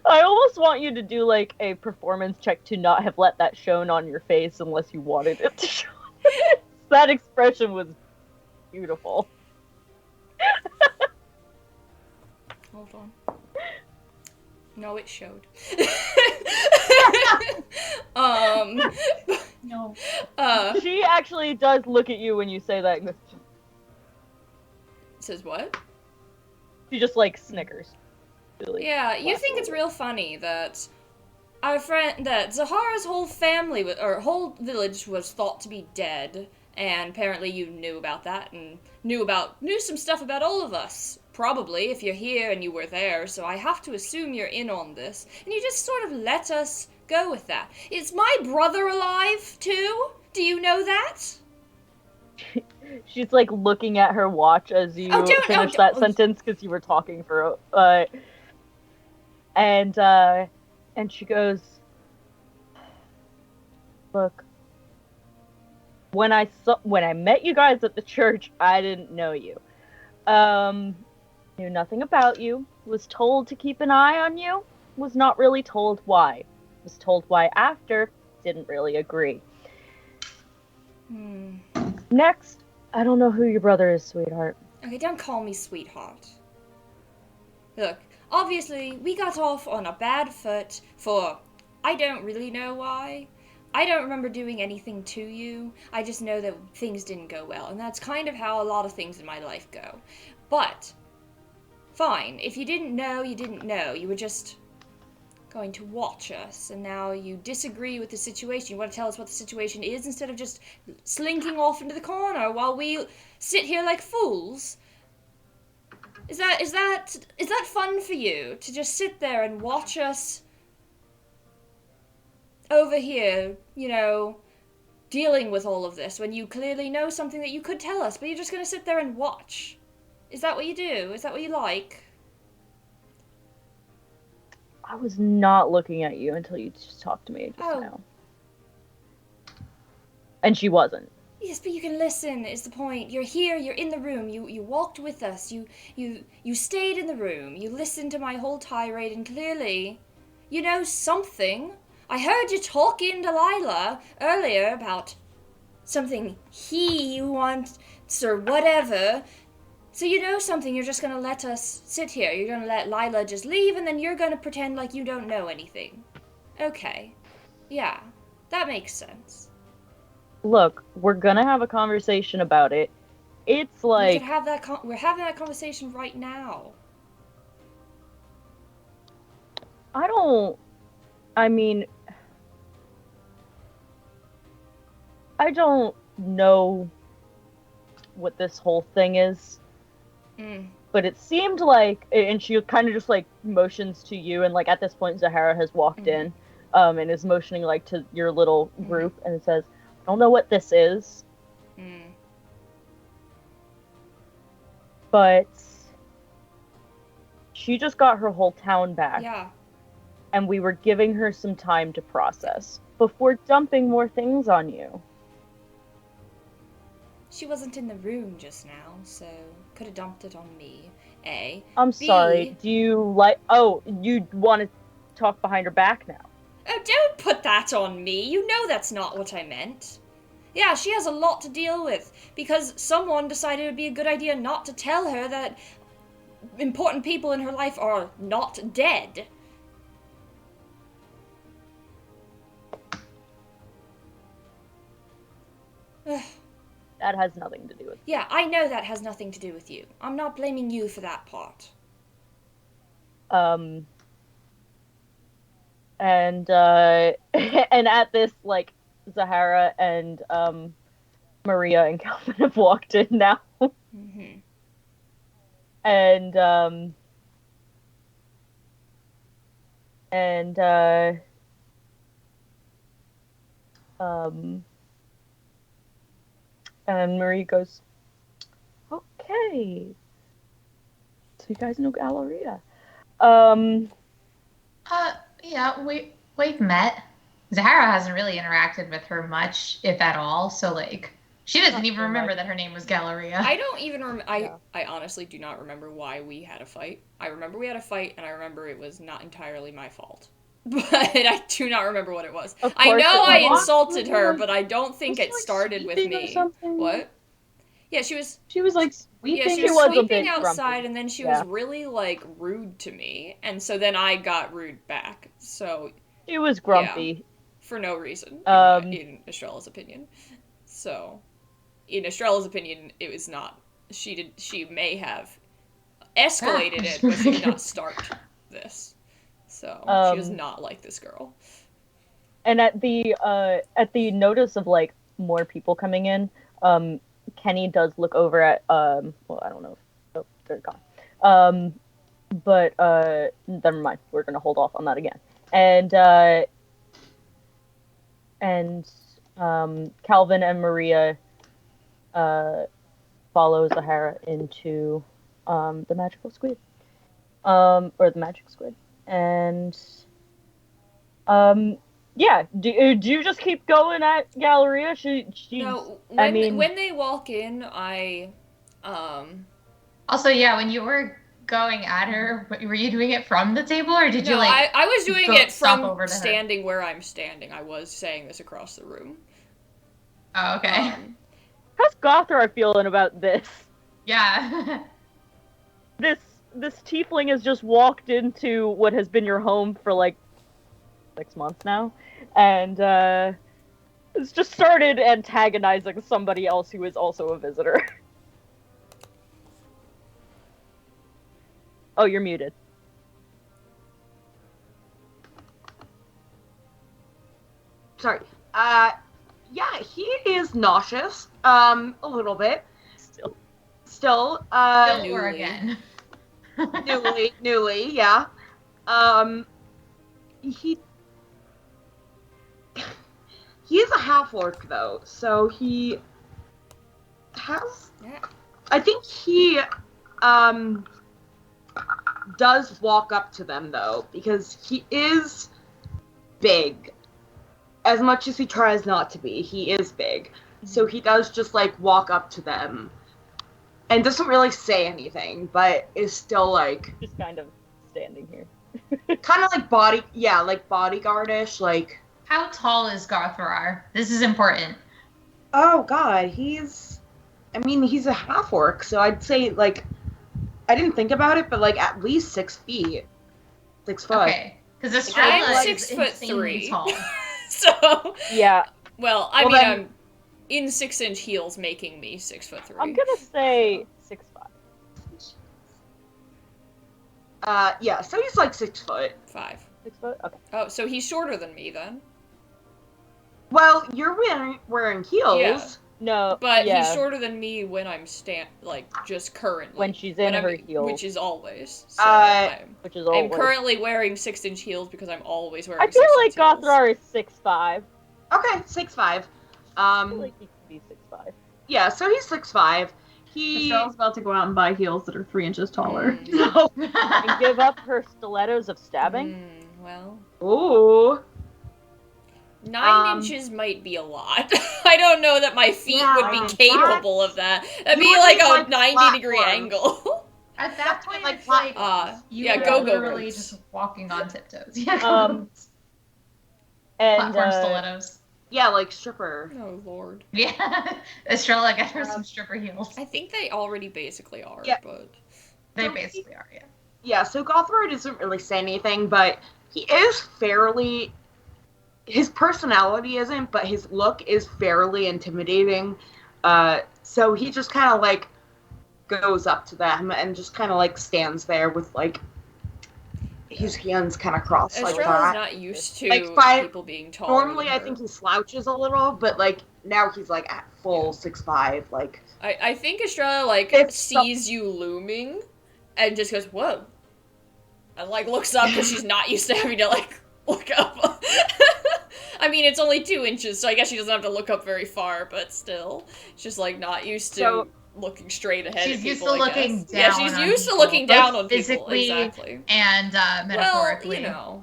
I almost want you to do like a performance check to not have let that shown on your face unless you wanted it to show. That expression was beautiful. Hold on. No, it showed. No. She actually does look at you when you say that. Says what? She just like snickers. Really Yeah, you laughs think a it's little. real funny that that Zahara's whole family, or whole village was thought to be dead, and apparently you knew about that, and knew some stuff about all of us. Probably, if you're here and you were there, so I have to assume you're in on this. And you just sort of let us go with that. Is my brother alive, too? Do you know that? She's like looking at her watch as you finish that sentence because you were talking for and she goes, look, when I met you guys at the church, I didn't know you. Knew nothing about you, was told to keep an eye on you, was not really told why. Was told why after, didn't really agree. Next, I don't know who your brother is, sweetheart. Okay, don't call me sweetheart. Look, obviously, we got off on a bad foot for I don't really know why. I don't remember doing anything to you. I just know that things didn't go well, and that's kind of how a lot of things in my life go. But, fine, if you didn't know, you didn't know. You were just going to watch us, and now you disagree with the situation. You want to tell us what the situation is instead of just slinking off into the corner while we sit here like fools. Is that fun for you to just sit there and watch us over here, dealing with all of this when you clearly know something that you could tell us, but you're just going to sit there and watch? Is that what you do? Is that what you like? I was not looking at you until you just talked to me just now. And she wasn't. Yes, but you can listen, is the point. You're here, you're in the room, you walked with us, you stayed in the room, you listened to my whole tirade, and clearly, you know something. I heard you talking to Lila earlier about something he wants or whatever. So you know something, you're just gonna let us sit here. You're gonna let Lila just leave, and then you're gonna pretend like you don't know anything. Okay. Yeah, that makes sense. Look, we're gonna have a conversation about it. It's like... We could have that we're having that conversation right now. I don't know what this whole thing is. But it seemed like, and she kind of just like motions to you, and like at this point Zahara has walked in, and is motioning like to your little group, and it says, I don't know what this is. But she just got her whole town back. Yeah. And we were giving her some time to process before dumping more things on you. She wasn't in the room just now, so could have dumped it on me. A. I'm B, sorry. Do you like? Oh, you want to talk behind her back now? Oh, don't put that on me. You know that's not what I meant. Yeah, she has a lot to deal with, because someone decided it would be a good idea not to tell her that important people in her life are not dead. That has nothing to do with. Yeah, I know that has nothing to do with you. I'm not blaming you for that part. And and at this, like, Zahara and Maria and Calvin have walked in now. Mm-hmm. And and Marie goes, okay, so you guys know Galleria. Yeah, we've met. Zahara hasn't really interacted with her much, if at all, so, like, she doesn't even remember that her name was Galleria. I don't even remember. Yeah. I honestly do not remember why we had a fight. I remember we had a fight, and I remember it was not entirely my fault. But I do not remember what it was. Of I course know it I was. insulted her, but I don't think Was it she, like, started with sweeping or me. something? What? Yeah, she was. She was like sweeping. Yeah, she She was was a sweeping bit outside, grumpy. and then she Yeah. was really like rude to me, and so then I got rude back. So She was grumpy. for no reason, in Estrella's opinion. So, in Estrella's opinion, it was not. She may have escalated it, but she did not start this. So she was not like this girl. And at the notice of, like, more people coming in, Kenny does look over at well, I don't know. Oh, they're gone. But never mind. We're gonna hold off on that again. And Calvin and Maria follow Zahara into the magical squid, or the magic squid, and yeah. Do you just keep going at Galleria? No, I mean, when they walk in, Also, yeah, when you were going at her, were you doing it from the table, or did you, like... I was doing go it stomp from over to her? standing where I'm standing. I was saying this across the room. Oh, okay. how's Gothra feeling about this? Yeah. This tiefling has just walked into what has been your home for like 6 months now, and has just started antagonizing somebody else who is also a visitor. Oh, you're muted. Sorry. Yeah, he is nauseous. A little bit. Still. Still Newly. or again. Newly, yeah. He is a half orc though, so he has. Yeah. I think he does walk up to them though, because he is big. As much as he tries not to be, he is big. So he does just like walk up to them and doesn't really say anything, but is still like Just kind of standing here. kind of like bodyguardish, like. How tall is Gothrar? This is important. Oh god, he's a half orc, so I'd say like I didn't think about it, but like at least 6 feet. 6 foot. Okay. Because Estrella I'm is 6'3". insanely tall. So, Yeah, well, Well, then- I'm in 6-inch heels, making me 6'3". I'm gonna say 6'5". Yeah, so he's like 6 foot. 5. 6 foot? Okay. Oh, so he's shorter than me then. Well, you're wearing heels. Yeah. No, But yeah. he's shorter than me when I'm just currently. When she's in her heels. Which is always. So Which is I'm always. currently wearing 6-inch heels because I'm always wearing I feel like 6-inch heels. Gothrar is 6'5". Okay, 6'5". I feel like he could be 6'5". Yeah, so he's 6'5". He Estrell's about to go out and buy heels that are 3 inches taller. no. And give up her stilettos of stabbing. Well, Ooh. 9 inches might be a lot. I don't know that my feet Yeah, would be capable of that. That'd You be would like need, a like, 90-degree platforms. angle. At that point, like, it's like you yeah, are go-go literally boots. just walking on tiptoes. Yeah, And platform stilettos. Yeah, like stripper. Oh lord. Yeah, Estrella, get her some stripper heels. I think they already basically are, Yeah. but They basically are, yeah. Yeah, so Gothard doesn't really say anything, but he is fairly. His personality isn't, but his look is fairly intimidating. So he just kind of like goes up to them and just kind of like stands there with like his hands kind of crossed like Estrella's that. not used to Like, people being taller. Normally, than I her. think he slouches a little, but like now he's like at full 6'5". Like I think Estrella like If sees you looming, and just goes whoa, and like looks up because she's not used to having to like look up. I mean, it's only 2 inches, so I guess she doesn't have to look up very far, but still, she's just like not used to looking straight ahead. She's at used people, to I looking guess. down. Yeah, she's on used to people, looking down both on people. physically Exactly. and metaphorically. Well, you know,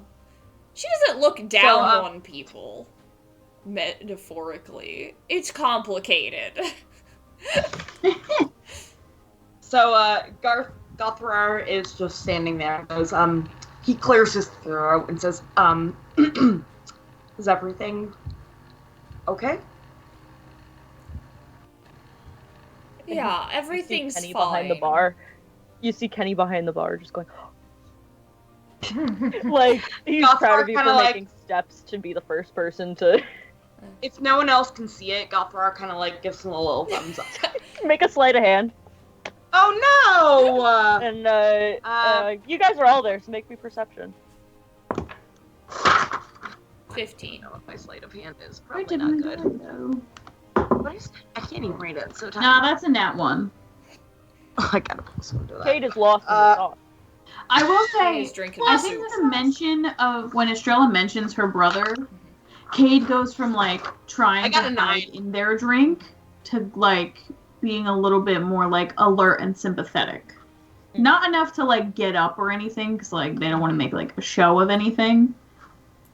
she doesn't look down on people. Metaphorically, it's complicated. so, Gothrar is just standing there and goes, he clears his throat and says, is everything okay? Yeah, You see everything's Kenny fine. behind the bar. You see Kenny behind the bar just going, like, he's Gothar proud of you for kinda, like- making steps to be the first person to If no one else can see it, Gothrar kind of like gives him a little thumbs up. make a sleight of hand. Oh no! And you guys are all there, so make me perception. 15. I know what my sleight of hand is. Where Probably did not my good. die go? What is? I can't even read it. So Nah, that's a nat 1. I gotta also do that. Kate is lost in the thought. I will He's say, drinking I the think soup. the mention of when Estrella mentions her brother, Cade goes from like I trying got to a 9. hide in their drink to like being a little bit more like alert and sympathetic. Not enough to like get up or anything, because like they don't want to make like a show of anything.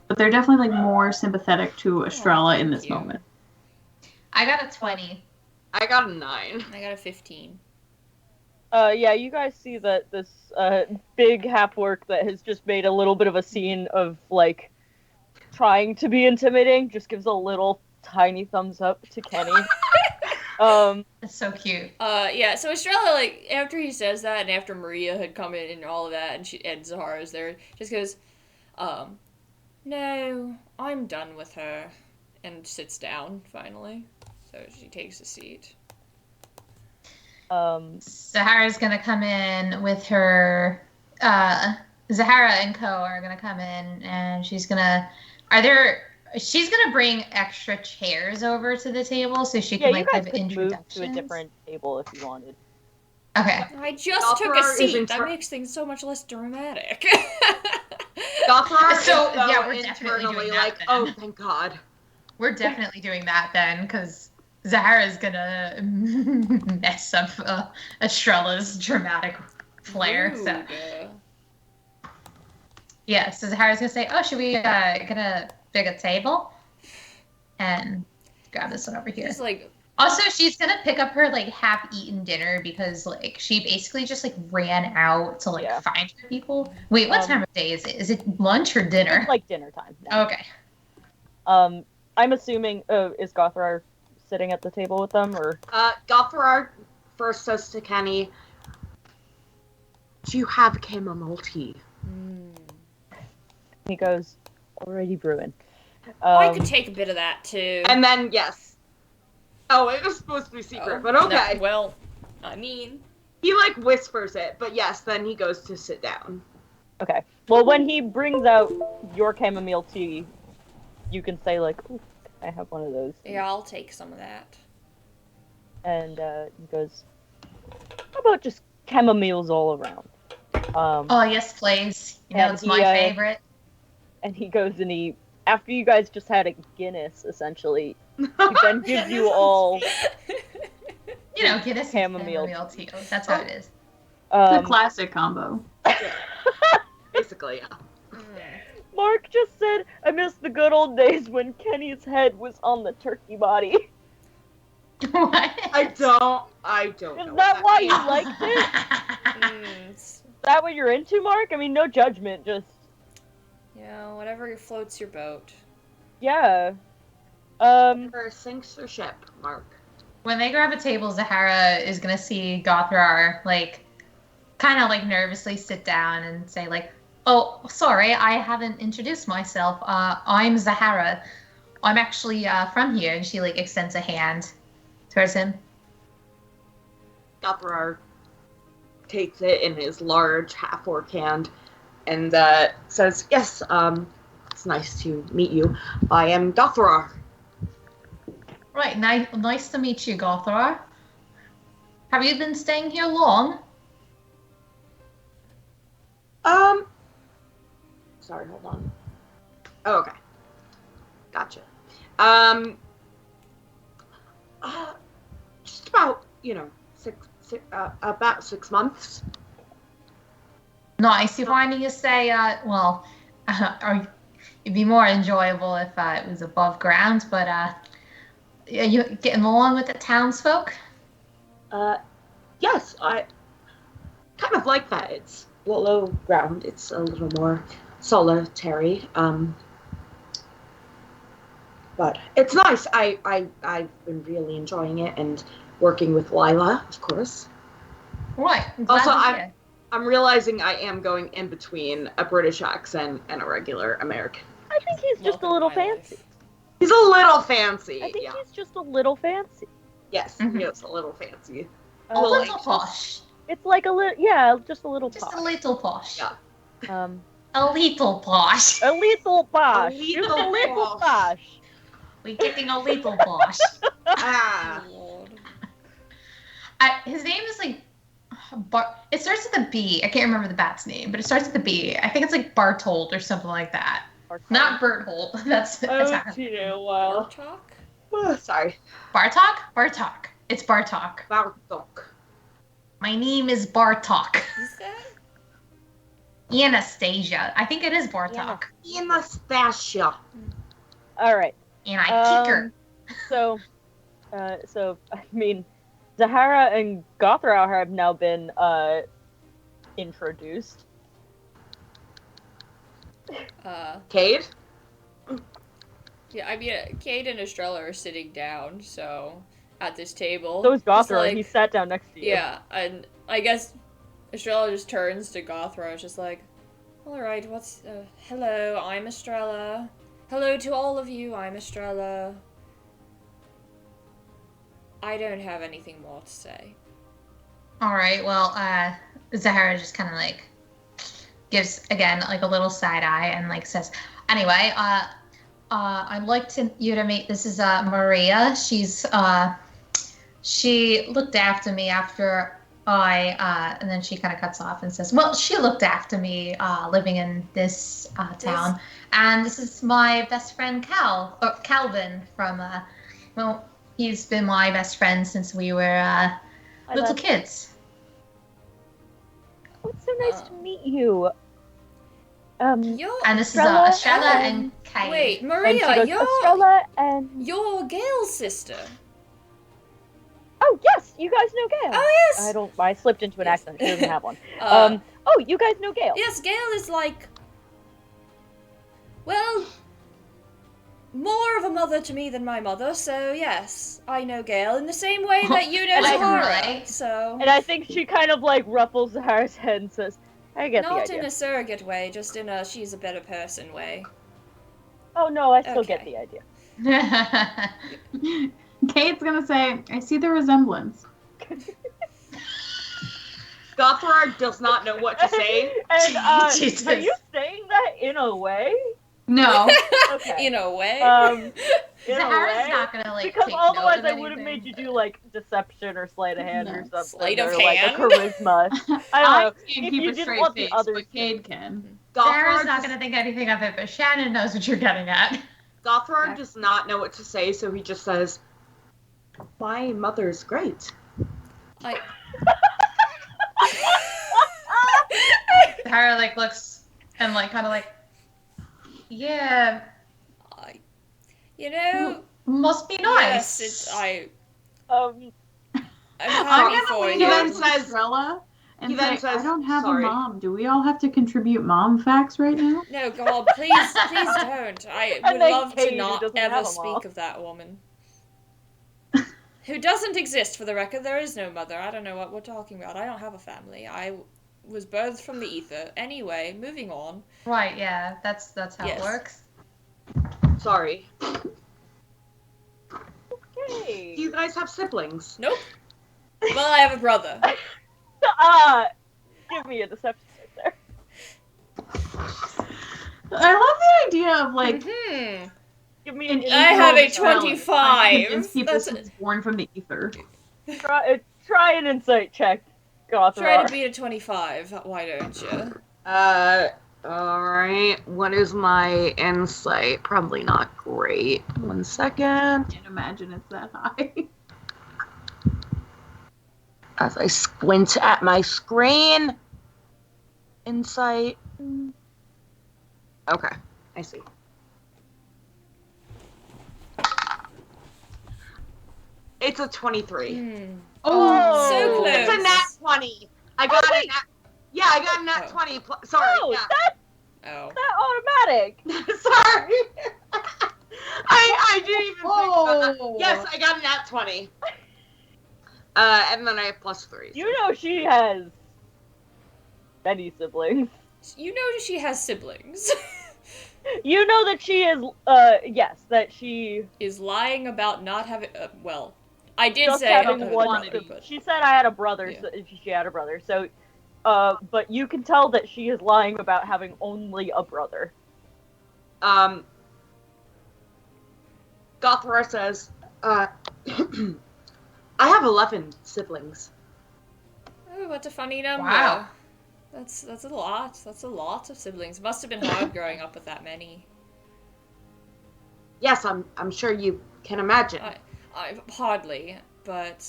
But they're definitely like more sympathetic to Estrella in this you. moment. I got a 20. I got a 9. I got a 15. Yeah, you guys see that this big half-orc that has just made a little bit of a scene of, like, trying to be intimidating, just gives a little tiny thumbs up to Kenny. That's so cute. Yeah, so Estrella, like, after he says that, and after Maria had come in and all of that, and Zahara's there, just goes, no, I'm done with her, and sits down, finally. So she takes a seat. Zahara's gonna come in with her. Zahara and Co are gonna come in, and she's gonna. She's gonna bring extra chairs over to the table so she can you like guys give could move introductions. to a different table if you wanted. Okay. I just took a Gothrar is seat. That makes things so much less dramatic. Gothrar So, is yeah, we're definitely internally doing that like, then. oh, thank God. We're definitely doing that then, because Zahara's gonna mess up Estrella's dramatic flair. So Rude. yeah, so Zahara's gonna say, "Oh, should we get a bigger table?" And grab this one over here. Just like, Also, she's gonna pick up her like half-eaten dinner because like she basically just like ran out to like find her people. Wait, what time of day is it? Is it lunch or dinner? It's like dinner time now. Okay. I'm assuming, is Gothrar sitting at the table with them, or? Gothrar first says to Kenny, do you have chamomile tea? He goes, already brewing. I could take a bit of that too. And then, yes. Oh, it was supposed to be secret, but okay. No, well, I mean, He, like, whispers it, but yes, then he goes to sit down. Okay. Well, when he brings out your chamomile tea, you can say, like, ooh, I have one of those. yeah, I'll take some of that. And he goes, how about just chamomiles all around? Oh yes, please. You know And it's my he, favorite. And he goes and he, after you guys just had a Guinness, essentially, he then gives you all You know, Guinness chamomile. chamomile tea. That's how it is. It's a classic combo. Basically, yeah. Mark just said, I miss the good old days when Kenny's head was on the turkey body. What? I don't Is know. that why means. you liked it? It's, Is that what you're into, Mark? I mean, no judgment, just whatever floats your boat. yeah. Whatever sinks your ship, Mark. When they grab a table, Zahara is gonna see Gothrar like kind of like nervously sit down and say like, "Oh, sorry, I haven't introduced myself. I'm Zahara. I'm actually from here." And she like extends a hand towards him. Gothrar takes it in his large half-orc hand and says, "Yes, it's nice to meet you. I am Gothrar." Right, nice to meet you, Gothrar. Have you been staying here long? Sorry, hold on. Oh, okay. Gotcha. Just about, about 6 months. Nice. You finding you say, it'd be more enjoyable if it was above ground, but are you getting along with the townsfolk? Yes, I kind of like that. It's below ground. It's a little more solitary. But it's nice. I've been really enjoying it and working with Lila, of course. Right. Also, I'm realizing I am going in between a British accent and a regular American. I think he's just a little fancy. He's a little fancy. I think he's just a little fancy. Yes, he is a little fancy. A little posh. It's like a little, yeah, just a little Just posh. a little posh. Yeah. A little posh. A little posh. A Just little a little posh. posh. We're getting a little posh. Lord. His name is like it starts with a B. I can't remember the bat's name, but it starts with a B. I think it's like Bartold or something like that. Not Berthold. That's I haven't seen it in a while. Bartok? Sorry. Bartok? Bartok. It's Bartok. Bartok. My name is Bartok. Is that? Anastasia. I think it is Bartok. Anastasia. All right. And I kick her. So I mean, Zahara and Gothrar have now been introduced. Cade? Yeah, I mean, Cade and Estrella are sitting down, so at this table. So is Just Gothrar. He sat down next to you. Yeah, and I guess Estrella just turns to Gothrar and is just like, "Alright, hello, I'm Estrella. Hello to all of you, I'm Estrella. I don't have anything more to say." Alright, well, Zahara just kind of like gives, again, like a little side eye and like says, anyway, I'd like you to meet, this is Maria. She looked after me after and then she kind of cuts off and says, well, she looked after me living in this town. And this is my best friend, Calvin from, he's been my best friend since we were little kids. Oh, it's so nice to meet you. And this Estrella is Estrella and Kay. Wait, And Maria, she goes, Estrella and... you're Gail's sister. Oh, yes, you guys know Gail. Oh, yes. I slipped into an accent. She doesn't have one. Uh, oh, you guys know Gail. Yes, Gail is like, well, more of a mother to me than my mother, so yes, I know Gail in the same way that you know Zahara. Right. So, And I think she kind of like ruffles Zahara's head and says, I get the not idea. in a surrogate way, just in a she's a better person way. Oh no, I still get Okay. the idea. Kate's gonna say, I see the resemblance. Gothrar does not know what to say. And Jesus. are you saying that in a way? No. Okay. In a way. In a Zahara's way? not gonna like Because take otherwise note I of would have anything. made you do like deception or sleight of hand or No. something. Sleight of or like hand? a charisma. I I don't know. can't If keep you a didn't straight want the face, others but Cade can. Zahara's Gothrar not gonna think anything of it, but Shannon knows what you're getting at. Gothrar does not know what to say, so he just says, my mother's great. Zahara like looks and like kind of like, yeah, You know, must be yes, nice. I'm Um, happy I'm for gonna you. leave Then it to says- Estrella And He then say, I says, don't have "Sorry." a mom. Do we all have to contribute mom facts right now? No, God, please don't. I And would then love to Katie, who not doesn't ever have a mom. speak of that woman. Who doesn't exist, for the record. There is no mother. I don't know what we're talking about. I don't have a family. I was birthed from the ether. Anyway, moving on. Right, yeah, that's how Yes. it works. Sorry. Okay. Do you guys have siblings? Nope. Well, I have a brother. Give me a deception right there. I love the idea of like Hmm. Give me an an I have a eight-year-old child 25. trying to convince people That's she was born from the ether. Try an insight check, Gothrar. Try to beat a 25. Why don't you? Alright. What is my insight? Probably not great. 1 second. Can't imagine it's that high. As I squint at my screen. Insight. Okay, I see. It's a 23. Hmm. Oh, So close. It's a nat 20. I got wait. a nat. Yeah, I got a nat Oh. 20. Sorry. Oh, Yeah. Oh. that automatic. Sorry. I didn't even think about that. Oh. Yes, I got a nat 20. And then I have +3. You know she has many siblings. You know she has siblings. You know that she is, yes, that she Is lying about not having. Well, I did just say having I have a one. brother, quantity. but She said I had a brother. Yeah. So she had a brother. So, but you can tell that she is lying about having only a brother. Gothra says, I have 11 siblings. oh, what a funny number. Wow. That's a lot. That's a lot of siblings. Must have been hard growing up with that many. Yes, I'm sure you can imagine. I hardly, but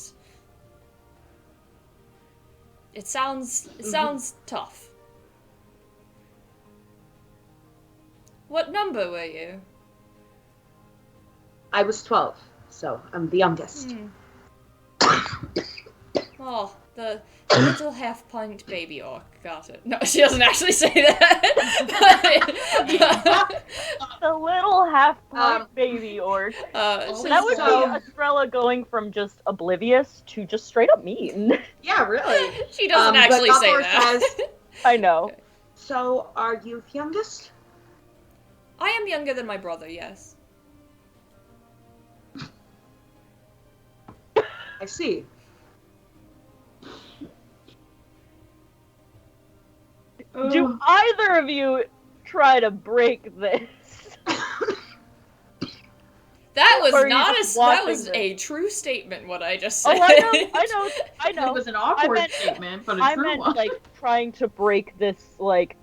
it sounds tough. What number were you? I was 12, so I'm the youngest. Oh, the little half-pint baby orc. Got it. No, she doesn't actually say that. The little half-pint baby orc. She's That would so- be Estrella going from just oblivious to just straight up mean. Yeah, really. She doesn't but actually say Gothor that. says, I know. so are you the youngest? I am younger than my brother, yes. I see. Do either of you try to break this? That was Or are you not just that watching was this? a true statement, what I just said. Oh, I know. It was an awkward meant- statement, but a I true meant one. like trying to break this like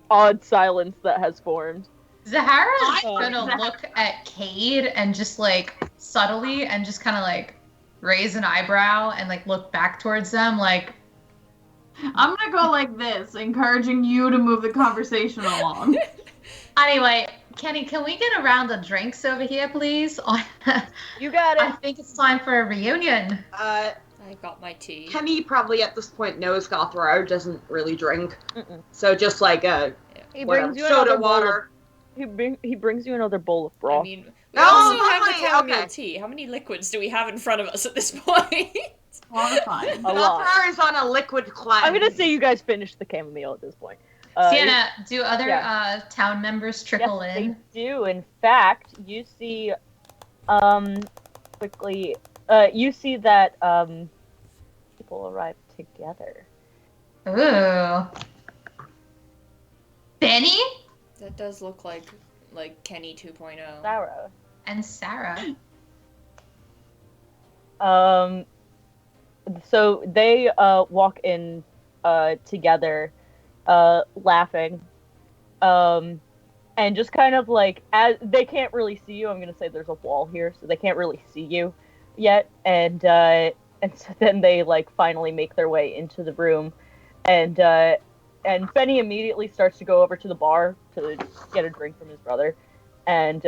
odd silence that has formed. Zahara's I gonna thought look at Cade and just like subtly and just kind of like raise an eyebrow and like look back towards them like, I'm gonna go like this, encouraging you to move the conversation along. anyway, Kenny, can we get a round of drinks over here, please? You got I it. think it's time for a reunion. I got my tea. Kenny probably at this point knows Gothra doesn't really drink. Mm-mm. So just like He whatever, brings you soda another bowl. Water. He brings you another bowl of I broth. mean, we Oh, also have the lovely, chamomile okay. tea. How many liquids do we have in front of us at this point? Horrifying. A lot. Gothra is on a liquid cleanse. I'm gonna say you guys finished the chamomile at this point. Sienna, do other yeah. town members trickle yes, in? they do. In fact, you see, quickly, you see that people arrive together. Ooh. Benny That does look like Kenny 2.0. Sarah. and Sarah. So they walk in together, laughing, and just kind of like, as they can't really see you. I'm gonna say there's a wall here, so they can't really see you yet. And so then they like finally make their way into the room, and Benny immediately starts to go over to the bar to get a drink from his brother, and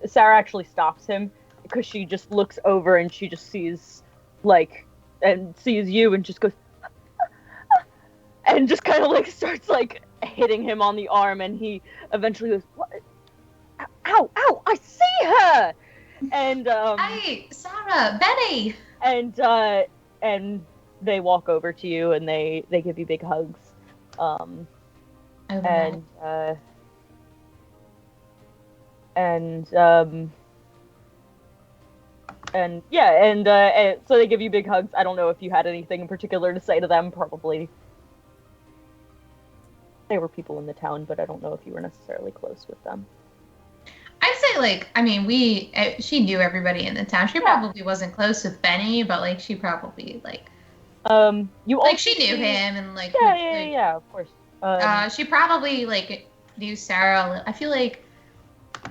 Sarah actually stops him because she just looks over and she just sees like and sees you and just goes and just kind of like starts like hitting him on the arm, and he eventually goes, "What? Ow, ow, I see her!" And Hey, Sarah, Benny. and they walk over to you and they give you big hugs. And yeah, and so they give you big hugs. I don't know if you had anything in particular to say to them. Probably they were people in the town, but I don't know if you were necessarily close with them. I'd say, like, I mean, she knew everybody in the town. She probably wasn't close with Benny, but, like, she probably, like, you like, she knew him, and, like, yeah, of course. She probably, like, knew Sarah. I feel like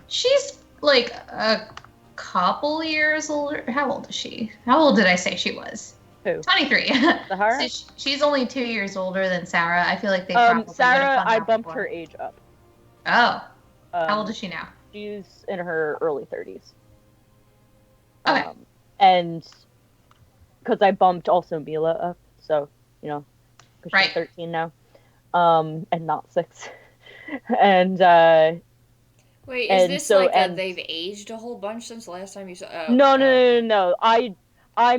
she's, like, a couple years older. How old is she? How old did I say she was? Who? 23. Zahara? So she's only 2 years older than Sarah. I feel like they probably Sarah, I bumped her age up. Oh. How old is she now? She's in her early 30s. Okay. And because I bumped also Mila up, so, you know, because she's 13 now, and not 6. And, wait, is this so, like they've aged a whole bunch since the last time you saw? Oh, no. I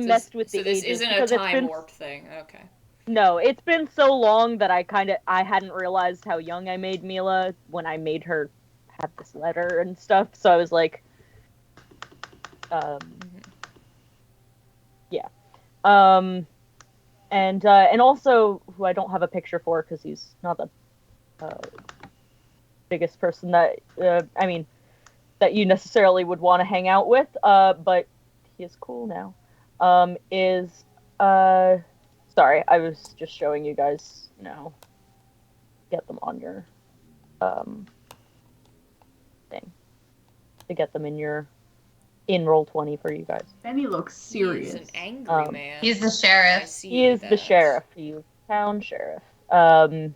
so messed with the this ages isn't a time warp thing. Okay. No, it's been so long that I hadn't realized how young I made Mila when I made her have this letter and stuff. So I was like, yeah. And also who I don't have a picture for because he's not the biggest person that that you necessarily would want to hang out with. But he is cool now. Sorry, I was just showing you guys, get them on your thing. To get them in Roll20 for you guys. Benny looks serious. He's an angry man. He's the sheriff. He is the sheriff. He's town sheriff. And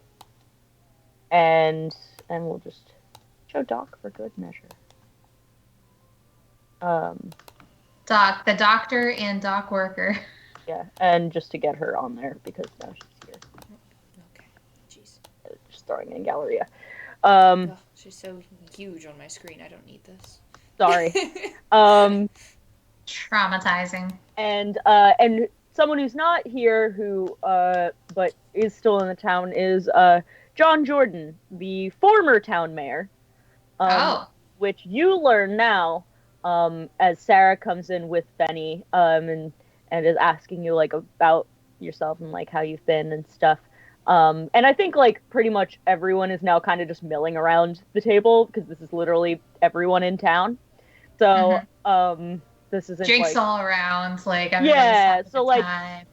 we'll just show Doc for good measure. Doc, the doctor and doc worker. Yeah, and just to get her on there because now she's here. Okay, jeez. Just throwing in Galleria. Ugh, she's so huge on my screen. I don't need this. Sorry. Traumatizing. And someone who's not here who but is still in the town is John Jordan, the former town mayor. Which you learn now as Sarah comes in with Benny and is asking you like about yourself and like how you've been and stuff. And I think like pretty much everyone is now kind of just milling around the table because this is literally everyone in town. So this isn't drinks like, all around, like so like time.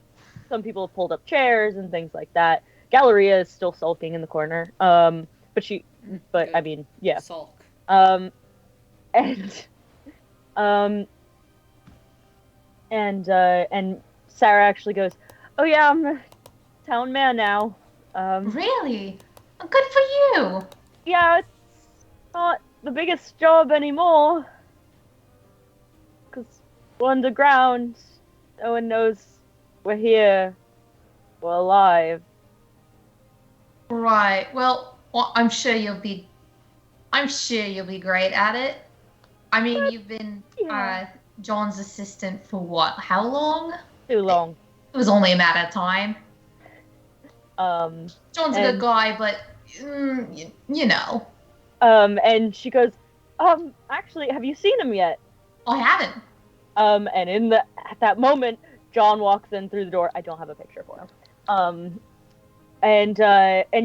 Some people have pulled up chairs and things like that. Galleria is still sulking in the corner. But Good. I mean, yeah. Sulk. And Sarah actually goes, "Oh yeah, I'm a town mayor now." Really? Well, good for you. Yeah, it's not the biggest job anymore. Because we're underground. No one knows we're here. We're alive. Right. Well, I'm sure you'll be great at it. I mean, you've been John's assistant for what? How long? Too long. It was only a matter of time. John's a good guy, but you know. And she goes, actually, have you seen him yet? I haven't. And at that moment, John walks in through the door. I don't have a picture for him. And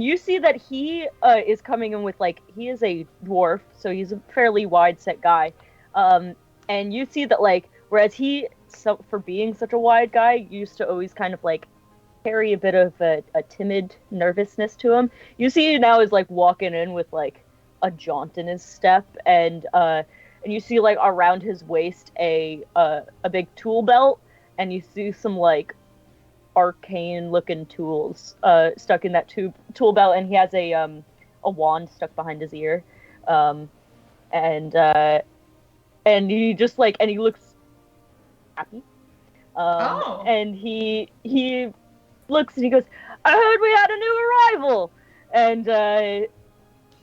you see that he is coming in with like, he is a dwarf, so he's a fairly wide set guy. And you see that like, whereas for being such a wide guy, used to always kind of like carry a bit of a timid nervousness to him. You see now is like walking in with like a jaunt in his step, and you see like around his waist a big tool belt, and you see some like arcane looking tools stuck in that tool belt, and he has a wand stuck behind his ear, and he just like, and he looks happy, Oh. And he looks and he goes, "I heard we had a new arrival," and goes,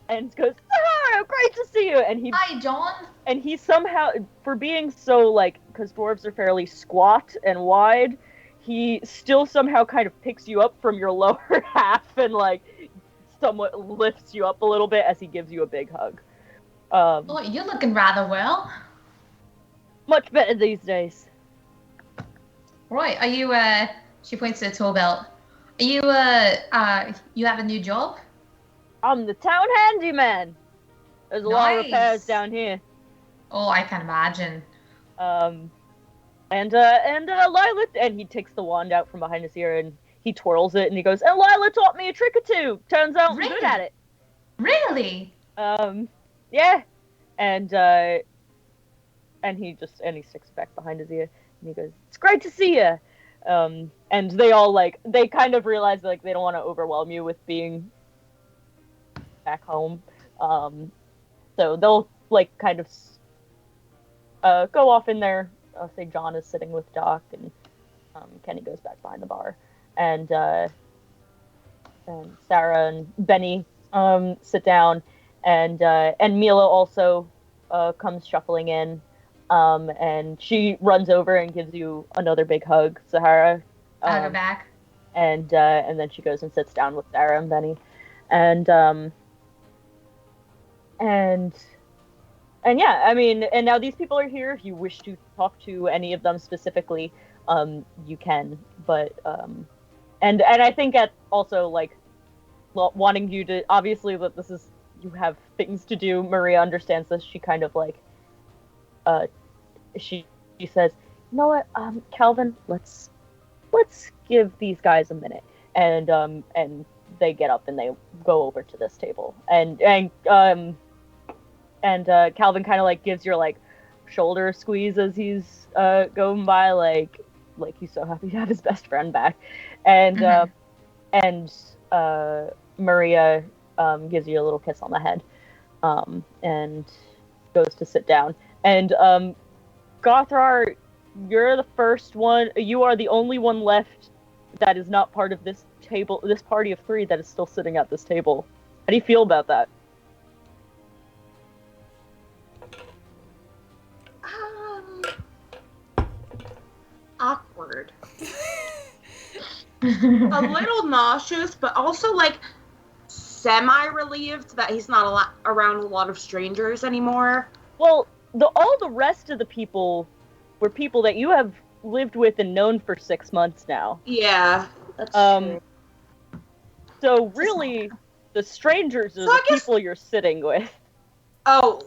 "Zahara, great to see you." Hi, John. And he somehow, for being so because dwarves are fairly squat and wide, he still somehow kind of picks you up from your lower half and somewhat lifts you up a little bit as he gives you a big hug. Oh, you're looking rather well. Much better these days. Right, are you, she points to the tool belt. Are you, you have a new job? I'm the town handyman. There's a lot of repairs Nice. down here. Oh, I can imagine. And Lila, and he takes the wand out from behind his ear and he twirls it and he goes, "And Lila taught me a trick or two. Turns out I'm good Really? at it." Really? Yeah. And he sticks it back behind his ear and he goes, "It's great to see you." And they all they kind of realize they don't want to overwhelm you with being back home. So they'll kind of go off in there. I'll say John is sitting with Doc, and Kenny goes back behind the bar, and Sarah and Benny sit down, and Mila also comes shuffling in, and she runs over and gives you another big hug, Zahara. On her back. And then she goes and sits down with Sarah and Benny, and yeah, I mean, and now these people are here. If you wish to talk to any of them specifically, you can. But and I think at also wanting you to, obviously that this is, you have things to do. Maria understands this. She kind of she says, "You know what, Calvin, let's give these guys a minute," and they get up and they go over to this table, and Calvin kind of gives your shoulder squeeze as he's going by, like he's so happy to have his best friend back, and Maria gives you a little kiss on the head, and goes to sit down, and Gothrar, you're the first one. You are the only one left that is not part of this table, this party of 3 that is still sitting at this table. How do you feel about that? Awkward. A little nauseous, but also semi-relieved that he's not around a lot of strangers anymore. Well, all the rest of the people were people that you have lived with and known for 6 months now. Yeah, that's true. So really, the strangers are the people you're sitting with. Oh,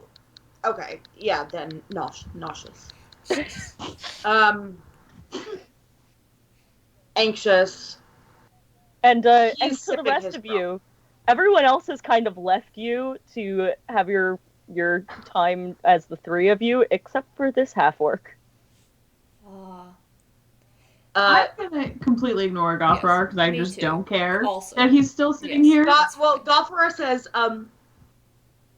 okay. Yeah, then nauseous. Anxious. And to the rest of you, everyone else has kind of left you to have your time as the 3 of you, except for this half-orc. I'm gonna completely ignore Gothrar because I just don't care that he's still sitting here. Gothrar says,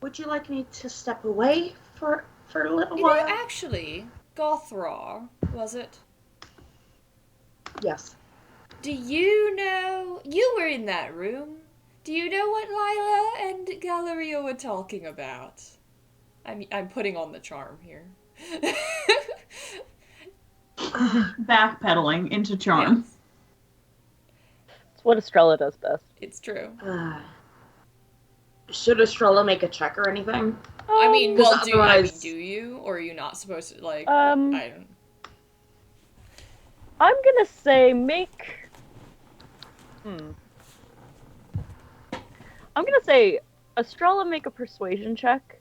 "Would you like me to step away for a little while?" Actually, Gothrar, was it? Yes. Do you know, you were in that room. Do you know what Lila and Galleria were talking about? I'm putting on the charm here. Backpedaling into charm. Yes. It's what Estrella does best. It's true. Should Estrella make a check or anything? I mean, do you? Or are you not supposed to, I don't... I'm gonna say make... I'm gonna say Estrella make a persuasion check,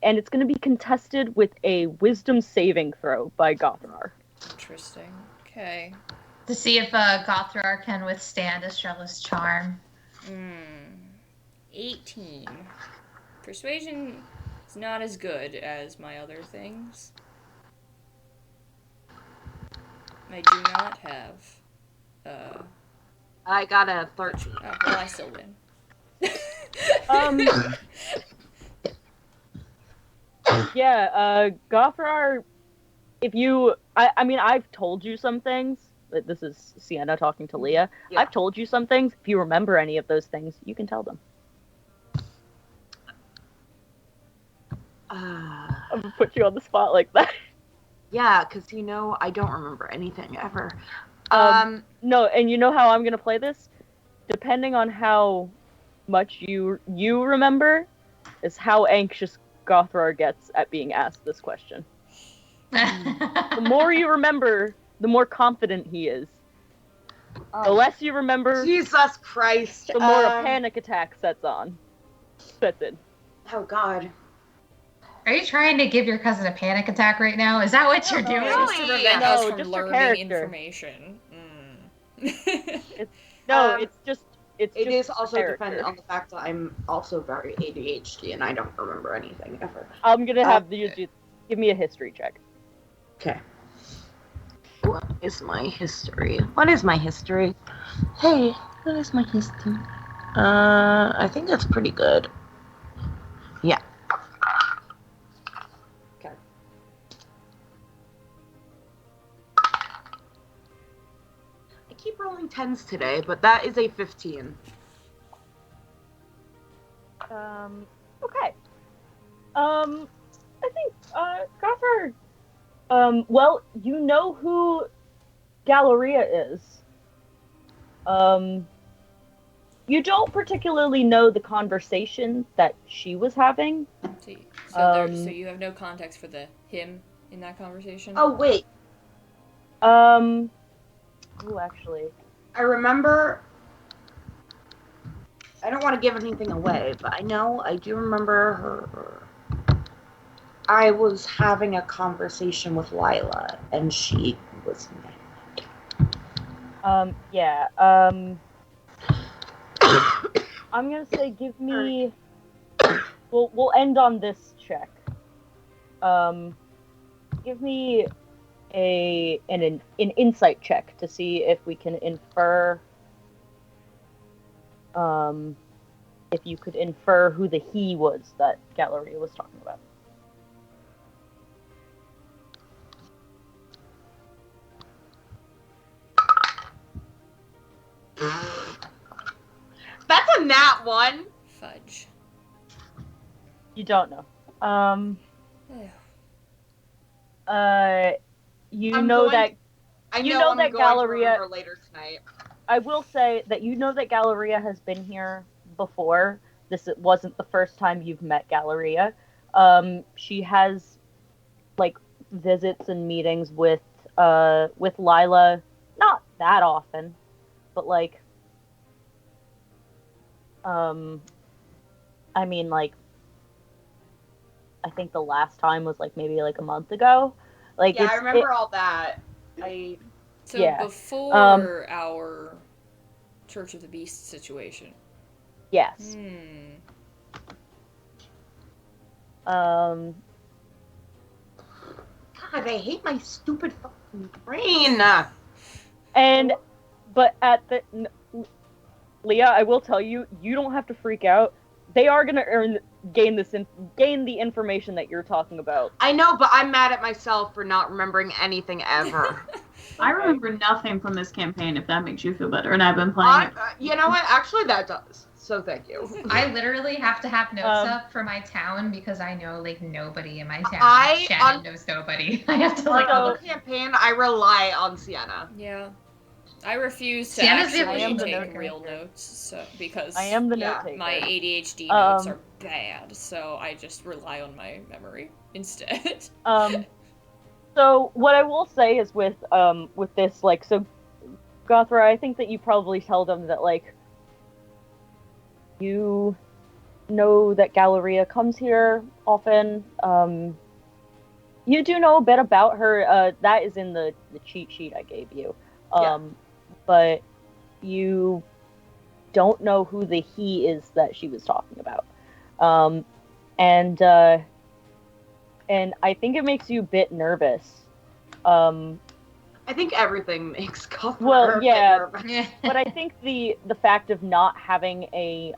and it's gonna be contested with a wisdom saving throw by Gothrar. Interesting. Okay. To see if Gothrar can withstand Estrella's charm. 18. Persuasion is not as good as my other things. I do not have. I got a 13. Oh, well, I still win. Yeah, Gothrar, if you I mean, I've told you some things. This is Sienna talking to Leah. Yeah. I've told you some things. If you remember any of those things, you can tell them. I'm gonna put you on the spot like that. Yeah, because I don't remember anything ever. No, and you know how I'm gonna play this? Depending on how much you remember, is how anxious Gothrar gets at being asked this question. The more you remember, the more confident he is. The less you remember, Jesus Christ. the more a panic attack sets in. Oh God. Are you trying to give your cousin a panic attack right now? Is that what you're No, doing? Just to prevent No, us from just her learning character. information. It's just It is her also character. dependent on the fact that I'm also very ADHD and I don't remember anything ever. I'm gonna have you give me a history check. Okay. What is my history? What is my history? Hey, what is my history? I think that's pretty good. Yeah. Okay. I keep rolling 10s today, but that is a 15. Okay. I think, Gothard, well, you know who Galleria is. You don't particularly know the conversation that she was having. So you have no context for the him in that conversation? Oh, wait. Ooh, actually. I remember. I don't want to give anything away, but I do remember her. I was having a conversation with Lila, and she was mad. Yeah, I'm gonna say give me... We'll end on this check. Give me an insight check to see if we can infer... if you could infer who the he was that Galleria was talking about. That's a nat 1. Fudge. You don't know. You know that Galleria later tonight. I will say that you know that Galleria has been here before. This wasn't the first time you've met Galleria. She has visits and meetings with Lila, not that often, but I mean, I think the last time was maybe a month ago. Yeah, I remember all that. Before our Church of the Beast situation. Yes. God, I hate my stupid fucking brain. But at the Leah, I will tell you, you don't have to freak out. They are gonna gain the information that you're talking about. I know, but I'm mad at myself for not remembering anything ever. I remember nothing from this campaign, if that makes you feel better, and I've been playing it. You know what? Actually, that does. So thank you. I literally have to have notes up for my town because I know nobody in my town. Shannon knows nobody. I have to the campaign. I rely on Sienna. Yeah. I refuse to Sienna's actually take real notes, because I am the note taker. My ADHD notes are bad, so I just rely on my memory instead. So what I will say is with this, so Gothra, I think that you probably tell them that you know that Galleria comes here often. You do know a bit about her. That is in the cheat sheet I gave you. But you don't know who the he is that she was talking about. And I think it makes you a bit nervous. I think everything makes Gothra a bit nervous. But I think the fact of not having an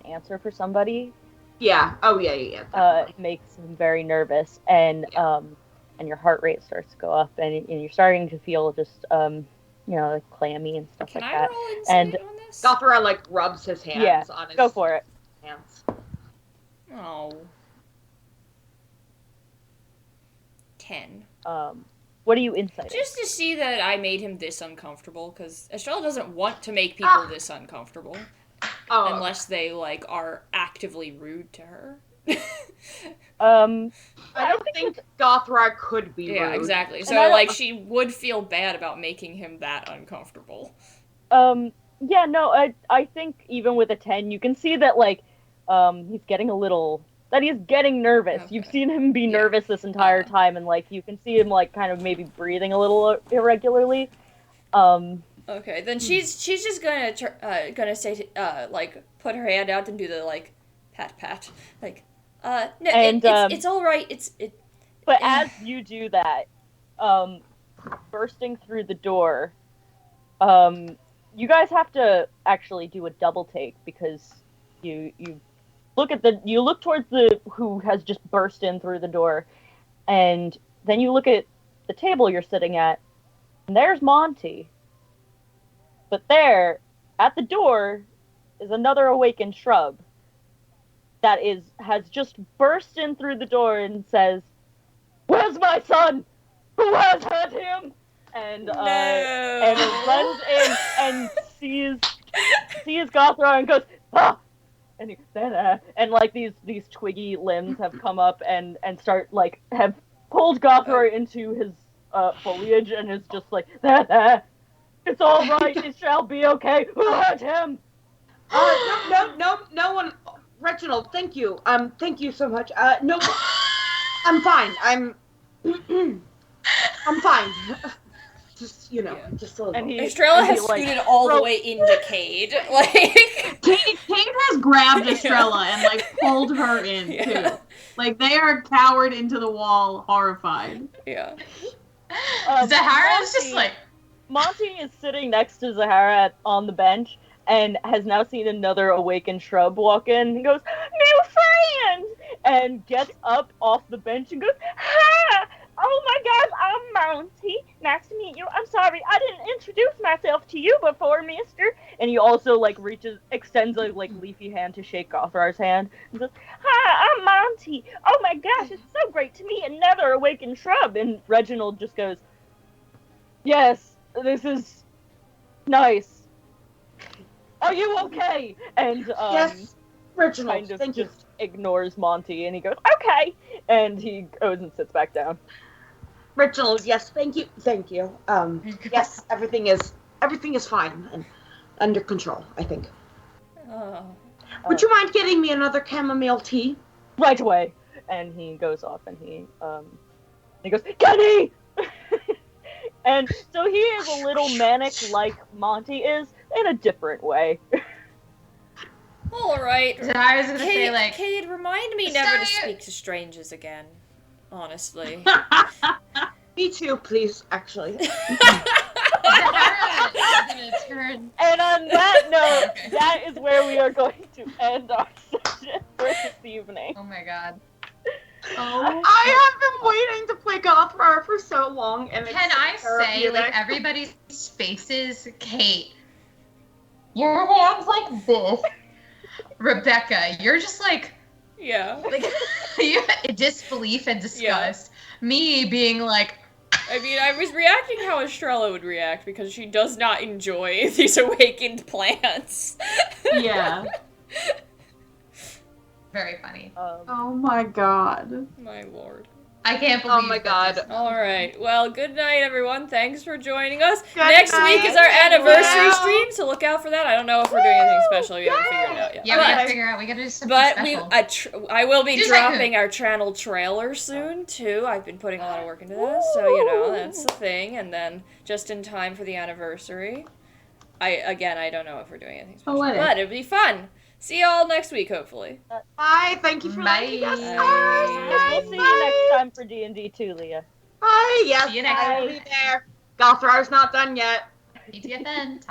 answer for somebody makes him very nervous. And and your heart rate starts to go up, and you're starting to feel just like clammy and stuff Can like I that. roll insight on this? Gothra like rubs his hands on his Go for it. hands. Oh. 10. What are you inciting? Just to see that I made him this uncomfortable, because Estrella doesn't want to make people this uncomfortable. Oh, Unless they, like, are actively rude to her. I I don't think Gothra could be Yeah, rude. exactly. And So, like, she would feel bad about making him that uncomfortable. Yeah, no, I think even with a 10, you can see that, like, he's getting nervous. Okay. You've seen him be Yeah. nervous this entire time, and, like, you can see him, like, kind of maybe breathing a little irregularly. Okay, then she's just gonna say, like, put her hand out and do the, like, pat, like, no, And, it's all right, But as you do that, bursting through the door, you guys have to actually do a double take, because you look towards the who has just burst in through the door, and then you look at the table you're sitting at, and there's Monty. But there, at the door, is another awakened shrub that has just burst in through the door and says, "Where's my son? Who has hurt him?" And it runs in and sees Gothra and goes, "Ah!" And like these twiggy limbs have come up and start like have pulled Gothra into his foliage, and is just like, "It's all right. It shall be okay. Who hurt him?" No one. Reginald, thank you. Thank you so much. No, I'm fine. I'm fine. Just, just a little. And Estrella has like, scooted all the way into Cade. Like, Cade has grabbed Estrella and like pulled her in too. Like they are cowered into the wall, horrified. Yeah. Zahara's just like, Monty is sitting next to Zahara on the bench and has now seen another awakened shrub walk in and goes, "New friend!" and gets up off the bench and goes, "Ha! Oh my gosh, I'm Monty. Nice to meet you. I'm sorry, I didn't introduce myself to you before, mister." And he also, like, extends a, like, leafy hand to shake Gothra's hand and says, "Hi, I'm Monty. Oh my gosh, it's so great to meet another awakened shrub." And Reginald just goes, "Yes, this is nice. Are you okay?" And, Yes, Reginald, kind of thank you. just ignores Monty, and he goes, "Okay," and he goes and sits back down. Reginald, yes, thank you. Yes, everything is fine and under control, I think. Would you mind getting me another chamomile tea? Right away. And he goes off, and he goes, "Kenny!" And so he is a little manic like Monty is, in a different way. Alright. Zahara's gonna say like, Cade, remind me never to speak to strangers again. Honestly. Me too, please, actually. Zahara is gonna turn. And on that note, that is where we are going to end our session for this evening. Oh my god. I have been waiting to play Gothra for so long, and Can I say, like, everybody's faces, Kate, your hands like this. Rebecca, you're just like, Yeah. like you disbelief and disgust. Me being like, I mean, I was reacting how Estrella would react, because she does not enjoy these awakened plants. Yeah. very funny. Oh my god. My lord. I can't believe. Oh my god. Alright, well, good night, everyone. Thanks for joining us. Good Next night. week is our anniversary Wow. stream, so look out for that. I don't know if we're doing anything special. We haven't figured it out yet. Yeah, we gotta figure out. We gotta do something special. I will be Just dropping our channel trailer soon, too. I've been putting a lot of work into that, so, that's the thing. And then, just in time for the anniversary. I don't know if we're doing anything special, but it'll be fun. See y'all next week, hopefully. Bye, thank you for letting us. We'll see you next time for D&D too, Leah. Bye, yes, See you next I will time. be there. Gothra's not done yet. TTFN.